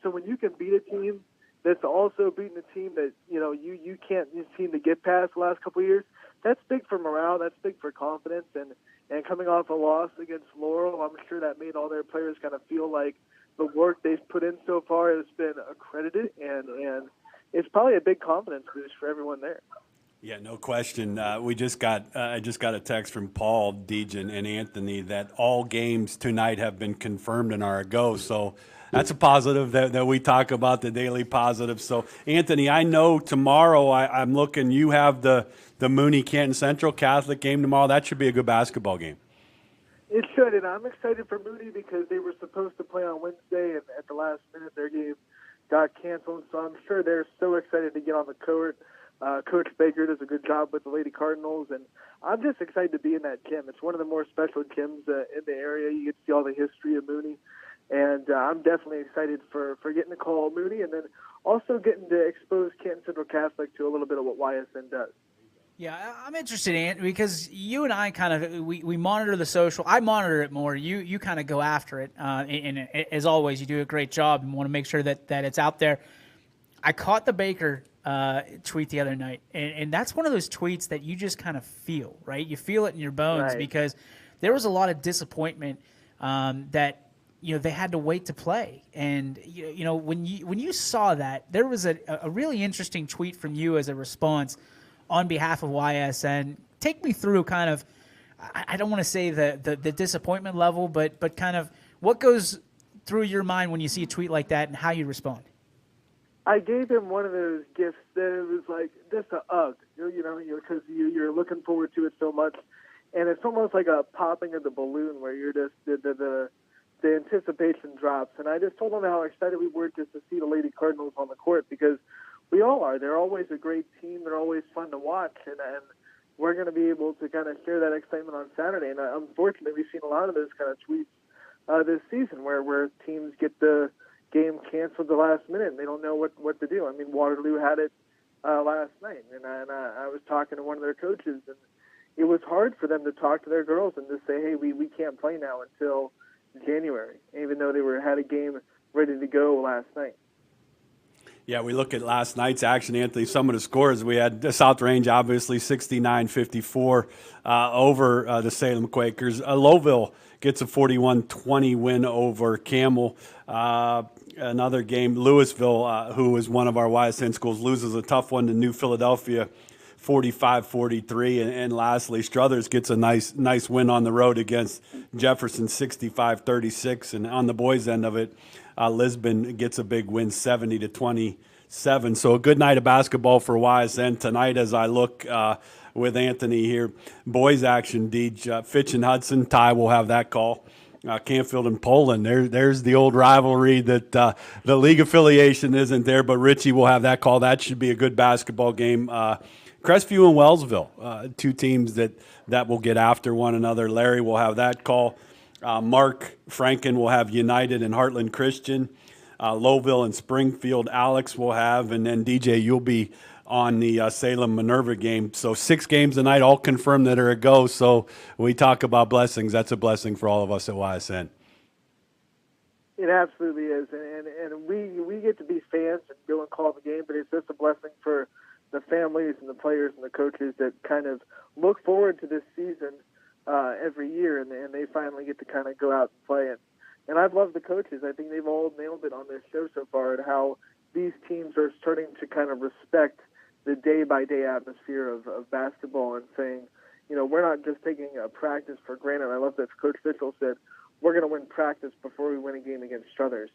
So when you can beat a team that's also beating a team that you can't seem to get past the last couple of years, that's big for morale. That's big for confidence. And coming off a loss against Laurel, I'm sure that made all their players kind of feel like the work they've put in so far has been accredited, and it's probably a big confidence boost for everyone there. Yeah, no question. I just got a text from Paul, Dejan, and Anthony that all games tonight have been confirmed and are a go. So that's a positive that we talk about, the daily positive. So, Anthony, I know tomorrow I'm looking, you have the Mooney Canton Central Catholic game tomorrow. That should be a good basketball game. It should, and I'm excited for Mooney because they were supposed to play on Wednesday, and at the last minute their game got canceled. So I'm sure they're so excited to get on the court. Coach Baker does a good job with the Lady Cardinals, and I'm just excited to be in that gym. It's one of the more special gyms in the area. You get to see all the history of Mooney, and I'm definitely excited for getting to call Mooney and then also getting to expose Canton Central Catholic to a little bit of what YSN does. Yeah, I'm interested in because you and I kind of we monitor the social. I monitor it more. You kind of go after it, and as always, you do a great job and want to make sure that it's out there. I caught the Baker tweet the other night, and that's one of those tweets that you just kind of feel, right? You feel it in your bones because there was a lot of disappointment that they had to wait to play, and when you saw that, there was a really interesting tweet from you as a response on behalf of YSN. Take me through kind of, I don't want to say the disappointment level, but kind of what goes through your mind when you see a tweet like that and how you respond. I gave him one of those gifts that it was like just a ugh, because you're looking forward to it so much, and it's almost like a popping of the balloon where you're just the anticipation drops. And I just told him how excited we were just to see the Lady Cardinals on the court because we all are. They're always a great team. They're always fun to watch, and we're going to be able to kind of share that excitement on Saturday. And unfortunately, we've seen a lot of those kind of tweets this season where teams get the game canceled the last minute and they don't know what to do. I mean, Waterloo had it last night, and I was talking to one of their coaches, and it was hard for them to talk to their girls and just say, hey, we can't play now until January, even though they had a game ready to go last night. Yeah, we look at last night's action, Anthony. Some of the scores we had: South Range, obviously 69-54 over the Salem Quakers. Lowville gets a 41-20 win over Camel. Another game, Louisville, who is one of our YSN schools, loses a tough one to New Philadelphia, 45-43. And lastly, Struthers gets a nice win on the road against Jefferson, 65-36. And on the boys' end of it, Lisbon gets a big win, 70-27. So a good night of basketball for YSN tonight. As I look with Anthony here, boys action. Deej, Fitch and Hudson. Ty will have that call. Canfield and Poland. There's the old rivalry that the league affiliation isn't there, but Richie will have that call. That should be a good basketball game. Crestview and Wellsville, two teams that will get after one another. Larry will have that call. Mark Franken will have United and Heartland Christian. Lowville and Springfield, Alex will have. And then, DJ, you'll be on the Salem Minerva game. So 6 games tonight, all confirmed that are a go. So when we talk about blessings, that's a blessing for all of us at YSN. It absolutely is. And we get to be fans and go and call the game, but it's just a blessing for the families and the players and the coaches that kind of look forward to this season every year, and they finally get to kind of go out and play it. And I've loved the coaches. I think they've all nailed it on this show so far, and how these teams are starting to kind of respect the day-by-day atmosphere of basketball and saying, we're not just taking a practice for granted. I love that Coach Fitchell said, we're going to win practice before we win a game against Struthers.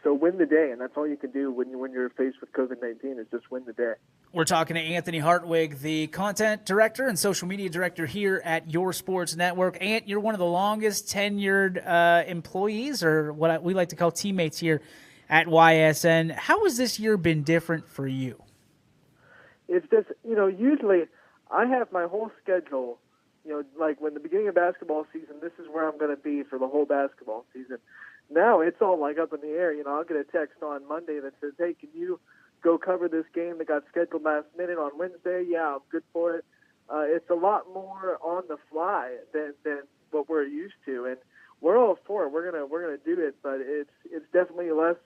So win the day, and that's all you can do when you're faced with COVID-19 is just win the day. We're talking to Anthony Hartwig, the content director and social media director here at Your Sports Network. Ant, you're one of the longest tenured employees, or what we like to call teammates here at YSN. How has this year been different for you? It's just, usually I have my whole schedule, like when the beginning of basketball season, this is where I'm going to be for the whole basketball season. Now it's all like up in the air. I'll get a text on Monday that says, hey, can you go cover this game that got scheduled last minute on Wednesday. Yeah, I'm good for it. It's a lot more on the fly than what we're used to, and we're all for it. We're gonna do it, but it's definitely less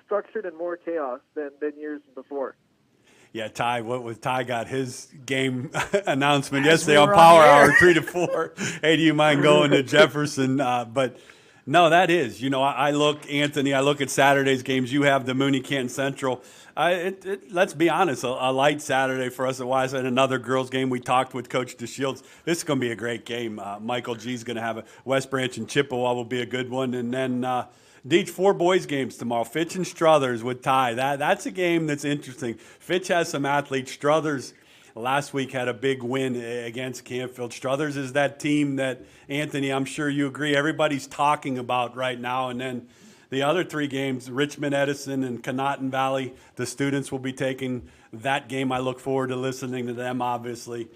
structured and more chaos than years before. Yeah, Ty got his game announcement yesterday on Power Hour 3 to 4. Hey, do you mind going to Jefferson? But no, that is. I look at Saturday's games. You have the Mooney Canton Central. Let's be honest, a light Saturday for us at YSN. Another girls game. We talked with Coach DeShields. This is going to be a great game. Michael G's going to have a West Branch and Chippewa will be a good one. And then Deech, 4 boys games tomorrow. Fitch and Struthers with Ty. That's a game that's interesting. Fitch has some athletes. Struthers last week had a big win against Canfield. Struthers is that team that, Anthony, I'm sure you agree, everybody's talking about right now. And then the other 3 games, Richmond, Edison, and Conotton Valley, the students will be taking that game. I look forward to listening to them, obviously.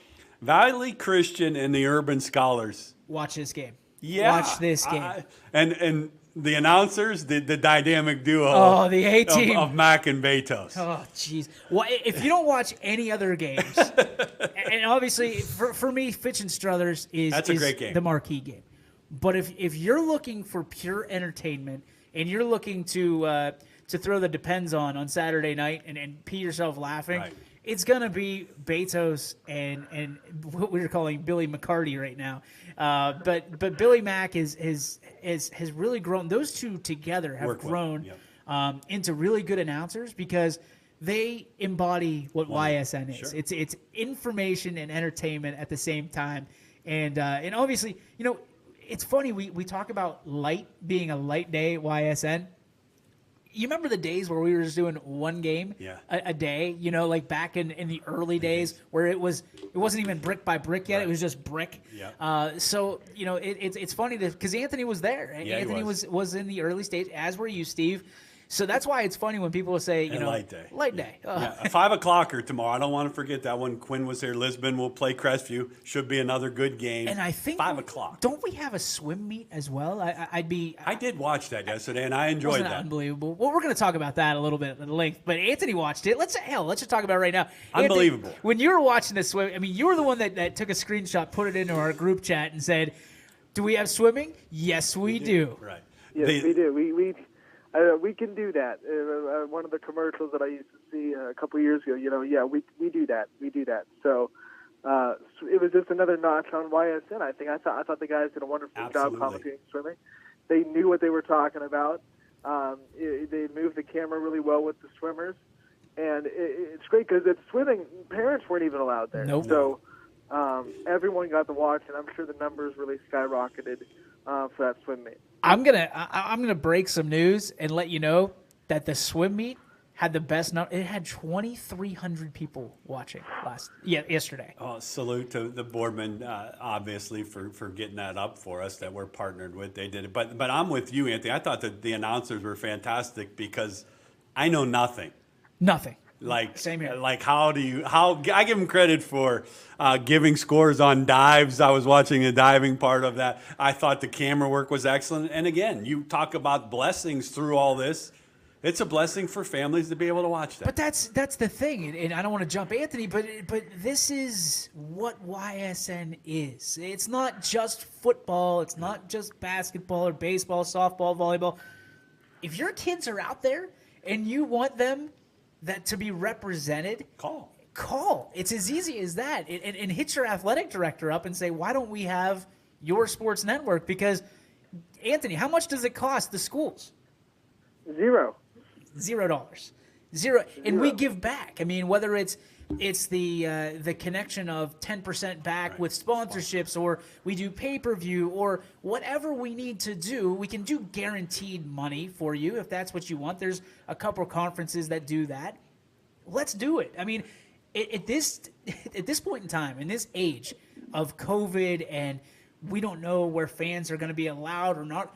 Valley Christian and the Urban Scholars. Watch this game. Yeah. Watch this game. And the announcers, the dynamic duo the A-team of Mac and Betos. Oh, jeez. Well, if you don't watch any other games, and obviously for me, Fitch and Struthers is a great game. The marquee game. But if you're looking for pure entertainment and you're looking to throw the Depends on Saturday night and pee yourself laughing, right, it's going to be Betos and what we're calling Billy McCarty right now. But Billy Mack has really grown. Those two together have grown into really good announcers because they embody what YSN is. Sure. It's information and entertainment at the same time. And obviously, it's funny, we talk about light being a light day at YSN. You remember the days where we were just doing one game a day, like back in the early days where it wasn't even brick by brick yet. Right. It was just brick. Yeah. So, it's funny because Anthony was there. Yeah, Anthony was in the early stage, as were you, Steve. So that's why it's funny when people say, light day. Light day. Yeah, a 5 o'clocker tomorrow. I don't want to forget that one. Quinn was here. Lisbon will play Crestview. Should be another good game. And I think 5 o'clock. Don't we have a swim meet as well? I did watch that yesterday, and I enjoyed that. Unbelievable. Well, we're going to talk about that a little bit at length. But Anthony watched it. Let's just talk about it right now. Unbelievable. Anthony, when you were watching the swim, you were the one that took a screenshot, put it into our group chat, and said, "Do we have swimming? Yes, we do." Right. Yes, we do. We can do that. One of the commercials that I used to see a couple of years ago, we do that. We do that. So it was just another notch on YSN. I thought the guys did a wonderful job commentating swimming. They knew what they were talking about. They moved the camera really well with the swimmers, and it's great because it's swimming. Parents weren't even allowed there. Nope. So everyone got to watch, and I'm sure the numbers really skyrocketed for that swim meet. I'm gonna break some news and let you know that the swim meet had the best number. It had 2,300 people watching yesterday. Oh, salute to the boardman, obviously, for getting that up for us that we're partnered with. They did it, but I'm with you, Anthony. I thought that the announcers were fantastic because I know nothing. Nothing. Same here. How I give them credit for giving scores on dives. I was watching the diving part of that. I thought the camera work was excellent. And again, you talk about blessings through all this. It's a blessing for families to be able to watch that. But that's the thing, and I don't want to jump Anthony, but this is what YSN is. It's not just football. It's not just basketball or baseball, softball, volleyball. If your kids are out there and you want them to be represented, call. It's as easy as that. And hit your athletic director up and say, why don't we have your sports network? Because, Anthony, how much does it cost the schools? $0. $0. And we give back. Whether it's the connection of 10% back with sponsorships, or we do pay-per-view, or whatever we need to do, we can do guaranteed money for you if that's what you want. There's a couple of conferences that do that. Let's do it. At this point in time, in this age of COVID, and we don't know where fans are going to be allowed or not,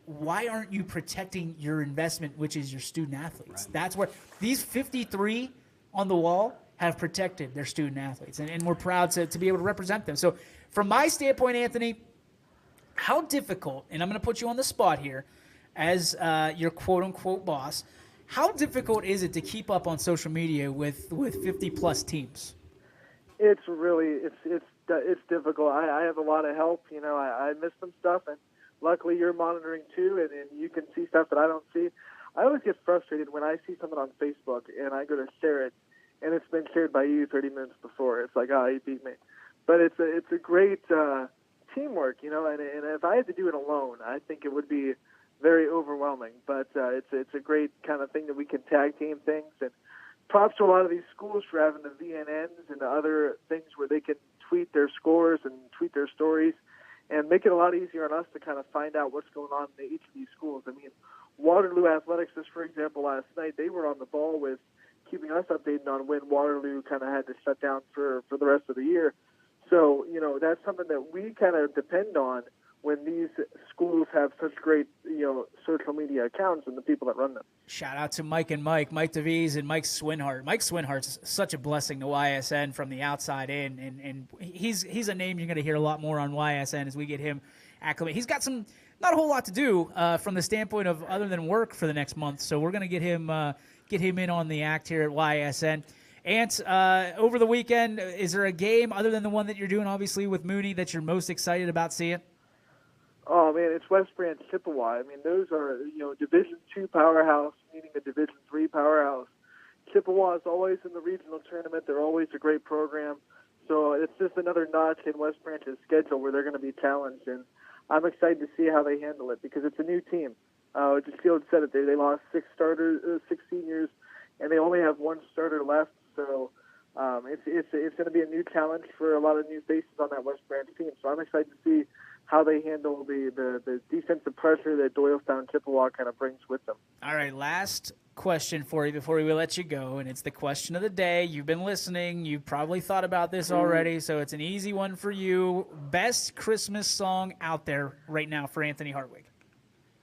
why aren't you protecting your investment, which is your student athletes? Right. That's where these 53 on the wall have protected their student athletes, and we're proud to be able to represent them. So from my standpoint, Anthony, how difficult, and I'm going to put you on the spot here as your quote-unquote boss, How difficult is it to keep up on social media with 50-plus teams? It's really it's difficult. I have a lot of help. You know, I miss some stuff, and luckily you're monitoring too, and you can see stuff that I don't see. I always get frustrated when I see something on Facebook and I go to share it, and it's been shared by you 30 minutes before. It's like, you beat me. But it's a great teamwork, you know. And if I had to do it alone, I think it would be very overwhelming. But it's a great kind of thing that we can tag team things. And props to a lot of these schools for having the VNNs and the other things where they can tweet their scores and tweet their stories, and make it a lot easier on us to kind of find out what's going on in each of these schools. I mean, Waterloo Athletics, just for example, last night, they were on the ball with keeping us updated on when Waterloo kind of had to shut down for the rest of the year. So, you know, that's something that we kind of depend on when these schools have such great, you know, social media accounts and the people that run them. Shout out to Mike DeVries and Mike Swinhart. Mike Swinhart's such a blessing to YSN from the outside in, and he's a name you're going to hear a lot more on YSN as we get him acclimated. He's got not a whole lot to do from the standpoint of other than work for the next month, so we're going to get him in on the act here at YSN. Ant, over the weekend, is there a game other than the one that you're doing, obviously, with Mooney that you're most excited about seeing? Oh, man, it's West Branch Chippewa. I mean, those are, you know, Division II powerhouse meeting a Division III powerhouse. Chippewa is always in the regional tournament. They're always a great program. So it's just another notch in West Branch's schedule where they're going to be challenged. And I'm excited to see how they handle it because it's a new team. Just Field said it. They lost 6 seniors, and they only have 1 starter left. So it's going to be a new challenge for a lot of new faces on that West Branch team. So I'm excited to see how they handle the defensive pressure that Doylestown Chippewa kind of brings with them. All right, last question for you before we let you go, and it's the question of the day. You've been listening. You've probably thought about this already, so it's an easy one for you. Best Christmas song out there right now for Anthony Hartwig?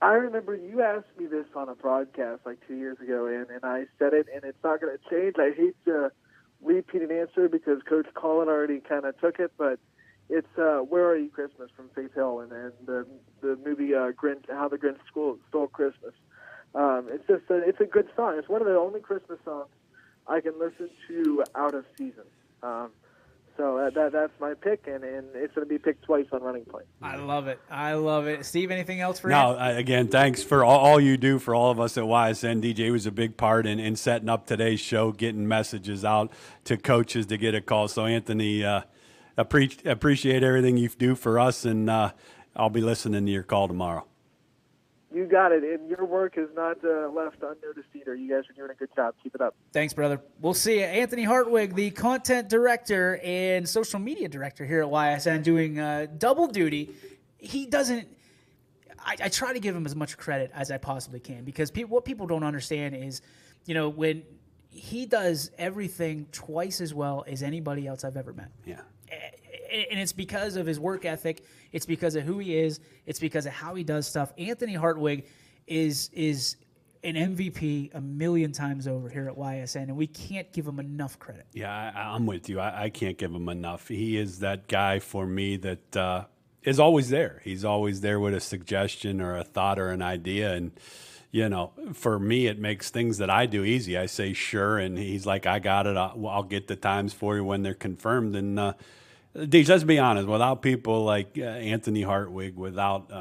I remember you asked me this on a broadcast like 2 years ago, and I said it, and it's not going to change. I hate to repeat an answer because Coach Colin already kind of took it, but it's Where Are You Christmas from Faith Hill and the movie Grinch, How the Grinch Stole Christmas. It's just it's a good song. It's one of the only Christmas songs I can listen to out of season. So that's my pick, and it's going to be picked twice on Running Point. I love it. Steve, anything else for you? No, again, thanks for all you do for all of us at YSN. DJ was a big part in setting up today's show, getting messages out to coaches to get a call. So, Anthony, appreciate everything you do for us, and I'll be listening to your call tomorrow. You got it, and your work is not left unnoticed either. You guys are doing a good job. Keep it up. Thanks, brother. We'll see you. Anthony Hartwig, the content director and social media director here at YSN, doing double duty. He doesn't – I try to give him as much credit as I possibly can because what people don't understand is, you know, when he does everything twice as well as anybody else I've ever met. Yeah. And it's because of his work ethic. It's because of who he is. It's because of how he does stuff. Anthony Hartwig is an MVP a million times over here at YSN, and we can't give him enough credit. Yeah, I'm with you. I can't give him enough. He is that guy for me that is always there. He's always there with a suggestion or a thought or an idea. And, you know, for me, it makes things that I do easy. I say sure, and he's like, I got it. I'll get the times for you when they're confirmed. And, Deej, let's be honest, without people like Anthony Hartwig, without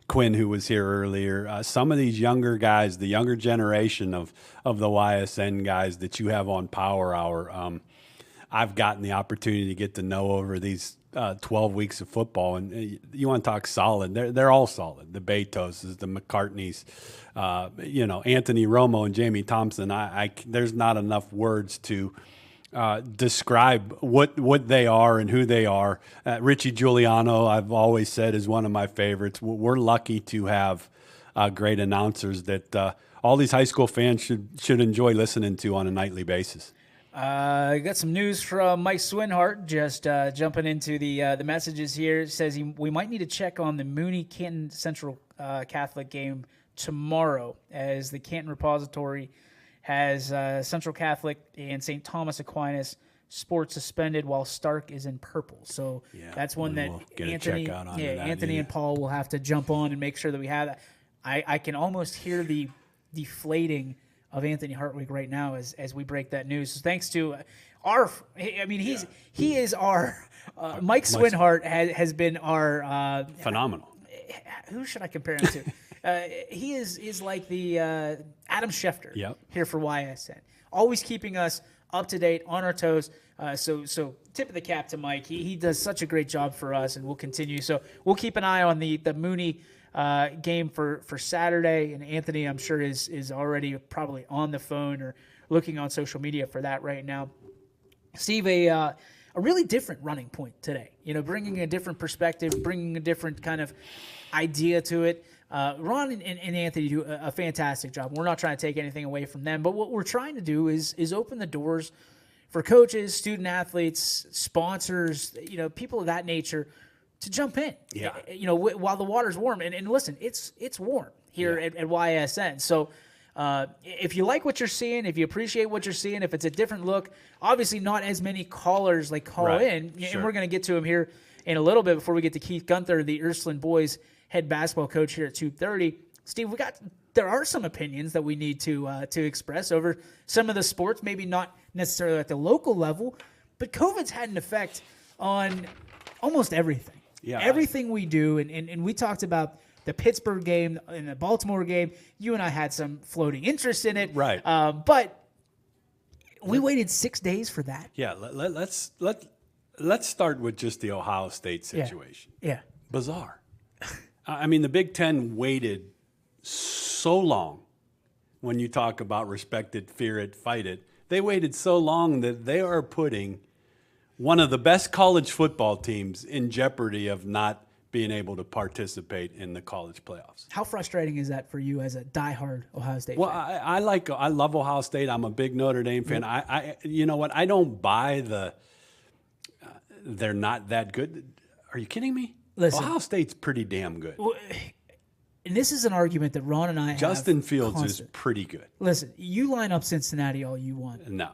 Quinn, who was here earlier, some of these younger guys, the younger generation of the YSN guys that you have on Power Hour, I've gotten the opportunity to get to know over these 12 weeks of football. And you want to talk solid, they're all solid. The Betoses, the McCartneys, you know, Anthony Romo and Jamie Thompson. There's not enough words to describe what they are and who they are. Richie Giuliano, I've always said, is one of my favorites. We're lucky to have great announcers that all these high school fans should enjoy listening to on a nightly basis. I got some news from Mike Swinhart, just jumping into the messages here. It says we might need to check on the Mooney-Canton Central Catholic game tomorrow, as the Canton Repository has Central Catholic and St. Thomas Aquinas sports suspended while Stark is in purple. So that's one that Anthony and Paul will have to jump on and make sure that we have that. I can almost hear the deflating of Anthony Hartwig right now as we break that news. So thanks to our, I mean, he is our, Mike Swinhart has been our. Phenomenal. Who should I compare him to? He is like the Adam Schefter here for YSN. Always keeping us up to date, on our toes. So tip of the cap to Mike. He does such a great job for us, and we'll continue. So we'll keep an eye on the Mooney game for Saturday. And Anthony, I'm sure, is already probably on the phone or looking on social media for that right now. Steve, a really different running point today. Bringing a different perspective, bringing a different kind of idea to it. Ron and Anthony do a fantastic job. We're not trying to take anything away from them, but what we're trying to do is open the doors for coaches, student athletes, sponsors, people of that nature to jump in. Yeah. While the water's warm. And listen, it's warm here at YSN. So if you like what you're seeing, if you appreciate what you're seeing, if it's a different look, obviously not as many callers call in. Sure. And we're going to get to him here in a little bit before we get to Keith Gunther, the Ursuline boys head basketball coach here at 2:30. Steve, there are some opinions that we need to express over some of the sports, maybe not necessarily at the local level, but COVID's had an effect on almost everything. Yeah. Everything we do, and we talked about the Pittsburgh game and the Baltimore game. You and I had some floating interest in it. Right. But we waited 6 days for that. Yeah, let's start with just the Ohio State situation. Yeah. Bizarre. I mean, the Big Ten waited so long when you talk about respect it, fear it, fight it. They waited so long that they are putting one of the best college football teams in jeopardy of not being able to participate in the college playoffs. How frustrating is that for you as a diehard Ohio State fan? Well, I love Ohio State. I'm a big Notre Dame fan. You know what? I don't buy they're not that good. Are you kidding me? Listen, Ohio State's pretty damn good. And this is an argument that Ron and I have. Justin Fields is pretty good. Listen, you line up Cincinnati all you want. No.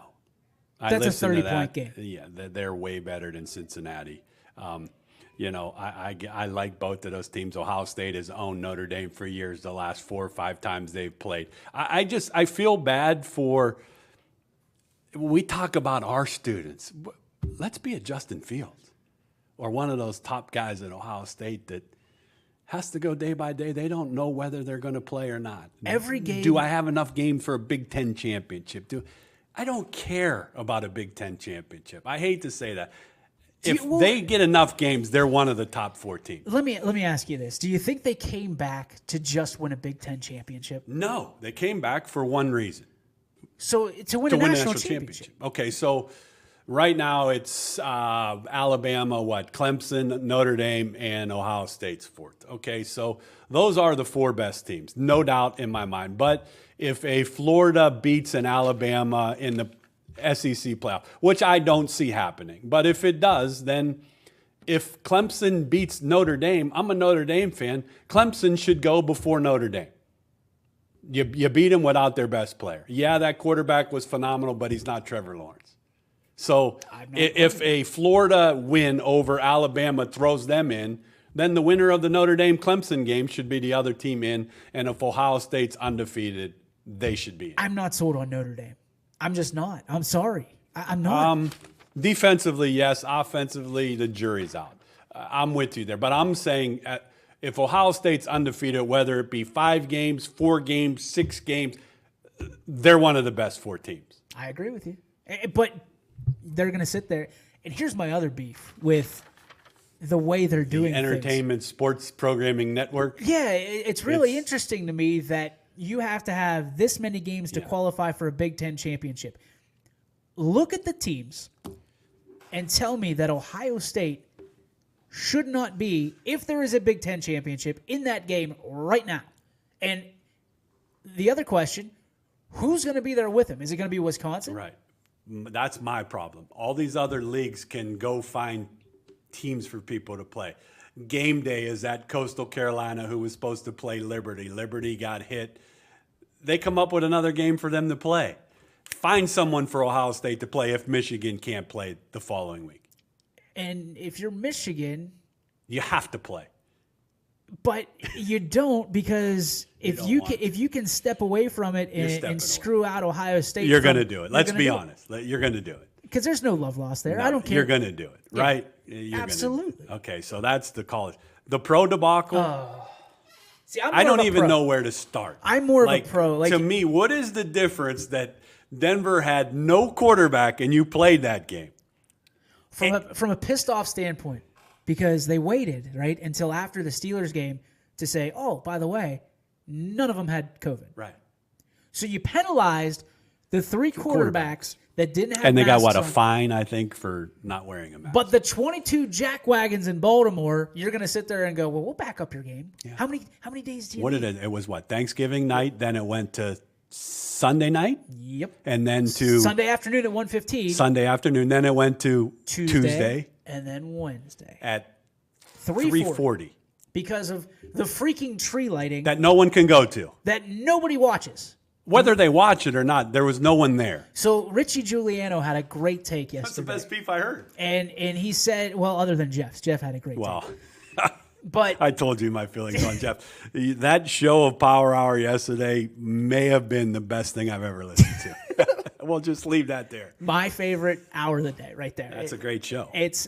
That's a 30-point game. Yeah, they're way better than Cincinnati. I like both of those teams. Ohio State has owned Notre Dame for years, the last 4 or 5 times they've played. I feel bad for – we talk about our students. Let's be a Justin Fields or one of those top guys at Ohio State that has to go day by day. They don't know whether they're going to play or not. Every game. Do I have enough games for a Big Ten championship? I don't care about a Big Ten championship. I hate to say that. If they get enough games, they're one of the top 4 teams. Let me ask you this. Do you think they came back to just win a Big Ten championship? No. They came back for one reason. So to win a national championship. Okay, so right now it's Alabama, Clemson, Notre Dame, and Ohio State's 4th. Okay, so those are the 4 best teams, no doubt in my mind. But if a Florida beats an Alabama in the SEC playoff, which I don't see happening, but if it does, then if Clemson beats Notre Dame, I'm a Notre Dame fan, Clemson should go before Notre Dame. You beat them without their best player. Yeah, that quarterback was phenomenal, but he's not Trevor Lawrence. So if a Florida win over Alabama throws them in, then the winner of the Notre Dame-Clemson game should be the other team in, and if Ohio State's undefeated, they should be in. I'm not sold on Notre Dame. I'm just not. I'm sorry. I'm not. Defensively, yes. Offensively, the jury's out. I'm with you there. But I'm saying if Ohio State's undefeated, whether it be 5 games, 4 games, 6 games, they're one of the best 4 teams. I agree with you. But they're going to sit there. And here's my other beef with the way they're doing the Entertainment Sports Programming Network. Yeah, it's really interesting to me that you have to have this many games to qualify for a Big Ten championship. Look at the teams and tell me that Ohio State should not be, if there is a Big Ten championship, in that game right now. And the other question, who's going to be there with them? Is it going to be Wisconsin? Right. That's my problem. All these other leagues can go find teams for people to play. Game day is at Coastal Carolina, who was supposed to play Liberty. Liberty got hit. They come up with another game for them to play. Find someone for Ohio State to play if Michigan can't play the following week. And if you're Michigan, you have to play. But you don't, because if you can step away from it and screw out Ohio State, you're going to do it. Let's be honest. You're going to do it. Because there's no love lost there. I don't care. You're going to do it, right? Yeah, absolutely. Okay, so that's the college. The pro debacle. See, I don't even know where to start. I'm more of a pro. To me, what is the difference that Denver had no quarterback and you played that game? From a pissed off standpoint, because they waited, right, until after the Steelers game to say, oh, by the way, none of them had COVID. Right. So you penalized the three quarterbacks that didn't have and they got, masks what, a on. fine, I think, for not wearing a mask. But the 22 jackwagons in Baltimore, you're going to sit there and go, well, we'll back up your game. Yeah. How many days do you need? It was what, Thanksgiving night, then it went to Sunday night? Yep. And then to Sunday afternoon at 1:15. Sunday afternoon, then it went to Tuesday. And then Wednesday. At 3:40. Because of the freaking tree lighting. That no one can go to. That nobody watches. Whether they watch it or not, there was no one there. So Richie Giuliano had a great take yesterday. That's the best beef I heard. And he said, well, other than Jeff's. Jeff had a great take. But I told you my feelings on Jeff. That show of Power Hour yesterday may have been the best thing I've ever listened to. We'll just leave that there. My favorite hour of the day, right there. That's a great show. It's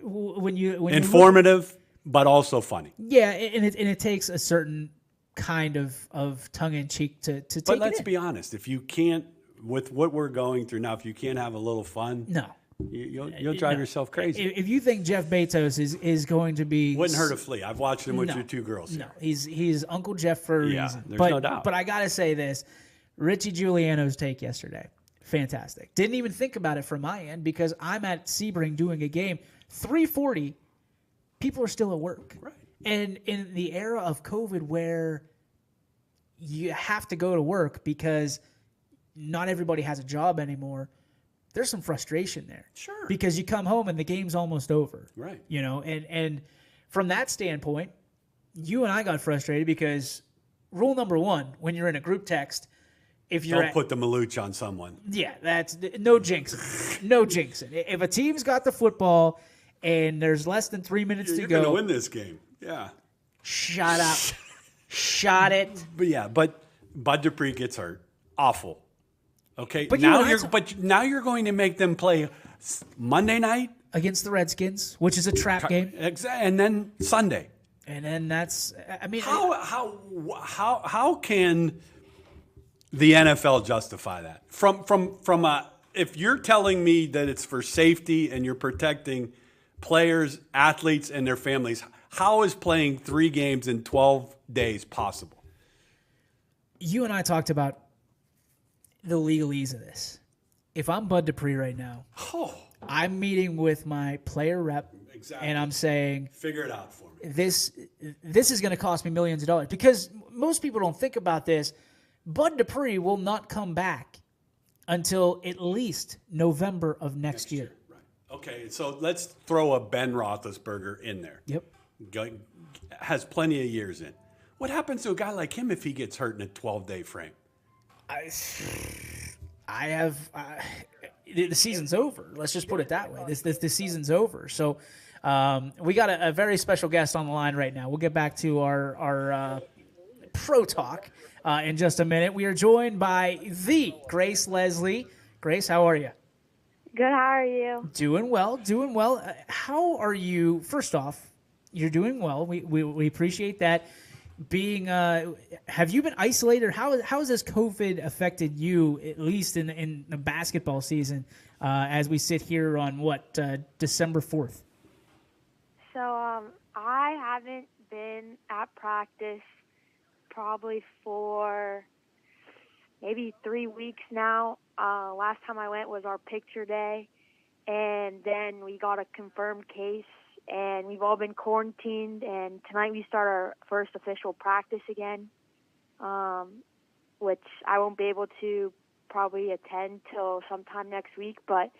when informative, but also funny. Yeah, and it takes a certain kind of tongue in cheek to take it in. But let's be honest. If you can't, with what we're going through now, if you can't have a little fun, no. You'll drive yourself crazy. If you think Jeff Bezos is going to be... Wouldn't hurt a flea. I've watched him with your two girls here. No, he's Uncle Jeff for a reason. There's no doubt. But I got to say this. Richie Giuliano's take yesterday, fantastic. Didn't even think about it from my end because I'm at Sebring doing a game. 3:40, people are still at work. Right. And in the era of COVID where you have to go to work because not everybody has a job anymore, there's some frustration there. Sure. Because you come home and the game's almost over. Right. You know, and from that standpoint, you and I got frustrated because rule number one, when you're in a group text, if you're don't put the Maluch on someone. Yeah, that's no jinxing. No jinxing. If a team's got the football and there's less than 3 minutes to go. You're going to win this game. Yeah. Shut up. Shot it. But Bud Dupree gets hurt. Awful. Okay, but now you're going to make them play Monday night against the Redskins, which is a trap game, and then Sunday, and then that's. I mean, how can the NFL justify that? From if you're telling me that it's for safety and you're protecting players, athletes, and their families, how is playing 3 games in 12 days possible? You and I talked about the legalese of this. If I'm Bud Dupree right now, I'm meeting with my player rep, and I'm saying, figure it out for me. This is going to cost me millions of dollars because most people don't think about this. Bud Dupree will not come back until at least November of next year. Right. Okay, so let's throw a Ben Roethlisberger in there. Yep. Has plenty of years in. What happens to a guy like him if he gets hurt in a 12-day frame? The season's over. Let's just put it that way. The season's over. So we got a very special guest on the line right now. We'll get back to our pro talk in just a minute. We are joined by the Grace Leslie. Grace, how are you? Good. How are you? Doing well. How are you? First off, you're doing well. We appreciate that. Have you been isolated? How has this COVID affected you, at least in the basketball season, as we sit here on December 4th? So I haven't been at practice probably for maybe 3 weeks now. Last time I went was our picture day, and then we got a confirmed case. And we've all been quarantined, and tonight we start our first official practice again, which I won't be able to probably attend till sometime next week, but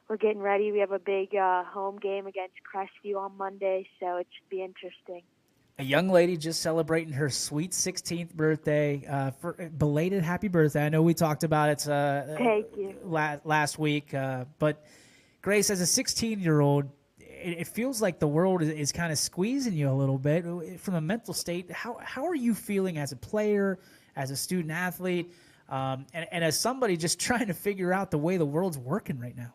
we're getting ready. We have a big home game against Crestview on Monday, so it should be interesting. A young lady just celebrating her sweet 16th birthday. For belated happy birthday. I know we talked about it Thank you. last week, but Grace, as a 16-year-old, it feels like the world is kind of squeezing you a little bit from a mental state. How are you feeling as a player, as a student athlete, and as somebody just trying to figure out the way the world's working right now?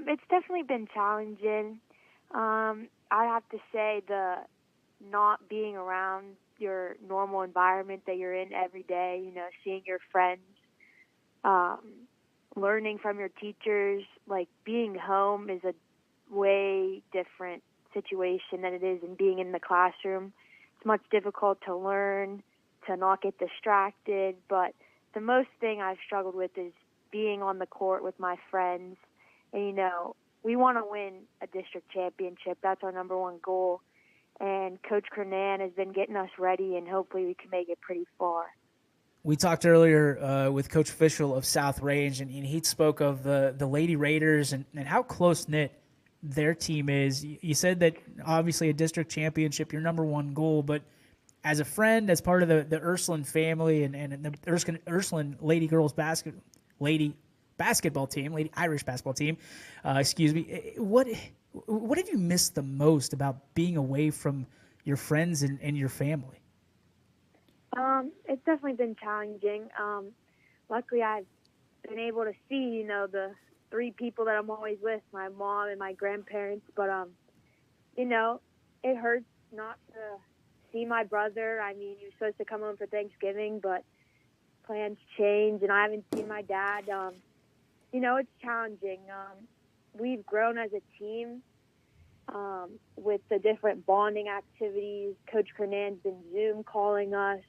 It's definitely been challenging. I have to say the not being around your normal environment that you're in every day, you know, seeing your friends, learning from your teachers, like being home is a way different situation than it is in being in the classroom. It's much difficult to learn, to not get distracted, but the most thing I've struggled with is being on the court with my friends. And, you know, we want to win a district championship. That's our number one goal. And Coach Kernan has been getting us ready, and hopefully we can make it pretty far. We talked earlier with Coach Fischel of South Range, and he spoke of the Lady Raiders and how close-knit their team is. You said that obviously a district championship, your number one goal, but as a friend, as part of the Ursuline family and the Ursuline Lady basketball team, Lady Irish basketball team, what have you missed the most about being away from your friends and your family? It's definitely been challenging. Luckily, I've been able to see, you know, the three people that I'm always with, my mom and my grandparents. But, you know, it hurts not to see my brother. I mean, he was supposed to come home for Thanksgiving, but plans change, and I haven't seen my dad. You know, it's challenging. We've grown as a team with the different bonding activities. Coach Kernan's been Zoom calling us,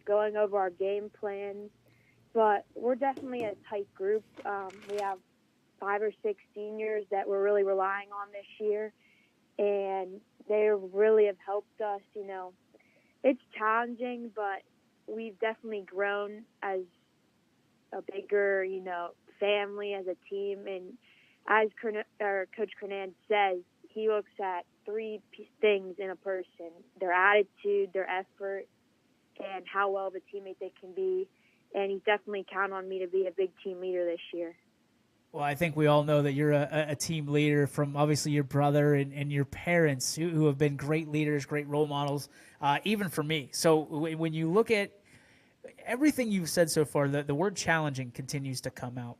going over our game plans. But we're definitely a tight group. We have 5 or 6 seniors that we're really relying on this year, and they really have helped us. You know, it's challenging, but we've definitely grown as a bigger, you know, family, as a team. And as Coach Kernan says, he looks at 3 things in a person: their attitude, their effort, and how well of a teammate they can be. And he's definitely counted on me to be a big team leader this year. Well, I think we all know that you're a team leader from obviously your brother and your parents who have been great leaders, great role models, even for me. So when you look at everything you've said so far, the word challenging continues to come out.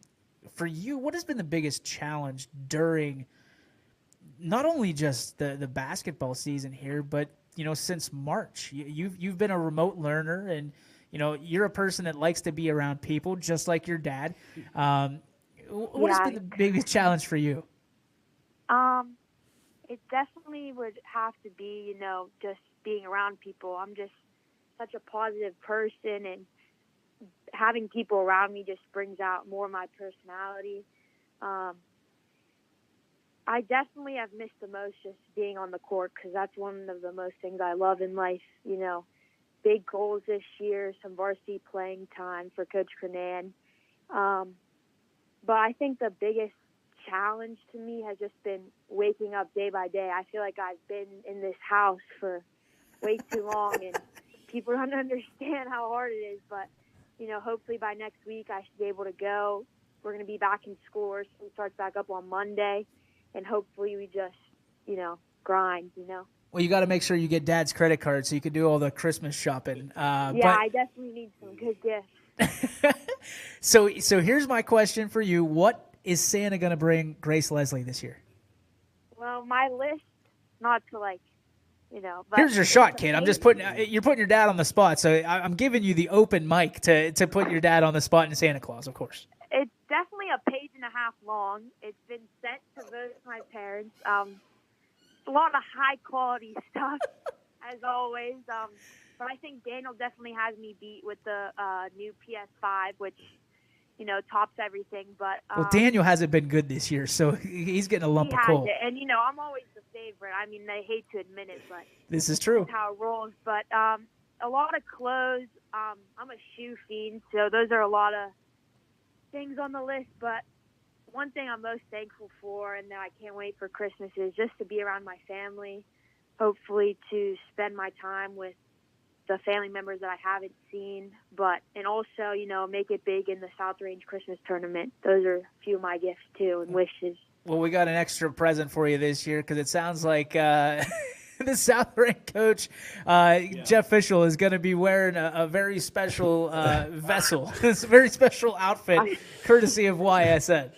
For you, what has been the biggest challenge during not only just the basketball season here, but, you know, since March? You've been a remote learner, and, you know, you're a person that likes to be around people, just like your dad. What has been the biggest challenge for you? It definitely would have to be, you know, just being around people. I'm just such a positive person, and having people around me just brings out more of my personality. I definitely have missed the most just being on the court, because that's one of the most things I love in life. You know, big goals this year, some varsity playing time for Coach Kernan. But I think the biggest challenge to me has just been waking up day by day. I feel like I've been in this house for way too long, and people don't understand how hard it is. But, you know, hopefully by next week I should be able to go. We're going to be back in school. It starts back up on Monday, and hopefully we just, you know, grind, you know. Well, you got to make sure you get Dad's credit card so you can do all the Christmas shopping. I definitely need some good gifts. So here's my question for you. What is Santa going to bring Grace Leslie this year? Well, my list, not to, like, you know. But here's your shot, kid. I'm just you're putting your dad on the spot. So I'm giving you the open mic to put your dad on the spot in Santa Claus, of course. It's definitely a page and a half long. It's been sent to both my parents. A lot of high-quality stuff, as always. But I think Daniel definitely has me beat with the new PS5, which, you know, tops everything. But well, Daniel hasn't been good this year, so he's getting a lump of coal. And, you know, I'm always the favorite. I mean, I hate to admit it, but this is true. That's how it rolls. But a lot of clothes. I'm a shoe fiend, so those are a lot of things on the list. But one thing I'm most thankful for, and that I can't wait for Christmas, is just to be around my family, hopefully to spend my time with the family members that I haven't seen, and also, you know, make it big in the South Range Christmas tournament. Those are a few of my gifts too and wishes. Well, we got an extra present for you this year because it sounds like the South Range coach, Jeff Fischel, is going to be wearing a very special vessel, this very special outfit, courtesy of YSN.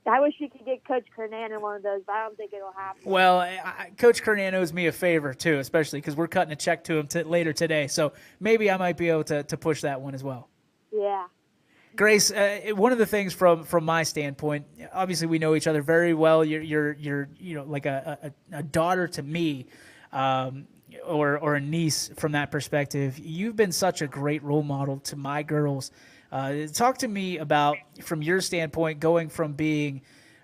I wish you could get Coach Kernan in one of those, but I don't think it'll happen. Well, Coach Kernan owes me a favor, too, especially because we're cutting a check to him later today. So maybe I might be able to push that one as well. Yeah. Grace, one of the things from my standpoint, obviously we know each other very well. You're like a daughter to me, or a niece from that perspective. You've been such a great role model to my girls. Talk to me about, from your standpoint, going from being,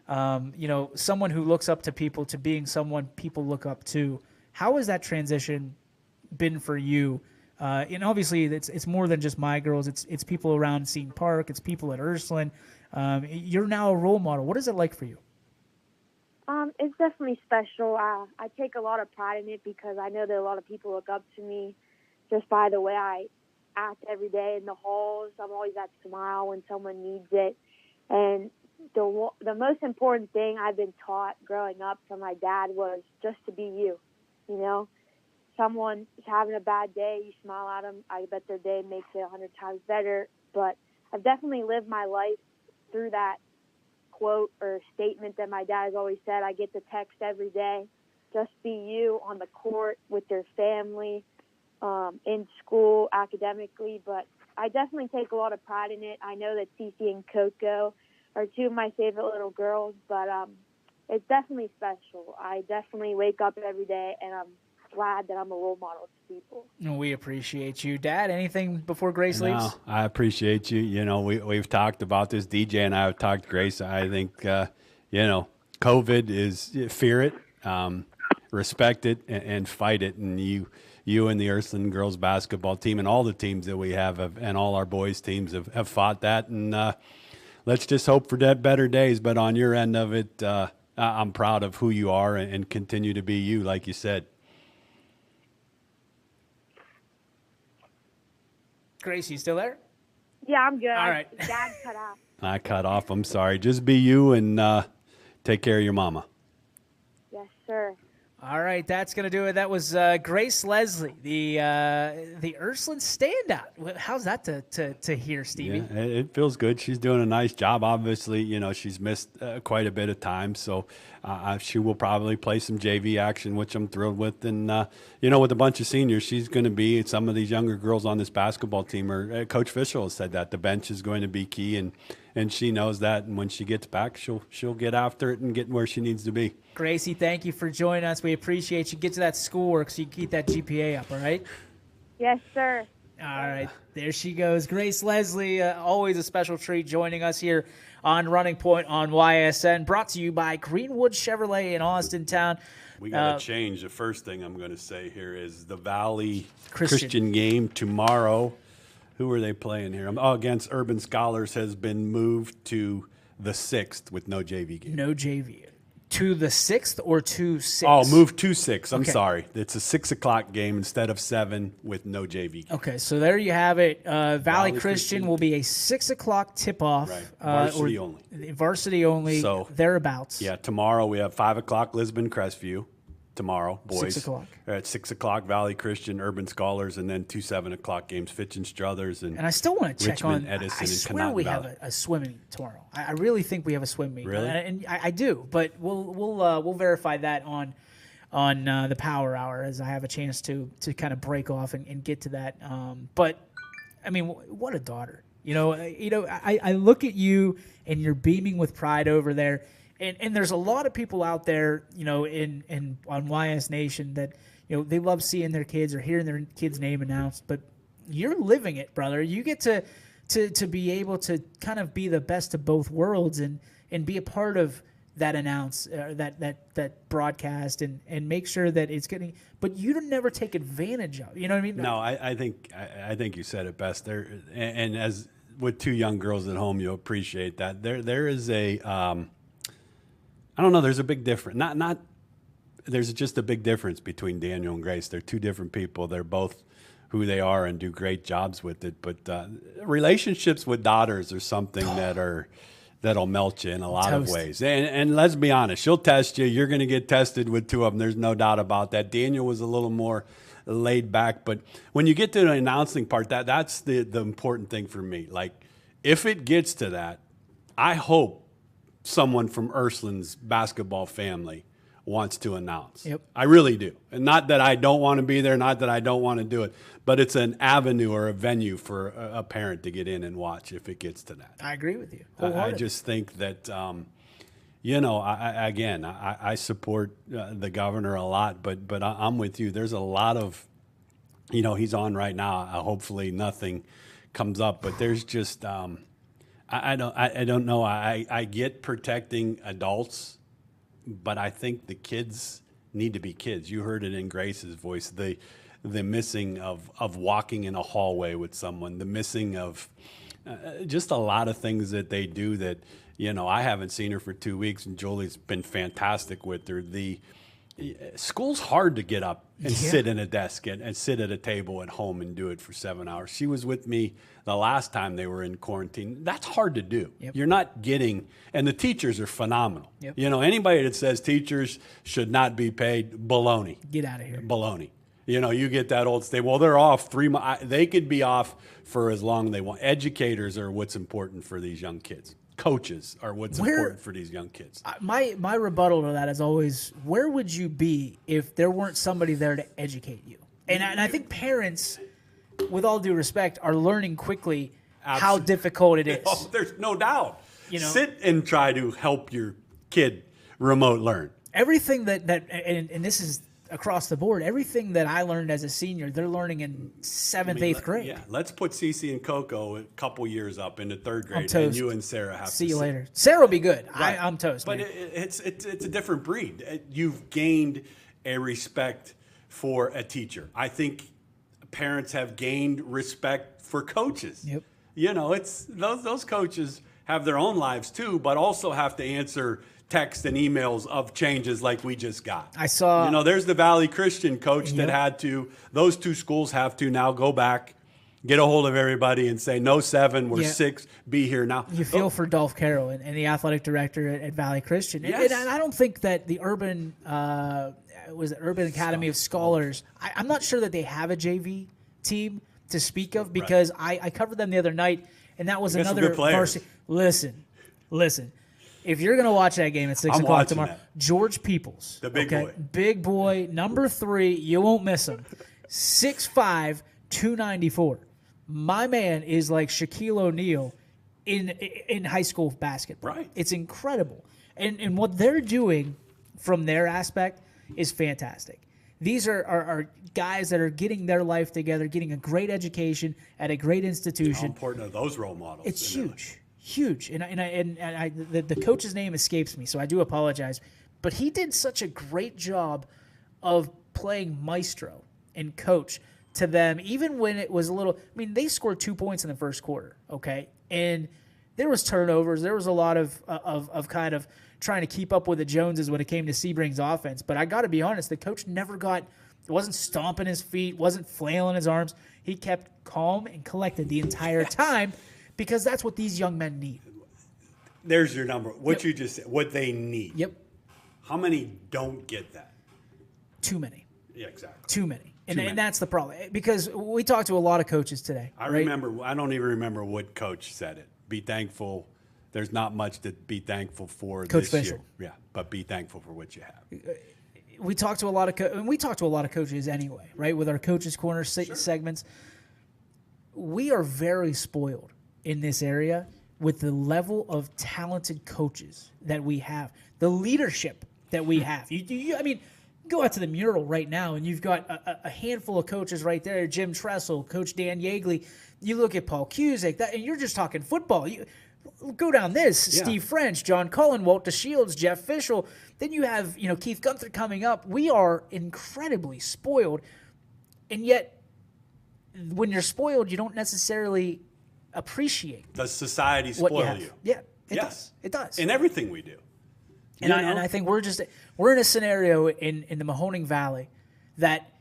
someone who looks up to people to being someone people look up to. How has that transition been for you? And obviously, it's more than just my girls. It's people around Seton Park. It's people at Ursuline. You're now a role model. What is it like for you? It's definitely special. I take a lot of pride in it because I know that a lot of people look up to me just by the way I act every day in the halls. I'm always that smile when someone needs it. And the most important thing I've been taught growing up from my dad was just to be you, Someone is having a bad day, you smile at them. I bet their day makes it 100 times better. But I've definitely lived my life through that quote or statement that my dad has always said. I get the text every day, just be you on the court with your family, in school, academically. But I definitely take a lot of pride in it. I know that Cece and Coco are two of my favorite little girls, but it's definitely special. I definitely wake up every day and I'm glad that I'm a role model to people. We appreciate you. Dad, anything before Grace leaves? No, I appreciate you. We've talked about this. DJ and I have talked to Grace. I think, COVID is, fear it, respect it, and fight it. And you and the Ursuline girls basketball team and all the teams that we have and all our boys teams have fought that. And let's just hope for better days. But on your end of it, I'm proud of who you are and continue to be you, like you said. Grace, you still there? Yeah, I'm good. All right. Dad cut off. I cut off. I'm sorry. Just be you and take care of your mama. Yes, sir. All right, that's going to do it. That was Grace Leslie, the Ursuline standout. How's that to hear, Stevie? Yeah, it feels good. She's doing a nice job. Obviously, she's missed quite a bit of time, so she will probably play some JV action, which I'm thrilled with. And, with a bunch of seniors, she's going to be some of these younger girls on this basketball team. Coach Fischel has said that the bench is going to be key, and she knows that. And when she gets back, she'll get after it and get where she needs to be. Gracie, thank you for joining us. We appreciate you. Get to that schoolwork so you can keep that GPA up, all right? Yes, sir. All right, there she goes. Grace Leslie, always a special treat joining us here on Running Point on YSN, brought to you by Greenwood Chevrolet in Austintown. We got to change. The first thing I'm going to say here is the Valley Christian game tomorrow. Who are they playing here? Against Urban Scholars has been moved to the 6th with no JV game. No JV. To the 6th or to 6? Oh, move to 6. I'm sorry. It's a 6 o'clock game instead of 7 with no JV game. Okay, so there you have it. Valley Christian will be a 6 o'clock tip-off. Right. Varsity only. Varsity only, so, thereabouts. Yeah, tomorrow we have 5 o'clock Lisbon Crestview. Tomorrow, boys. 6 o'clock. At 6 o'clock, Valley Christian, Urban Scholars, and then 2 7 o'clock games, Fitch and Struthers, and I still want to check Richmond, on. Edison, I swear we have a swim meet tomorrow. I really think we have a swim meet. Really? And I do, but we'll verify that on the Power Hour as I have a chance to kind of break off and get to that. But I mean, what a daughter! I look at you and you're beaming with pride over there. And there's a lot of people out there, in on YS Nation that, they love seeing their kids or hearing their kids' name announced. But you're living it, brother. You get to be able to kind of be the best of both worlds and be a part of that that broadcast and make sure that it's getting. But you never take advantage of. You know what I mean? No, I think you said it best there. And as with 2 young girls at home, you'll appreciate that. There is a. I don't know. There's a big difference. There's just a big difference between Daniel and Grace. They're 2 different people. They're both who they are and do great jobs with it. But relationships with daughters are something that are that'll melt you in a lot of Toast. ways. And let's be honest, she'll test you. You're going to get tested with two of them. There's no doubt about that. Daniel was a little more laid back, but when you get to the announcing part, that's the important thing for me. Like, if it gets to that, I hope someone from Ursuline's basketball family wants to announce. Yep. I really do. And not that I don't want to be there, not that I don't want to do it, but it's an avenue or a venue for a parent to get in and watch if it gets to that. I agree with you. I just think that, I support the governor a lot, but I'm with you. There's a lot of, he's on right now. Hopefully nothing comes up, but there's just, I don't know. I get protecting adults, but I think the kids need to be kids. You heard it in Grace's voice, the missing of walking in a hallway with someone, the missing of just a lot of things that they do that, I haven't seen her for 2 weeks, and Julie's been fantastic with her. School's hard to get up and sit in a desk and sit at a table at home and do it for 7 hours. She was with me the last time they were in quarantine. That's hard to do. Yep. You're not getting, and the teachers are phenomenal. Yep. Anybody that says teachers should not be paid, baloney. Get out of here. Baloney. You get that old state, well, they're off 3 months. They could be off for as long as they want. Educators are what's important for these young kids. Coaches are what's important for these young kids. My rebuttal to that is always, where would you be if there weren't somebody there to educate you? And I think parents, with all due respect, are learning quickly how difficult it is. Oh, there's no doubt. Sit and try to help your kid remote learn. Everything and this is across the board, everything that I learned as a senior, they're learning in 7th, 8th grade. Yeah, let's put Cece and Coco a couple years up into 3rd grade, I'm toast. and you and Sarah have See to you later. Sarah will be good. Right. I'm toast. But it's a different breed. You've gained a respect for a teacher. I think parents have gained respect for coaches. Yep. It's those coaches have their own lives too, but also have to answer text and emails of changes like we just got. I saw... there's the Valley Christian coach that had to, those two schools have to now go back, get a hold of everybody and say, no 7, we're 6, be here now. You feel for Dolph Carroll and the athletic director at Valley Christian. Yes. And I don't think that the Urban Academy of Scholars, I'm not sure that they have a JV team to speak of, because I covered them the other night, and that was another varsity. Listen. If you're going to watch that game at 6 o'clock tomorrow, George Peoples, the big boy. Big boy, number 3, you won't miss him. 6'5", 294. My man is like Shaquille O'Neal in high school basketball. Right. It's incredible. And what they're doing from their aspect is fantastic. These are guys that are getting their life together, getting a great education at a great institution. How important are those role models? It's huge. And the coach's name escapes me, so I do apologize. But he did such a great job of playing maestro and coach to them, even when it was a little. I mean, they scored 2 points in the first quarter, okay, and there was turnovers. There was a lot of kind of trying to keep up with the Joneses when it came to Sebring's offense. But I got to be honest, the coach wasn't stomping his feet, wasn't flailing his arms. He kept calm and collected the entire time, because that's what these young men need. There's your number. What you just said, what they need. Yep. How many don't get that? Too many. Yeah, exactly. Too many. And that's the problem. Because we talked to a lot of coaches today. I don't even remember what coach said it. Be thankful. There's not much to be thankful for Coach this Fischel. year. Yeah, but be thankful for what you have. We talk to a lot of coaches anyway, right? With our Coaches Corner segments. We are very spoiled in this area with the level of talented coaches that we have, the leadership that we have. I mean, go out to the mural right now, and you've got a handful of coaches right there. Jim Tressel, Coach Dan Yeagley. You look at Paul Cusick, and you're just talking football. Go down this, Steve French, John Cullen, Walt DeShields, Jeff Fischel. Then you have Keith Gunther coming up. We are incredibly spoiled, and yet when you're spoiled, you don't necessarily appreciate. Does society spoil you? Yeah, it does. It does. In everything we do. And I think we're in a scenario in the Mahoning Valley that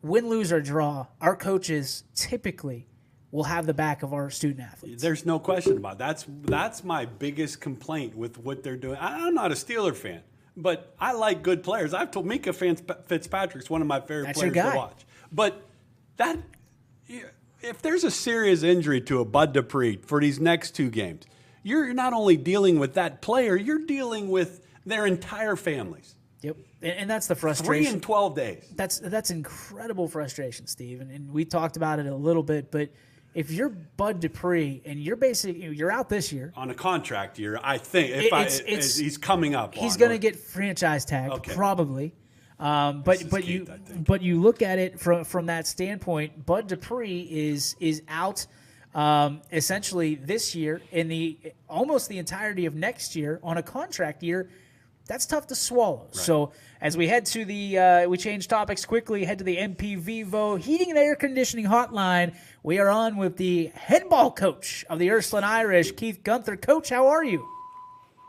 win, lose, or draw, our coaches typically will have the back of our student athletes. There's no question about it. That's my biggest complaint with what they're doing. I'm not a Steeler fan, but I like good players. I've told Minka Fitzpatrick's one of my favorite players to watch. But if there's a serious injury to a Bud Dupree for these next 2 games, you're not only dealing with that player, you're dealing with their entire families. Yep, and that's the frustration. 3 in 12 days. That's incredible frustration, Steve. And we talked about it a little bit, but if you're Bud Dupree and you're out this year on a contract year, I think he's coming up. He's going to get franchise tagged probably. But you look at it from that standpoint, Bud Dupree is out essentially this year in almost the entirety of next year on a contract year. That's tough to swallow. Right. So as we head to we change topics quickly, head to the MP Vivo Heating and Air Conditioning Hotline. We are on with the head ball coach of the Ursuline Irish, Keith Gunther. Coach, how are you?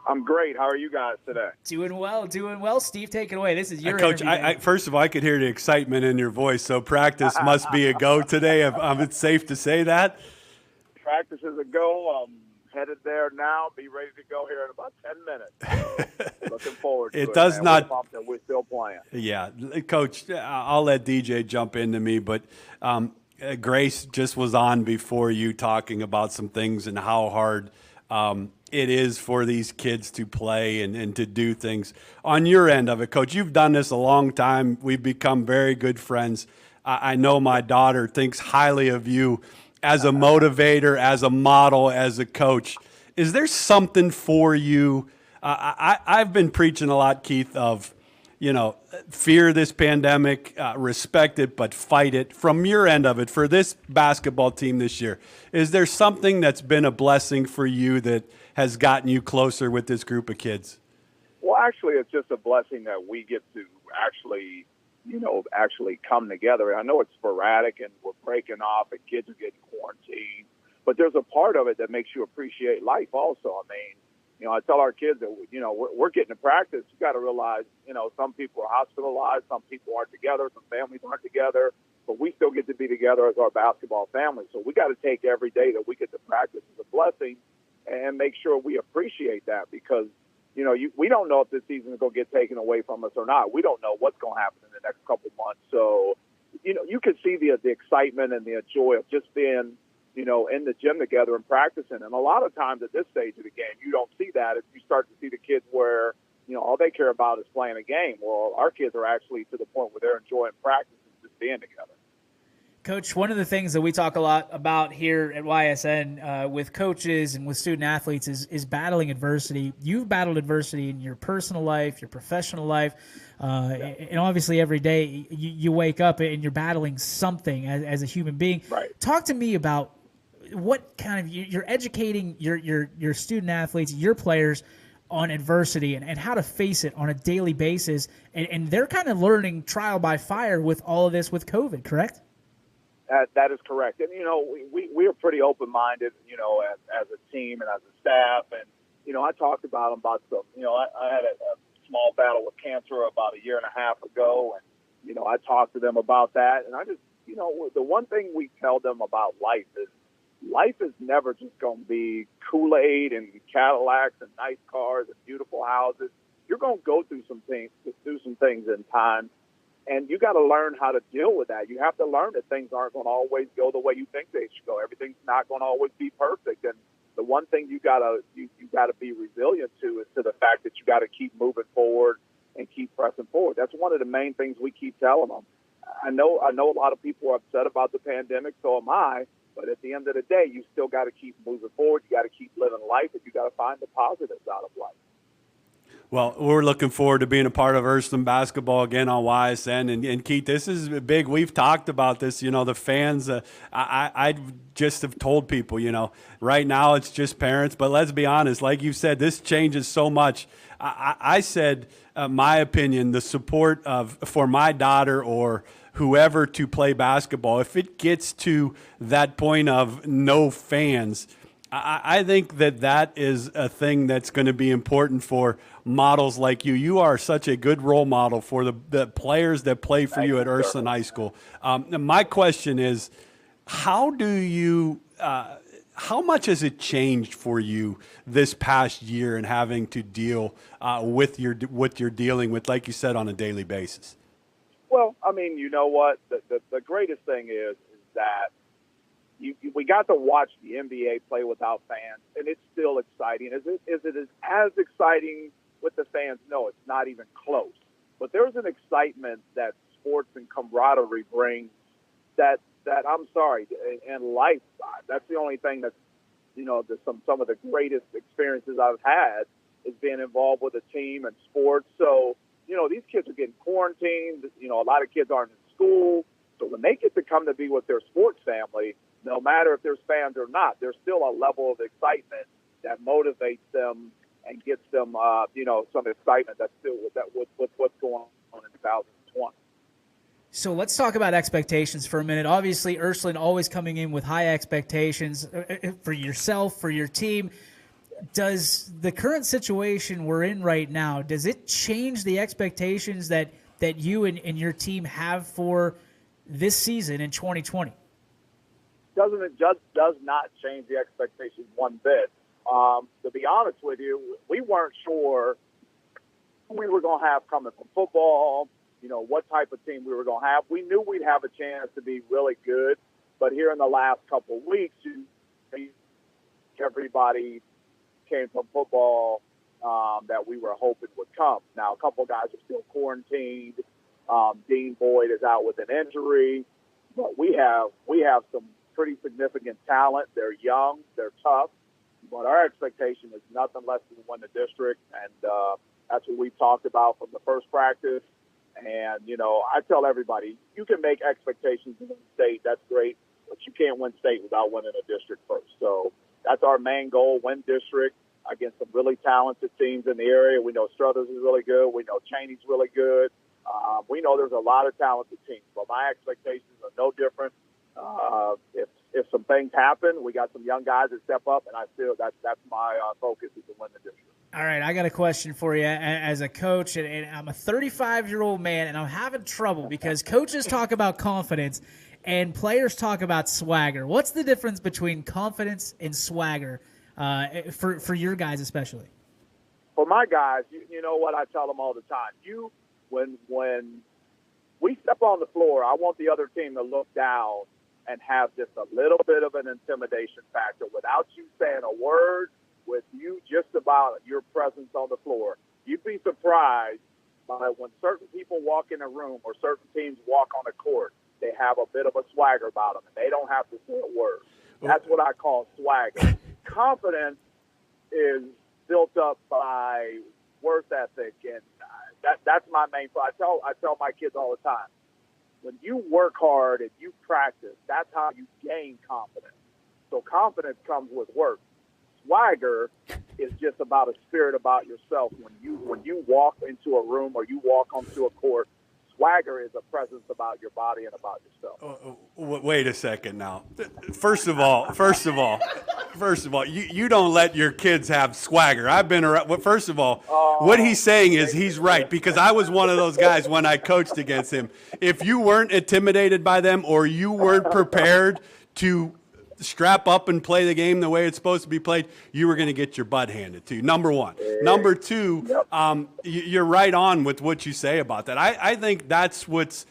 I'm great. How are you guys today? Doing well. Steve, take it away. This is your Coach, first of all, I could hear the excitement in your voice, so practice must be a go today. It's safe to say that? Practice is a go. I'm headed there now. Be ready to go here in about 10 minutes. So looking forward to it. It does not. We're still playing. Yeah. Coach, I'll let DJ jump into me, but Grace just was on before you talking about some things and how hard it is for these kids to play and to do things. On your end of it, Coach, you've done this a long time. We've become very good friends. I know my daughter thinks highly of you as a motivator, as a model, as a coach. Is there something for you? I've been preaching a lot, Keith, of, fear this pandemic, respect it, but fight it. From your end of it, for this basketball team this year, is there something that's been a blessing for you that has gotten you closer with this group of kids? Well, actually, it's just a blessing that we get to actually come together. I know it's sporadic and we're breaking off and kids are getting quarantined, but there's a part of it that makes you appreciate life also. I mean, I tell our kids that, we're getting to practice. You got to realize, some people are hospitalized, some people aren't together, some families aren't together, but we still get to be together as our basketball family. So we got to take every day that we get to practice as a blessing and make sure we appreciate that because, we don't know if this season is going to get taken away from us or not. We don't know what's going to happen in the next couple months. So, you can see the excitement and the joy of just being, in the gym together and practicing. And a lot of times at this stage of the game, you don't see that. If you start to see the kids where, all they care about is playing a game. Well, our kids are actually to the point where they're enjoying practice and just being together. Coach, one of the things that we talk a lot about here at YSN with coaches and with student athletes is battling adversity. You've battled adversity in your personal life, your professional life, and obviously every day you wake up and you're battling something as a human being. Right. Talk to me about what kind of you're educating your student athletes, your players on adversity and how to face it on a daily basis, and they're kind of learning trial by fire with all of this with COVID, correct? That is correct. And, we are pretty open-minded, as a team and as a staff. And, I talked about some, I had a small battle with cancer about a year and a half ago. And, I talked to them about that. And I just, the one thing we tell them about life is never just going to be Kool-Aid and Cadillacs and nice cars and beautiful houses. You're going to go through some things in time. And you got to learn how to deal with that. You have to learn that things aren't going to always go the way you think they should go. Everything's not going to always be perfect. And the one thing you got to be resilient to is to the fact that you got to keep moving forward and keep pressing forward. That's one of the main things we keep telling them. I know a lot of people are upset about the pandemic, so am I. But at the end of the day, you still got to keep moving forward. You got to keep living life, and you got to find the positives out of life. Well, we're looking forward to being a part of Ursuline basketball again on YSN. And Keith, this is big. We've talked about this, the fans. I just have told people, right now it's just parents. But let's be honest, like you said, this changes so much. I said, my opinion, the support for my daughter or whoever to play basketball, if it gets to that point of no fans, I think that is a thing that's going to be important for models like you. You are such a good role model for the players that play for you at Ursuline High School. My question is, How do you? How much has it changed for you this past year and having to deal with what you're dealing with, like you said, on a daily basis? Well, I mean, you know what? The greatest thing is that we got to watch the NBA play without fans, and it's still exciting. Is it as exciting with the fans? No, it's not even close. But there's an excitement that sports and camaraderie brings that I'm sorry, in life, that's the only thing that's, some of the greatest experiences I've had is being involved with a team and sports. So, these kids are getting quarantined. A lot of kids aren't in school. So when they get to come to be with their sports family, no matter if there's fans or not, there's still a level of excitement that motivates them and gets them, some excitement that's still with what's going on in 2020. So let's talk about expectations for a minute. Obviously, Ursuline always coming in with high expectations for yourself, for your team. Does the current situation we're in right now, does it change the expectations that you and your team have for this season in 2020? It just does not change the expectations one bit. To be honest with you, we weren't sure who we were going to have coming from football, what type of team we were going to have. We knew we'd have a chance to be really good, but here in the last couple of weeks, everybody came from football that we were hoping would come. Now, a couple of guys are still quarantined. Dean Boyd is out with an injury, but we have some pretty significant talent. They're young, they're tough, but our expectation is nothing less than win the district, and that's what we've talked about from the first practice. And, I tell everybody, you can make expectations in state, that's great, but you can't win state without winning a district first. So that's our main goal, win district against some really talented teams in the area. We know Struthers is really good. We know Cheney's really good. We know there's a lot of talented teams, but my expectations are no different. If some things happen, we got some young guys that step up, and I feel that's my focus is to win the district. All right, I got a question for you as a coach, and I'm a 35-year-old man, and I'm having trouble because coaches talk about confidence and players talk about swagger. What's the difference between confidence and swagger for your guys especially? For my guys, you know what I tell them all the time. When we step on the floor, I want the other team to look down and have just a little bit of an intimidation factor without you saying a word, with you just about your presence on the floor. You'd be surprised by when certain people walk in a room or certain teams walk on a court, they have a bit of a swagger about them, and they don't have to say a word. That's what I call swagger. Confidence is built up by work ethic, and that's my main point. I tell my kids all the time, when you work hard and you practice, that's how you gain confidence. So confidence comes with work. Swagger is just about a spirit about yourself. When you walk into a room or you walk onto a court, swagger is a presence about your body and about yourself. Wait a second now. First of all, you don't let your kids have swagger. I've been around. First of all, what he's saying is he's right, because I was one of those guys when I coached against him. If you weren't intimidated by them or you weren't prepared to strap up and play the game the way it's supposed to be played, you were going to get your butt handed to you, number one. Number two, you're right on with what you say about that. I think that's what's,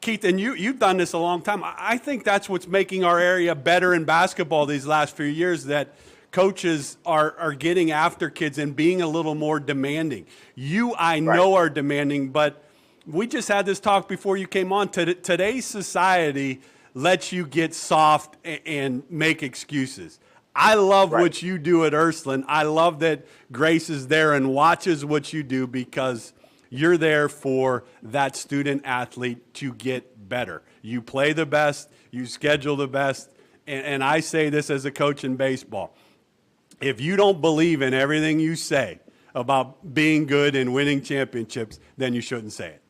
Keith, and you've done this a long time. I think that's what's making our area better in basketball these last few years, that coaches are getting after kids and being a little more demanding. I know are demanding, but we just had this talk before you came on. Today's society lets you get soft and make excuses. I love what you do at Ursuline. I love that Grace is there and watches what you do, because you're there for that student athlete to get better. You play the best, you schedule the best, and I say this as a coach in baseball. If you don't believe in everything you say about being good and winning championships, then you shouldn't say it.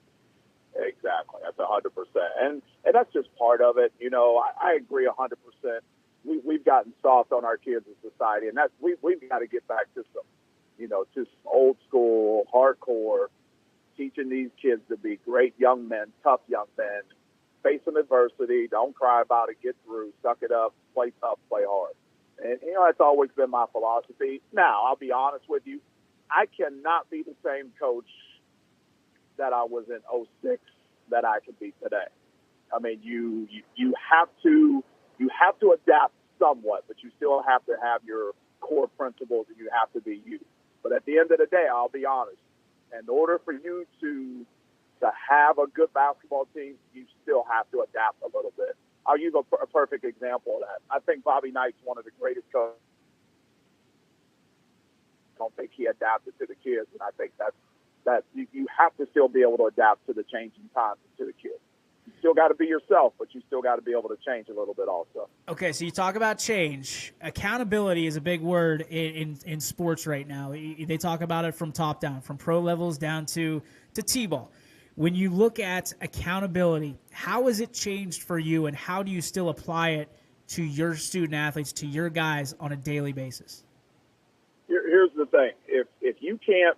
Exactly. That's 100%. And that's just part of it. I agree 100%. We've gotten soft on our kids in society, and that's we've got to get back to some old school, hardcore, teaching these kids to be great young men, tough young men, face some adversity, don't cry about it, get through, suck it up, play tough, play hard. And, that's always been my philosophy. Now, I'll be honest with you, I cannot be the same coach that I was in 06 that I can be today. I mean, you have to adapt somewhat, but you still have to have your core principles, and you have to be you. But at the end of the day, I'll be honest, in order for you to have a good basketball team, you still have to adapt a little bit. I'll use a perfect example of that. I think Bobby Knight's one of the greatest coaches. I don't think he adapted to the kids, and I think that you have to still be able to adapt to the changing times and to the kids. You still got to be yourself, but you still got to be able to change a little bit also. Okay, so you talk about change. Accountability is a big word in sports right now. They talk about it from top down, from pro levels down to T-ball. When you look at accountability, how has it changed for you, and how do you still apply it to your student athletes, to your guys on a daily basis? Here's the thing: if you can't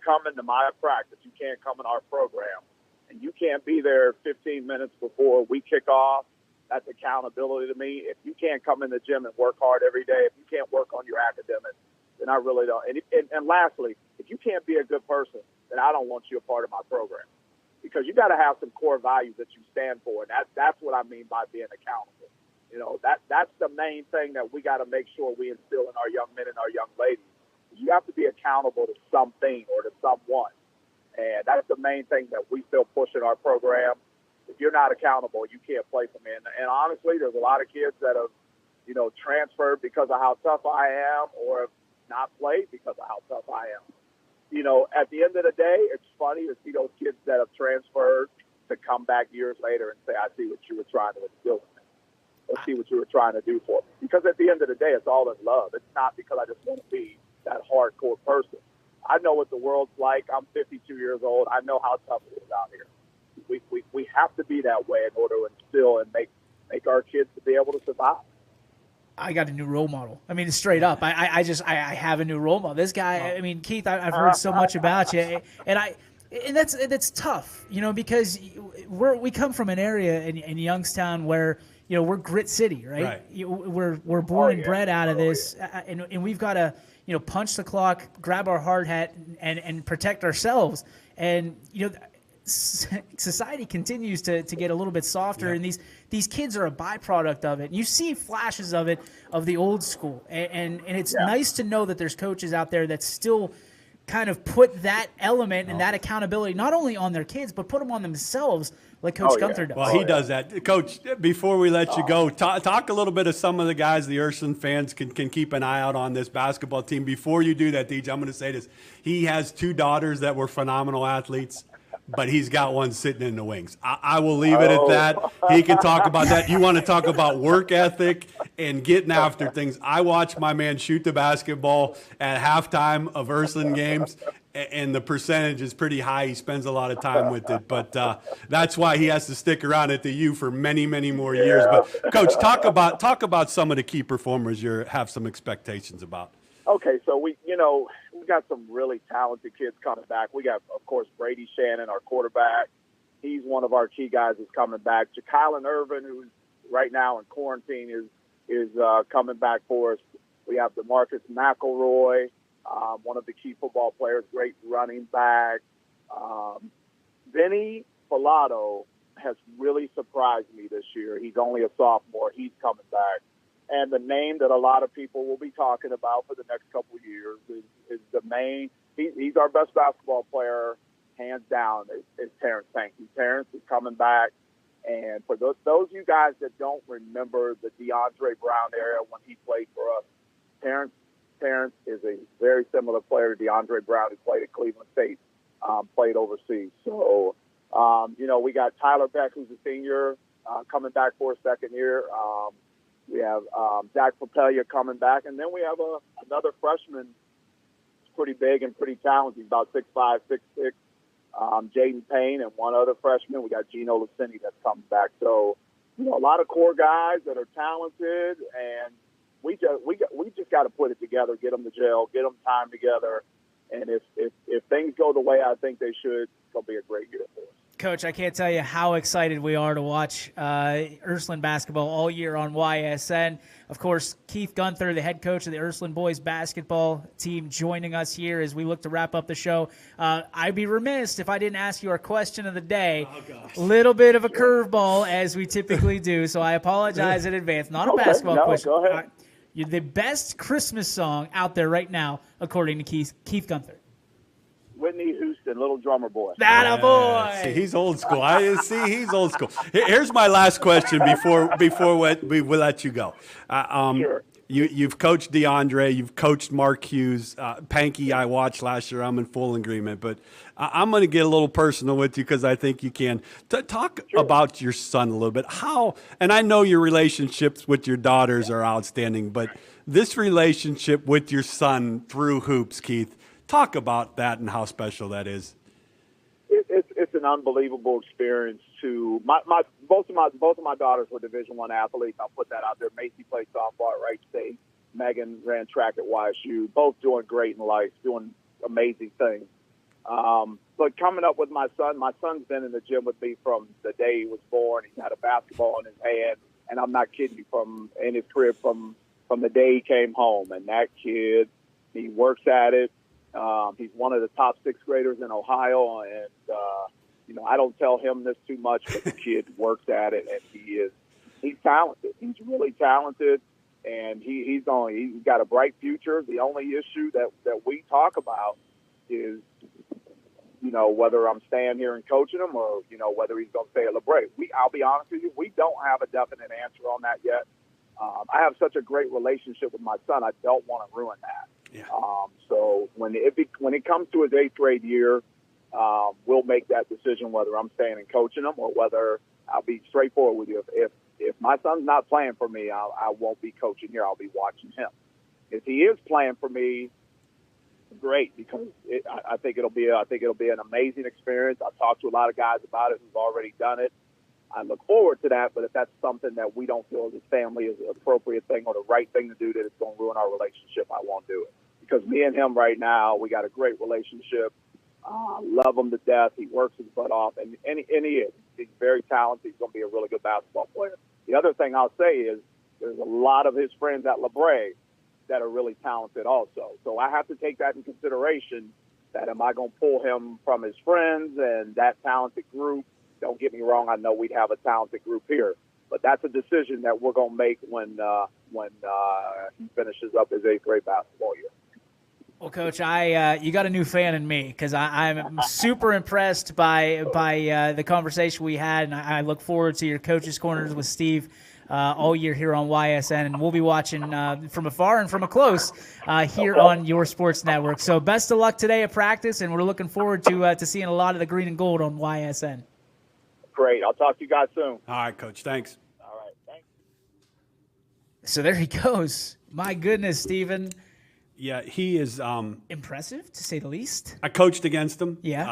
come into my practice, you can't come in our program, and you can't be there 15 minutes before we kick off, that's accountability to me. If you can't come in the gym and work hard every day, if you can't work on your academics, then I really don't. And lastly, if you can't be a good person, then I don't want you a part of my program, because you got to have some core values that you stand for, and that's what I mean by being accountable. That's the main thing that we got to make sure we instill in our young men and our young ladies. You have to be accountable to something or to someone, and that's the main thing that we still push in our program. If you're not accountable, you can't play for me. And honestly, there's a lot of kids that have, transferred because of how tough I am, or have not played because of how tough I am. At the end of the day, it's funny to see those kids that have transferred to come back years later and say, I see what you were trying to instill in me. I see what you were trying to do for me. Because at the end of the day, it's all in love. It's not because I just want to be that hardcore person. I know what the world's like. I'm 52 years old. I know how tough it is out here. We have to be that way in order to instill and make our kids to be able to survive. I got a new role model. I mean, straight up, I have a new role model. This guy, I mean, Keith, I've heard so much about you, and that's tough, because we come from an area in Youngstown where we're grit city, right? We're born and bred out of this, and we've got to punch the clock, grab our hard hat, and protect ourselves. And society continues to get a little bit softer, and these kids are a byproduct of it. And you see flashes of it, of the old school, and it's nice to know that there's coaches out there that still kind of put that element and that accountability not only on their kids, but put them on themselves, like Coach Gunther does. Well, he does that. Coach, before we let you go, talk a little bit of some of the guys the Ursuline fans can keep an eye out on this basketball team. Before you do that, DJ, I'm going to say this. He has 2 daughters that were phenomenal athletes, but he's got one sitting in the wings. I will leave it at that. He can talk about that. You want to talk about work ethic and getting after things. I watch my man shoot the basketball at halftime of Ursuline games, and the percentage is pretty high. He spends a lot of time with it, but that's why he has to stick around at the U for many, many more years. But Coach, talk about some of the key performers you have some expectations about. Okay, so we got some really talented kids coming back. We got, of course, Brady Shannon, our quarterback. He's one of our key guys that's coming back. Jakylan Irvin, who's right now in quarantine, is coming back for us. We have DeMarcus McElroy, one of the key football players, great running back. Vinny Filato has really surprised me this year. He's only a sophomore. He's coming back. And the name that a lot of people will be talking about for the next couple of years is the main. He's our best basketball player, hands down, is Terrence Sankey. Terrence is coming back. And for those of you guys that don't remember the DeAndre Brown era when he played for us, Terrence is a very similar player to DeAndre Brown, who played at Cleveland State, played overseas. So, we got Tyler Beck, who's a senior, coming back for a second year. We have Zach Papelia coming back, and then we have another freshman. He's pretty big and pretty talented. He's about 6'5", 6'6". Jaden Payne, and one other freshman. We got Gino Lucini that's coming back. So, a lot of core guys that are talented, and we just got to put it together, get them to gel, get them time together, and if things go the way I think they should, it'll be a great year for us. Coach, I can't tell you how excited we are to watch Ursuline basketball all year on YSN. Of course, Keith Gunther, the head coach of the Ursuline boys basketball team, joining us here as we look to wrap up the show. I'd be remiss if I didn't ask you our question of the day. A little bit of a curveball, as we typically do, so I apologize in advance. Not a basketball question. Go ahead. You're the best Christmas song out there right now, according to Keith Gunther. Whitney Houston, Little Drummer Boy. That a boy. See, he's old school. He's old school. Here's my last question before we let you go. Sure. You've coached DeAndre. You've coached Mark Hughes. Panky, I watched last year. I'm in full agreement. But I'm going to get a little personal with you because I think you can. Talk about your son a little bit. How, and I know your relationships with your daughters are outstanding, but this relationship with your son through hoops, Keith, talk about that and how special that is. It's an unbelievable experience. Both of my daughters were Division I athletes. I'll put that out there. Macy played softball at Wright State. Megan ran track at YSU. Both doing great in life, doing amazing things. But coming up with my son's been in the gym with me from the day he was born. He's had a basketball in his hand, and I'm not kidding you, in his crib from the day he came home. And that kid, he works at it. He's one of the top 6th graders in Ohio, and I don't tell him this too much, but the kid works at it, and he's talented. He's really talented, and he's got a bright future. The only issue that we talk about is, whether I'm staying here and coaching him or, whether he's going to stay at LeBray. I'll be honest with you, we don't have a definite answer on that yet. I have such a great relationship with my son. I don't want to ruin that. Yeah. So when it comes to his 8th grade year, we'll make that decision whether I'm staying and coaching him or whether I'll be straightforward with you. If my son's not playing for me, I won't be coaching here. I'll be watching him. If he is playing for me, great, because I think it'll be an amazing experience. I've talked to a lot of guys about it who've already done it. I look forward to that, but if that's something that we don't feel as a family is an appropriate thing or the right thing to do, that it's going to ruin our relationship, I won't do it. Because me and him right now, we got a great relationship. Love him to death. He works his butt off, and he is. He's very talented. He's going to be a really good basketball player. The other thing I'll say is there's a lot of his friends at LeBray that are really talented also. So I have to take that in consideration, that am I going to pull him from his friends and that talented group? Don't get me wrong, I know we'd have a talented group here, but that's a decision that we're going to make when he finishes up his 8th grade basketball year. Well, Coach, you got a new fan in me because I'm super impressed by the conversation we had, and I look forward to your Coach's Corners with Steve all year here on YSN, and we'll be watching from afar and from a close here on your sports network. So best of luck today at practice, and we're looking forward to seeing a lot of the green and gold on YSN. Great. I'll talk to you guys soon. All right, Coach. Thanks. All right. Thanks. So there he goes. My goodness, Stephen. Yeah, he is impressive, to say the least. I coached against him. Yeah.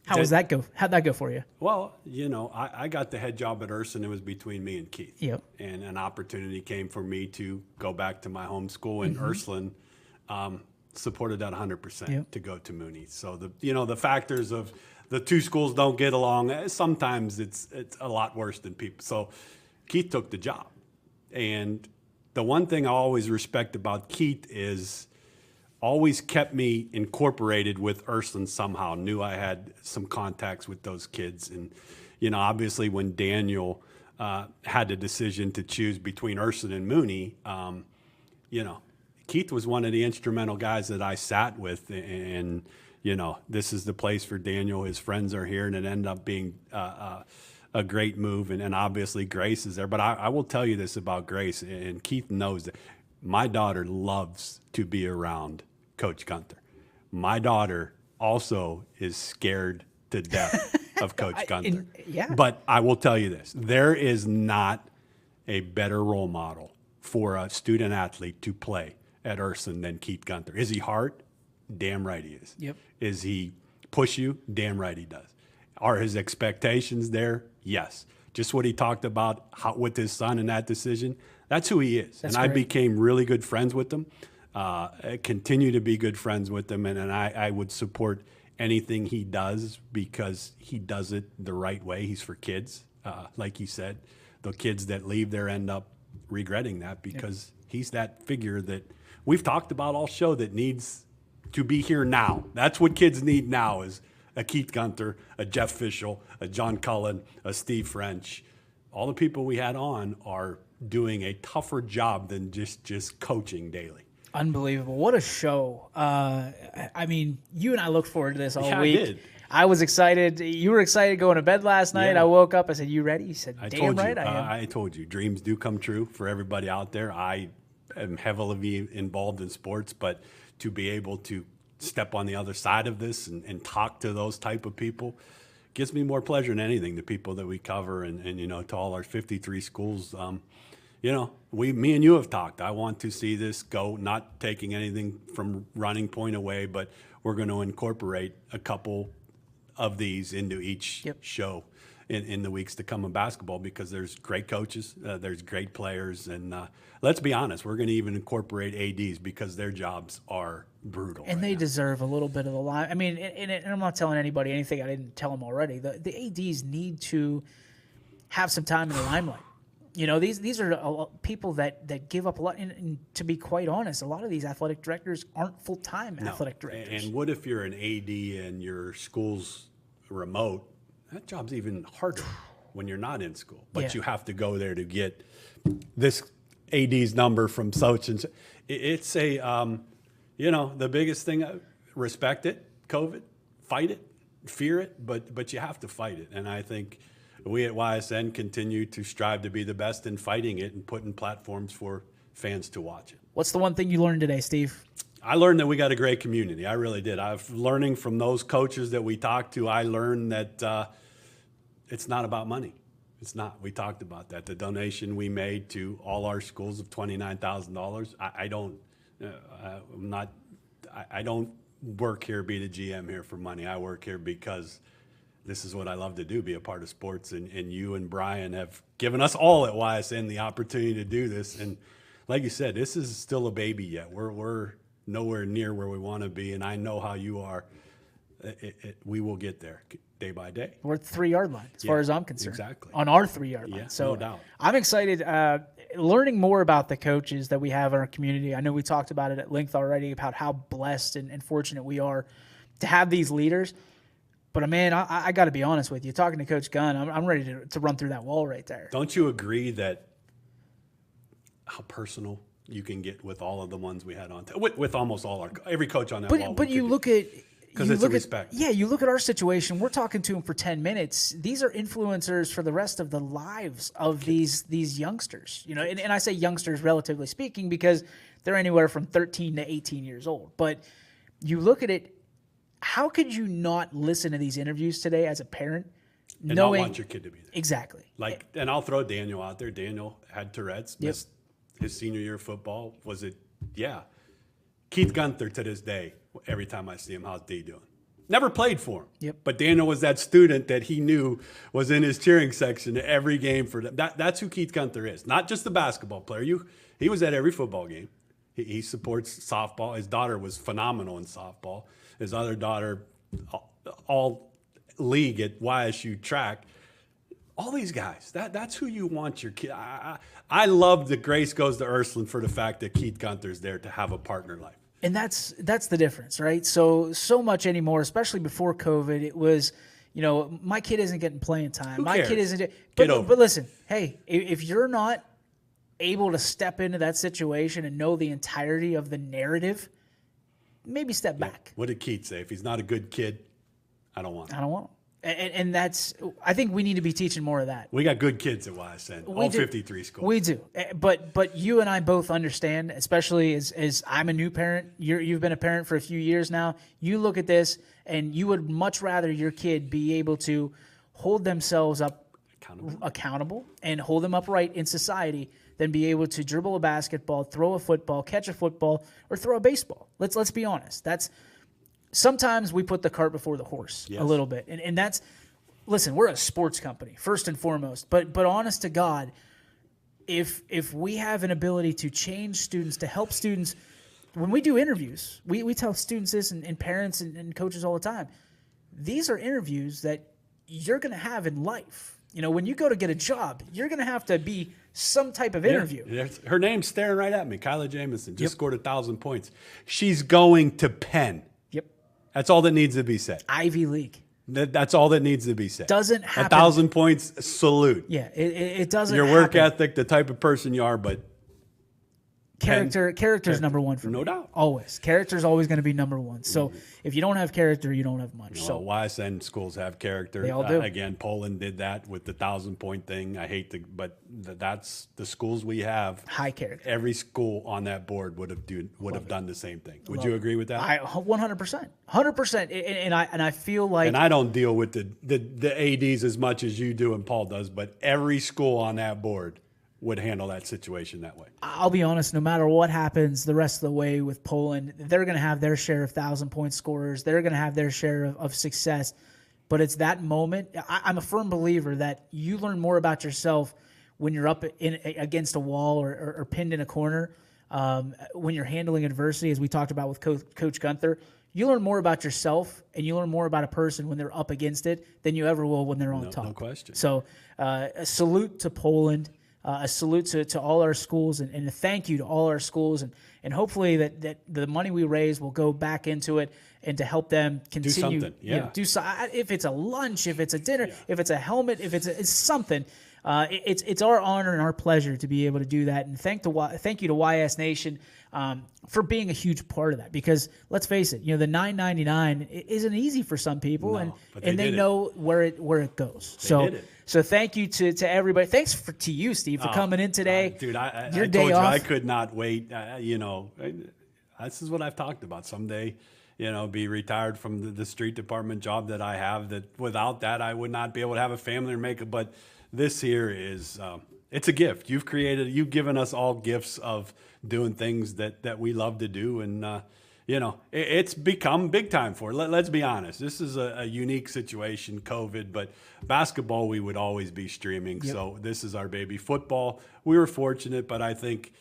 How'd that go for you? Well, I got the head job at Ursuline. It was between me and Keith. Yep. And an opportunity came for me to go back to my home school in Ursuline. Supported that 100% to go to Mooney. So the factors of the two schools don't get along. Sometimes it's a lot worse than people. So Keith took the job. And the one thing I always respect about Keith is always kept me incorporated with Ursuline somehow. Knew I had some contacts with those kids. And, obviously when Daniel had the decision to choose between Ursuline and Mooney, Keith was one of the instrumental guys that I sat with, and this is the place for Daniel. His friends are here, and it ended up being a great move, and obviously Grace is there. But I will tell you this about Grace, and Keith knows that my daughter loves to be around Coach Gunther. My daughter also is scared to death of Coach Gunther. But I will tell you this, there is not a better role model for a student athlete to play at Ursuline than Keith Gunther. Is he hard? Damn right he is. Yep. Is he push you? Damn right he does. Are his expectations there? Yes. Just what he talked about with his son in that decision, that's who he is. That's and great. I became really good friends with him, continue to be good friends with him, and I would support anything he does because he does it the right way. He's for kids, like you said. The kids that leave there end up regretting that because he's that figure that we've talked about all show that needs to be here now. That's what kids need now is a Keith Gunter, a Jeff Fischel, a John Cullen, a Steve French. All the people we had on are doing a tougher job than just coaching daily. Unbelievable. What a show. I mean, you and I looked forward to this all week. I did. I was excited. You were excited going to bed last night. Yeah. I woke up. I said, "You ready?" You said, I "Damn told right you, I am." I told you, dreams do come true for everybody out there. I am heavily involved in sports, but to be able to step on the other side of this and talk to those type of people gives me more pleasure than anything. The people that we cover and you know, to all our 53 schools, you know, me and you have talked. I want to see this go, not taking anything from Running Point away, but we're going to incorporate a couple of these into each show in the weeks to come in basketball because there's great coaches, there's great players, and let's be honest, we're going to even incorporate ADs because their jobs are brutal. And they deserve a little bit of the line. I mean, and I'm not telling anybody anything I didn't tell them already. The ADs need to have some time in the limelight. You know, these are people that give up a lot. And to be quite honest, a lot of these athletic directors aren't full-time athletic directors. And what if you're an AD and your school's remote? That job's even harder when you're not in school. But you have to go there to get this AD's number from such and such. It's a, you know, the biggest thing, respect it, COVID, fight it, fear it, but you have to fight it. And I think we at YSN continue to strive to be the best in fighting it and putting platforms for fans to watch it. What's the one thing you learned today, Steve? I learned that we got a great community. I really did. I've learning from those coaches that we talked to. I learned that it's not about money. It's not. We talked about that. The donation we made to all our schools of $29,000. I don't work here, be the GM here for money. I work here because this is what I love to do, be a part of sports. And you and Brian have given us all at YSN the opportunity to do this. And like you said, this is still a baby yet. We're nowhere near where we want to be. And I know how you are. We will get there day by day. We're at the 3-yard line as far as I'm concerned. Exactly. On our 3-yard line. Yeah, so no doubt. I'm excited learning more about the coaches that we have in our community. I know we talked about it at length already about how blessed and fortunate we are to have these leaders. But, man, I got to be honest with you. Talking to Coach Gunn, I'm ready to run through that wall right there. Don't you agree that how personal you can get with all of the ones we had on with almost all every coach on that wall? But you look at – because it's a respect. Yeah, you look at our situation. We're talking to them for 10 minutes. These are influencers for the rest of the lives of these youngsters. You know, and I say youngsters relatively speaking because they're anywhere from 13 to 18 years old. But you look at it, how could you not listen to these interviews today as a parent, and not want your kid to be there? Exactly. Like, and I'll throw Daniel out there. Daniel had Tourette's. Missed his senior year of football. Was it? Yeah. Keith Gunter to this day. Every time I see him, how's D doing? Never played for him. Yep. But Daniel was that student that he knew was in his cheering section every game for them. That's who Keith Gunter is. Not just the basketball player. He was at every football game. He supports softball. His daughter was phenomenal in softball. His other daughter, all league at YSU track. All these guys. That's who you want your kid. I love that Grace goes to Ursuline for the fact that Keith Gunter's there to have a partner life. And that's the difference, right? So much anymore, especially before COVID, it was, you know, my kid isn't getting playing time. Who my cares? kid isn't. But listen, hey, if you're not able to step into that situation and know the entirety of the narrative, maybe step back. What did Keith say? If he's not a good kid, I don't want him. I don't want him. And that's, I think we need to be teaching more of that. We got good kids at YSN, all 53 schools. We do. But you and I both understand, especially as I'm a new parent, you've been a parent for a few years now. You look at this and you would much rather your kid be able to hold themselves up accountable and hold them upright in society than be able to dribble a basketball, throw a football, catch a football, or throw a baseball. Let's be honest. That's sometimes we put the cart before the horse a little bit. And that's, listen, we're a sports company, first and foremost. But honest to God, if we have an ability to change students, to help students when we do interviews, we tell students this and parents and coaches all the time. These are interviews that you're going to have in life. You know, when you go to get a job, you're going to have to be some type of interview. Yeah, her name's staring right at me. Kyla Jamison just scored 1,000 points. She's going to Penn. Yep. That's all that needs to be said. Ivy League. That's all that needs to be said. Doesn't happen. 1,000 points, salute. Yeah, it doesn't Your work happen. ethic, the type of person you are, but Character's number one for me. No doubt. Always. Character's always going to be number one. So if you don't have character, you don't have much. Well, So YSN schools have character. They all do. Again, Poland did that with the 1,000-point thing. I hate but that's the schools we have. High character. Every school on that board would have done the same thing. Would you agree with that? 100%. 100%. And I feel like. And I don't deal with the ADs as much as you do and Paul does, but every school on that board would handle that situation that way. I'll be honest, no matter what happens the rest of the way with Poland, they're going to have their share of 1,000-point scorers. They're going to have their share of success. But it's that moment. I'm a firm believer that you learn more about yourself when you're up against a wall or pinned in a corner. When you're handling adversity, as we talked about with Coach Gunther, you learn more about yourself and you learn more about a person when they're up against it than you ever will when they're on top. No question. So a salute to Poland. A salute to all our schools and a thank you to all our schools and hopefully that the money we raise will go back into it and to help them continue. Do something, if it's a lunch, if it's a dinner, if it's a helmet, if it's something. It's our honor and our pleasure to be able to do that. And thank you to YS Nation for being a huge part of that. Because let's face it, the $9.99 isn't easy for some people, and they know where it goes. So thank you to everybody. Thanks to you, Steve, for coming in today. Dude, I Your told day you off. I could not wait. This is what I've talked about. Someday, be retired from the street department job that I have. That without that, I would not be able to have a family or make it. But this here is it's a gift. You've given us all gifts of doing things that we love to do, and it's become big time for it. Let's be honest. This is a unique situation, COVID, but basketball we would always be streaming. Yep. So this is our baby. Football, we were fortunate, but I think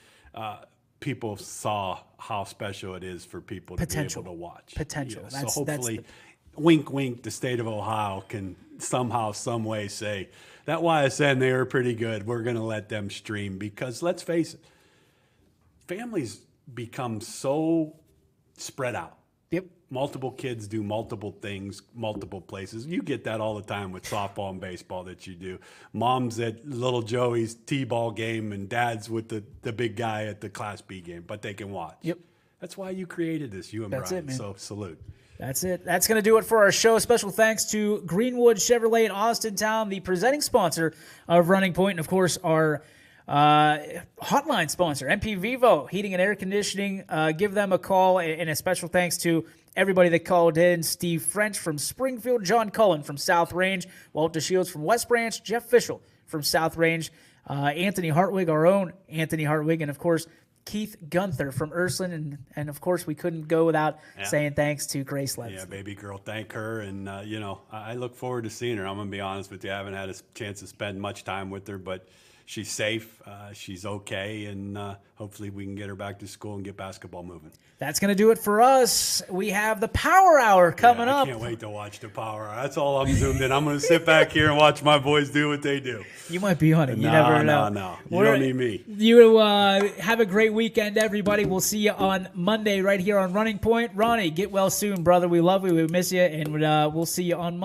people saw how special it is for people to be able to watch. Potential. So hopefully, wink, wink, the state of Ohio can somehow, some way say that YSN, they are pretty good. We're going to let them stream because let's face it, families become so spread out. Yep. Multiple kids do multiple things, multiple places. You get that all the time with softball and baseball that you do. Mom's at little Joey's T-ball game and dad's with the big guy at the Class B game, but they can watch. Yep. That's why you created this, you and That's Brian. it, man. So salute. That's it. That's going to do it for our show. Special thanks to Greenwood Chevrolet in Austintown, the presenting sponsor of Running Point, and of course our hotline sponsor, MP Vivo Heating and Air Conditioning. Give them a call, and a special thanks to everybody that called in: Steve French from Springfield, John Cullen from South Range, Walter Shields from West Branch, Jeff Fischel from South Range, Anthony Hartwig, our own Anthony Hartwig, and of course Keith Gunther from Ursuline, and of course we couldn't go without saying thanks to Grace Levinson. Yeah, baby girl, thank her, and I look forward to seeing her. I'm gonna be honest with you, I haven't had a chance to spend much time with her, but she's safe, she's okay, and hopefully we can get her back to school and get basketball moving. That's going to do it for us. We have the Power Hour coming up. I can't wait to watch the Power Hour. That's all I'm zoomed in. I'm going to sit back here and watch my boys do what they do. You might be on it. You never know. No. You don't need me. You have a great weekend, everybody. We'll see you on Monday right here on Running Point. Ronnie, get well soon, brother. We love you. We miss you, and we'll see you on Monday.